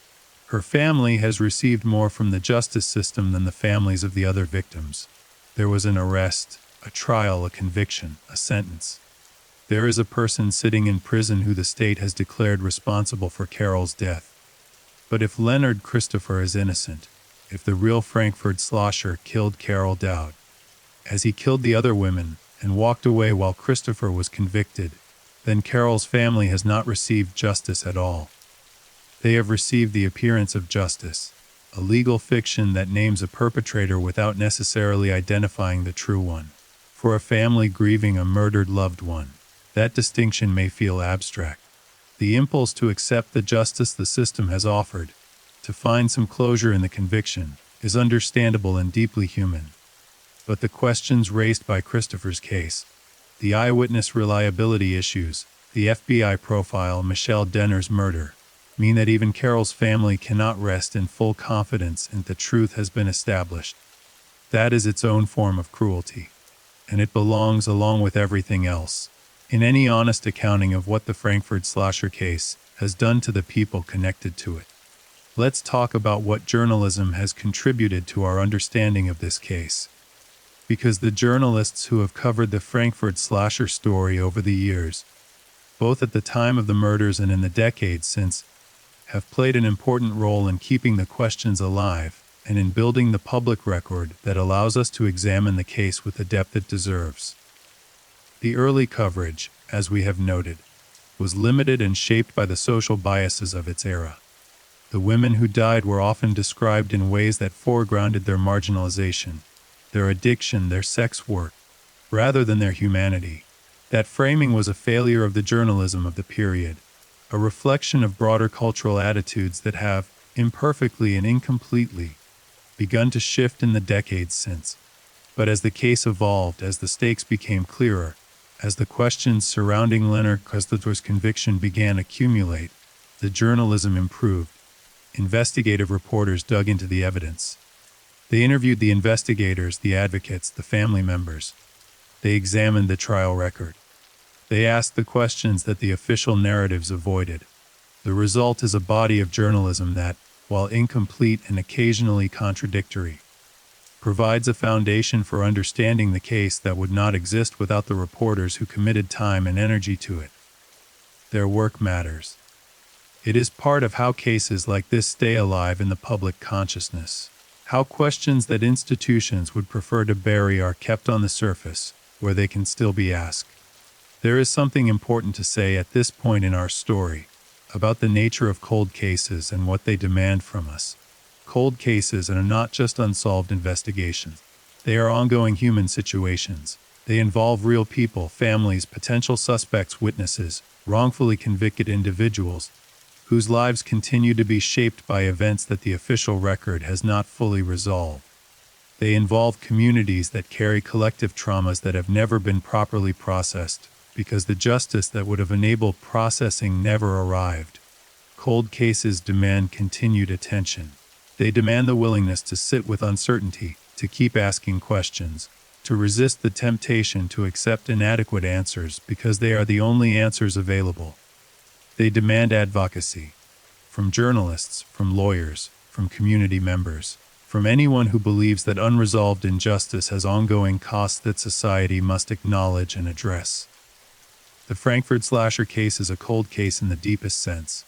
her family has received more from the justice system than the families of the other victims. There was an arrest, a trial, a conviction, a sentence. There is a person sitting in prison who the state has declared responsible for Carol's death. But if Leonard Christopher is innocent, if the real Frankfurt slasher killed Carol Dowd, as he killed the other women and walked away while Christopher was convicted, then Carol's family has not received justice at all. They have received the appearance of justice, a legal fiction that names a perpetrator without necessarily identifying the true one. For a family grieving a murdered loved one, That distinction may feel abstract. The impulse to accept the justice the system has offered, to find some closure in the conviction, is understandable and deeply human. But the questions raised by Christopher's case, the eyewitness reliability issues, the FBI profile, Michelle Denner's murder, mean that even Carol's family cannot rest in full confidence that the truth has been established. That is its own form of cruelty, and it belongs along with everything else in any honest accounting of what the Frankford slasher case has done to the people connected to it. Let's talk about what journalism has contributed to our understanding of this case. Because the journalists who have covered the Frankford slasher story over the years, both at the time of the murders and in the decades since, have played an important role in keeping the questions alive and in building the public record that allows us to examine the case with the depth it deserves. The early coverage, as we have noted, was limited and shaped by the social biases of its era. The women who died were often described in ways that foregrounded their marginalization, their addiction, their sex work, rather than their humanity. That framing was a failure of the journalism of the period, a reflection of broader cultural attitudes that have, imperfectly and incompletely, begun to shift in the decades since. But as the case evolved, as the stakes became clearer, as the questions surrounding Leonard Christopher's conviction began to accumulate, the journalism improved. Investigative reporters dug into the evidence. They interviewed the investigators, the advocates, the family members. They examined the trial record. They asked the questions that the official narratives avoided. The result is a body of journalism that, while incomplete and occasionally contradictory, provides a foundation for understanding the case that would not exist without the reporters who committed time and energy to it. Their work matters. It is part of how cases like this stay alive in the public consciousness, how questions that institutions would prefer to bury are kept on the surface, where they can still be asked. There is something important to say at this point in our story about the nature of cold cases and what they demand from us. Cold cases are not just unsolved investigations. They are ongoing human situations. They involve real people, families, potential suspects, witnesses, wrongfully convicted individuals, whose lives continue to be shaped by events that the official record has not fully resolved. They involve communities that carry collective traumas that have never been properly processed, because the justice that would have enabled processing never arrived. Cold cases demand continued attention. They demand the willingness to sit with uncertainty, to keep asking questions, to resist the temptation to accept inadequate answers because they are the only answers available. They demand advocacy, from journalists, from lawyers, from community members, from anyone who believes that unresolved injustice has ongoing costs that society must acknowledge and address. The Frankford slasher case is a cold case in the deepest sense.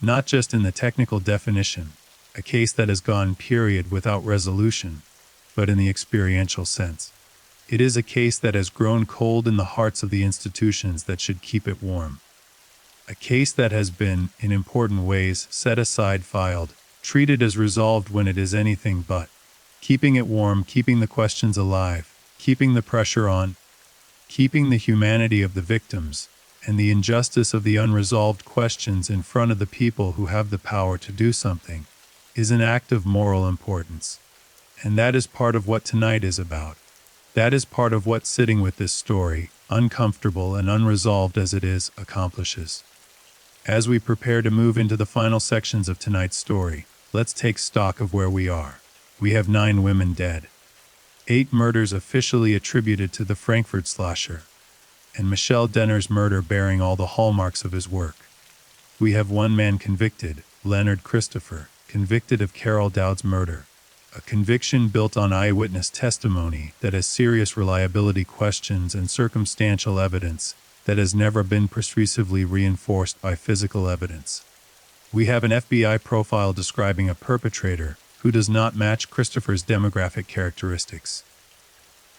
Not just in the technical definition, a case that has gone period without resolution, but in the experiential sense. It is a case that has grown cold in the hearts of the institutions that should keep it warm. A case that has been, in important ways, set aside, filed, treated as resolved when it is anything but. Keeping it warm, keeping the questions alive, keeping the pressure on, keeping the humanity of the victims, and the injustice of the unresolved questions in front of the people who have the power to do something, is an act of moral importance. And that is part of what tonight is about. That is part of what sitting with this story, uncomfortable and unresolved as it is, accomplishes. As we prepare to move into the final sections of tonight's story, let's take stock of where we are. We have 9 women dead, 8 murders officially attributed to the Frankford slasher, and Michelle Denner's murder bearing all the hallmarks of his work. We have 1 man convicted, Leonard Christopher, convicted of Carol Dowd's murder, a conviction built on eyewitness testimony that has serious reliability questions and circumstantial evidence that has never been persuasively reinforced by physical evidence. We have an FBI profile describing a perpetrator who does not match Christopher's demographic characteristics.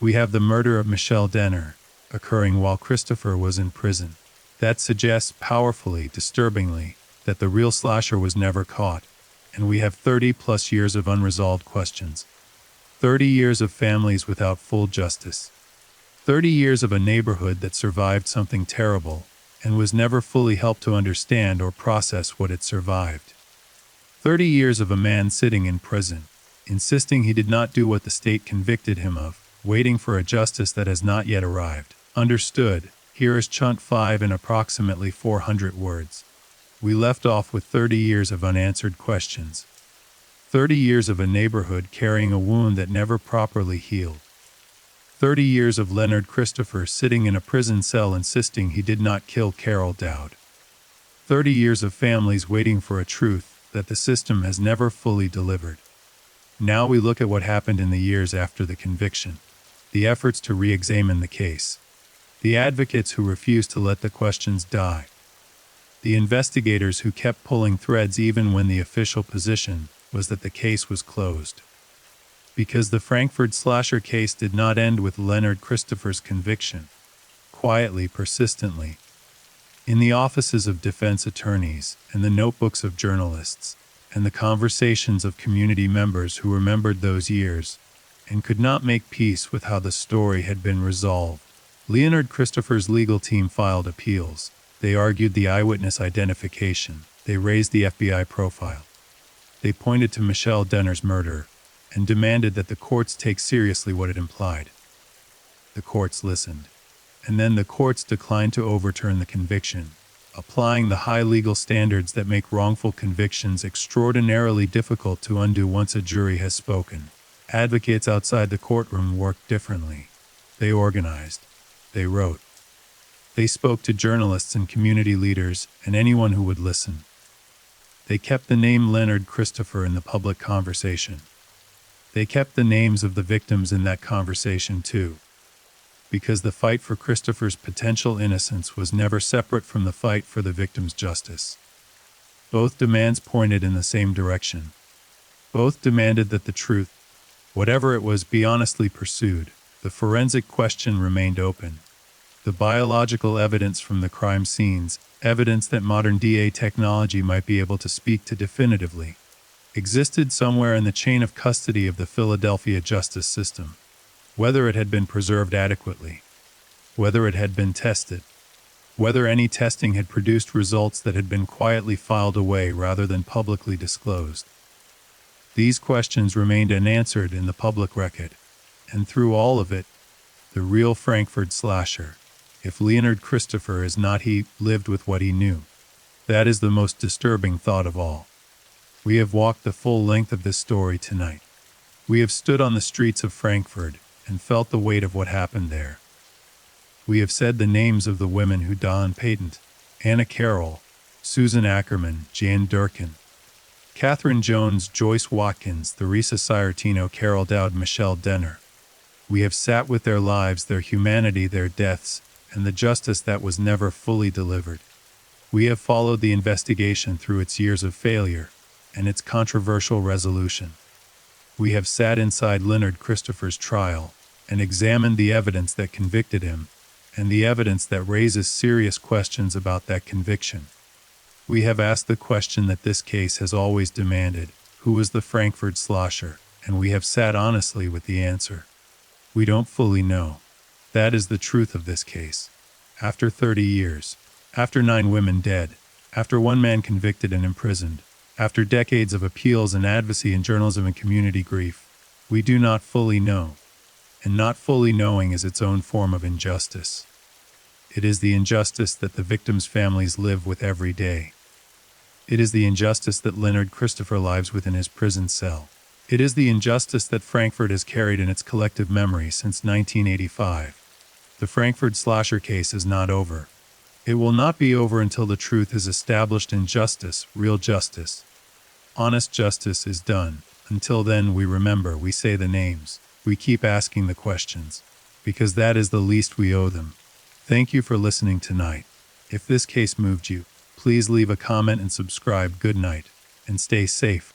We have the murder of Michelle Denner, occurring while Christopher was in prison. That suggests powerfully, disturbingly, that the real slasher was never caught. And we have 30-plus years of unresolved questions. 30 years of families without full justice. 30 years of a neighborhood that survived something terrible and was never fully helped to understand or process what it survived. 30 years of a man sitting in prison, insisting he did not do what the state convicted him of, waiting for a justice that has not yet arrived. Understood. Here is Chunt 5 in approximately 400 words. We left off with 30 years of unanswered questions. 30 years of a neighborhood carrying a wound that never properly healed. 30 years of Leonard Christopher sitting in a prison cell insisting he did not kill Carol Dowd. 30 years of families waiting for a truth that the system has never fully delivered. Now we look at what happened in the years after the conviction. The efforts to re-examine the case. The advocates who refused to let the questions die. The investigators who kept pulling threads even when the official position was that the case was closed. Because the Frankford slasher case did not end with Leonard Christopher's conviction. Quietly, persistently. In the offices of defense attorneys, and the notebooks of journalists, and the conversations of community members who remembered those years, and could not make peace with how the story had been resolved. Leonard Christopher's legal team filed appeals. They argued the eyewitness identification. They raised the FBI profile. They pointed to Michelle Denner's murder, and demanded that the courts take seriously what it implied. The courts listened. And then the courts declined to overturn the conviction, applying the high legal standards that make wrongful convictions extraordinarily difficult to undo once a jury has spoken. Advocates outside the courtroom worked differently. They organized. They wrote. They spoke to journalists and community leaders and anyone who would listen. They kept the name Leonard Christopher in the public conversation. They kept the names of the victims in that conversation too. Because the fight for Christopher's potential innocence was never separate from the fight for the victim's justice. Both demands pointed in the same direction. Both demanded that the truth, whatever it was, be honestly pursued. The forensic question remained open. The biological evidence from the crime scenes, evidence that modern DNA technology might be able to speak to definitively, existed somewhere in the chain of custody of the Philadelphia justice system. Whether it had been preserved adequately, whether it had been tested, whether any testing had produced results that had been quietly filed away rather than publicly disclosed. These questions remained unanswered in the public record, and through all of it, the real Frankford slasher, if Leonard Christopher is not he, lived with what he knew. That is the most disturbing thought of all. We have walked the full length of this story tonight. We have stood on the streets of Frankford and felt the weight of what happened there. We have said the names of the women who Don Patent, Anna Carroll, Susan Ackerman, Jan Durkin, Catherine Jones, Joyce Watkins, Theresa Ciartino, Carol Dowd, Michelle Denner. We have sat with their lives, their humanity, their deaths, and the justice that was never fully delivered. We have followed the investigation through its years of failure and its controversial resolution. We have sat inside Leonard Christopher's trial and examined the evidence that convicted him and the evidence that raises serious questions about that conviction. We have asked the question that this case has always demanded: who was the Frankford slasher? And we have sat honestly with the answer. We don't fully know. That is the truth of this case. After 30 years, after 9 women dead, after 1 man convicted and imprisoned, after decades of appeals and advocacy in journalism and community grief, we do not fully know. And not fully knowing is its own form of injustice. It is the injustice that the victims' families live with every day. It is the injustice that Leonard Christopher lives with in his prison cell. It is the injustice that Frankford has carried in its collective memory since 1985. The Frankford slasher case is not over. It will not be over until the truth is established and justice, real justice, honest justice, is done. Until then, we remember, we say the names, we keep asking the questions, because that is the least we owe them. Thank you for listening tonight. If this case moved you, please leave a comment and subscribe. Good night, and stay safe.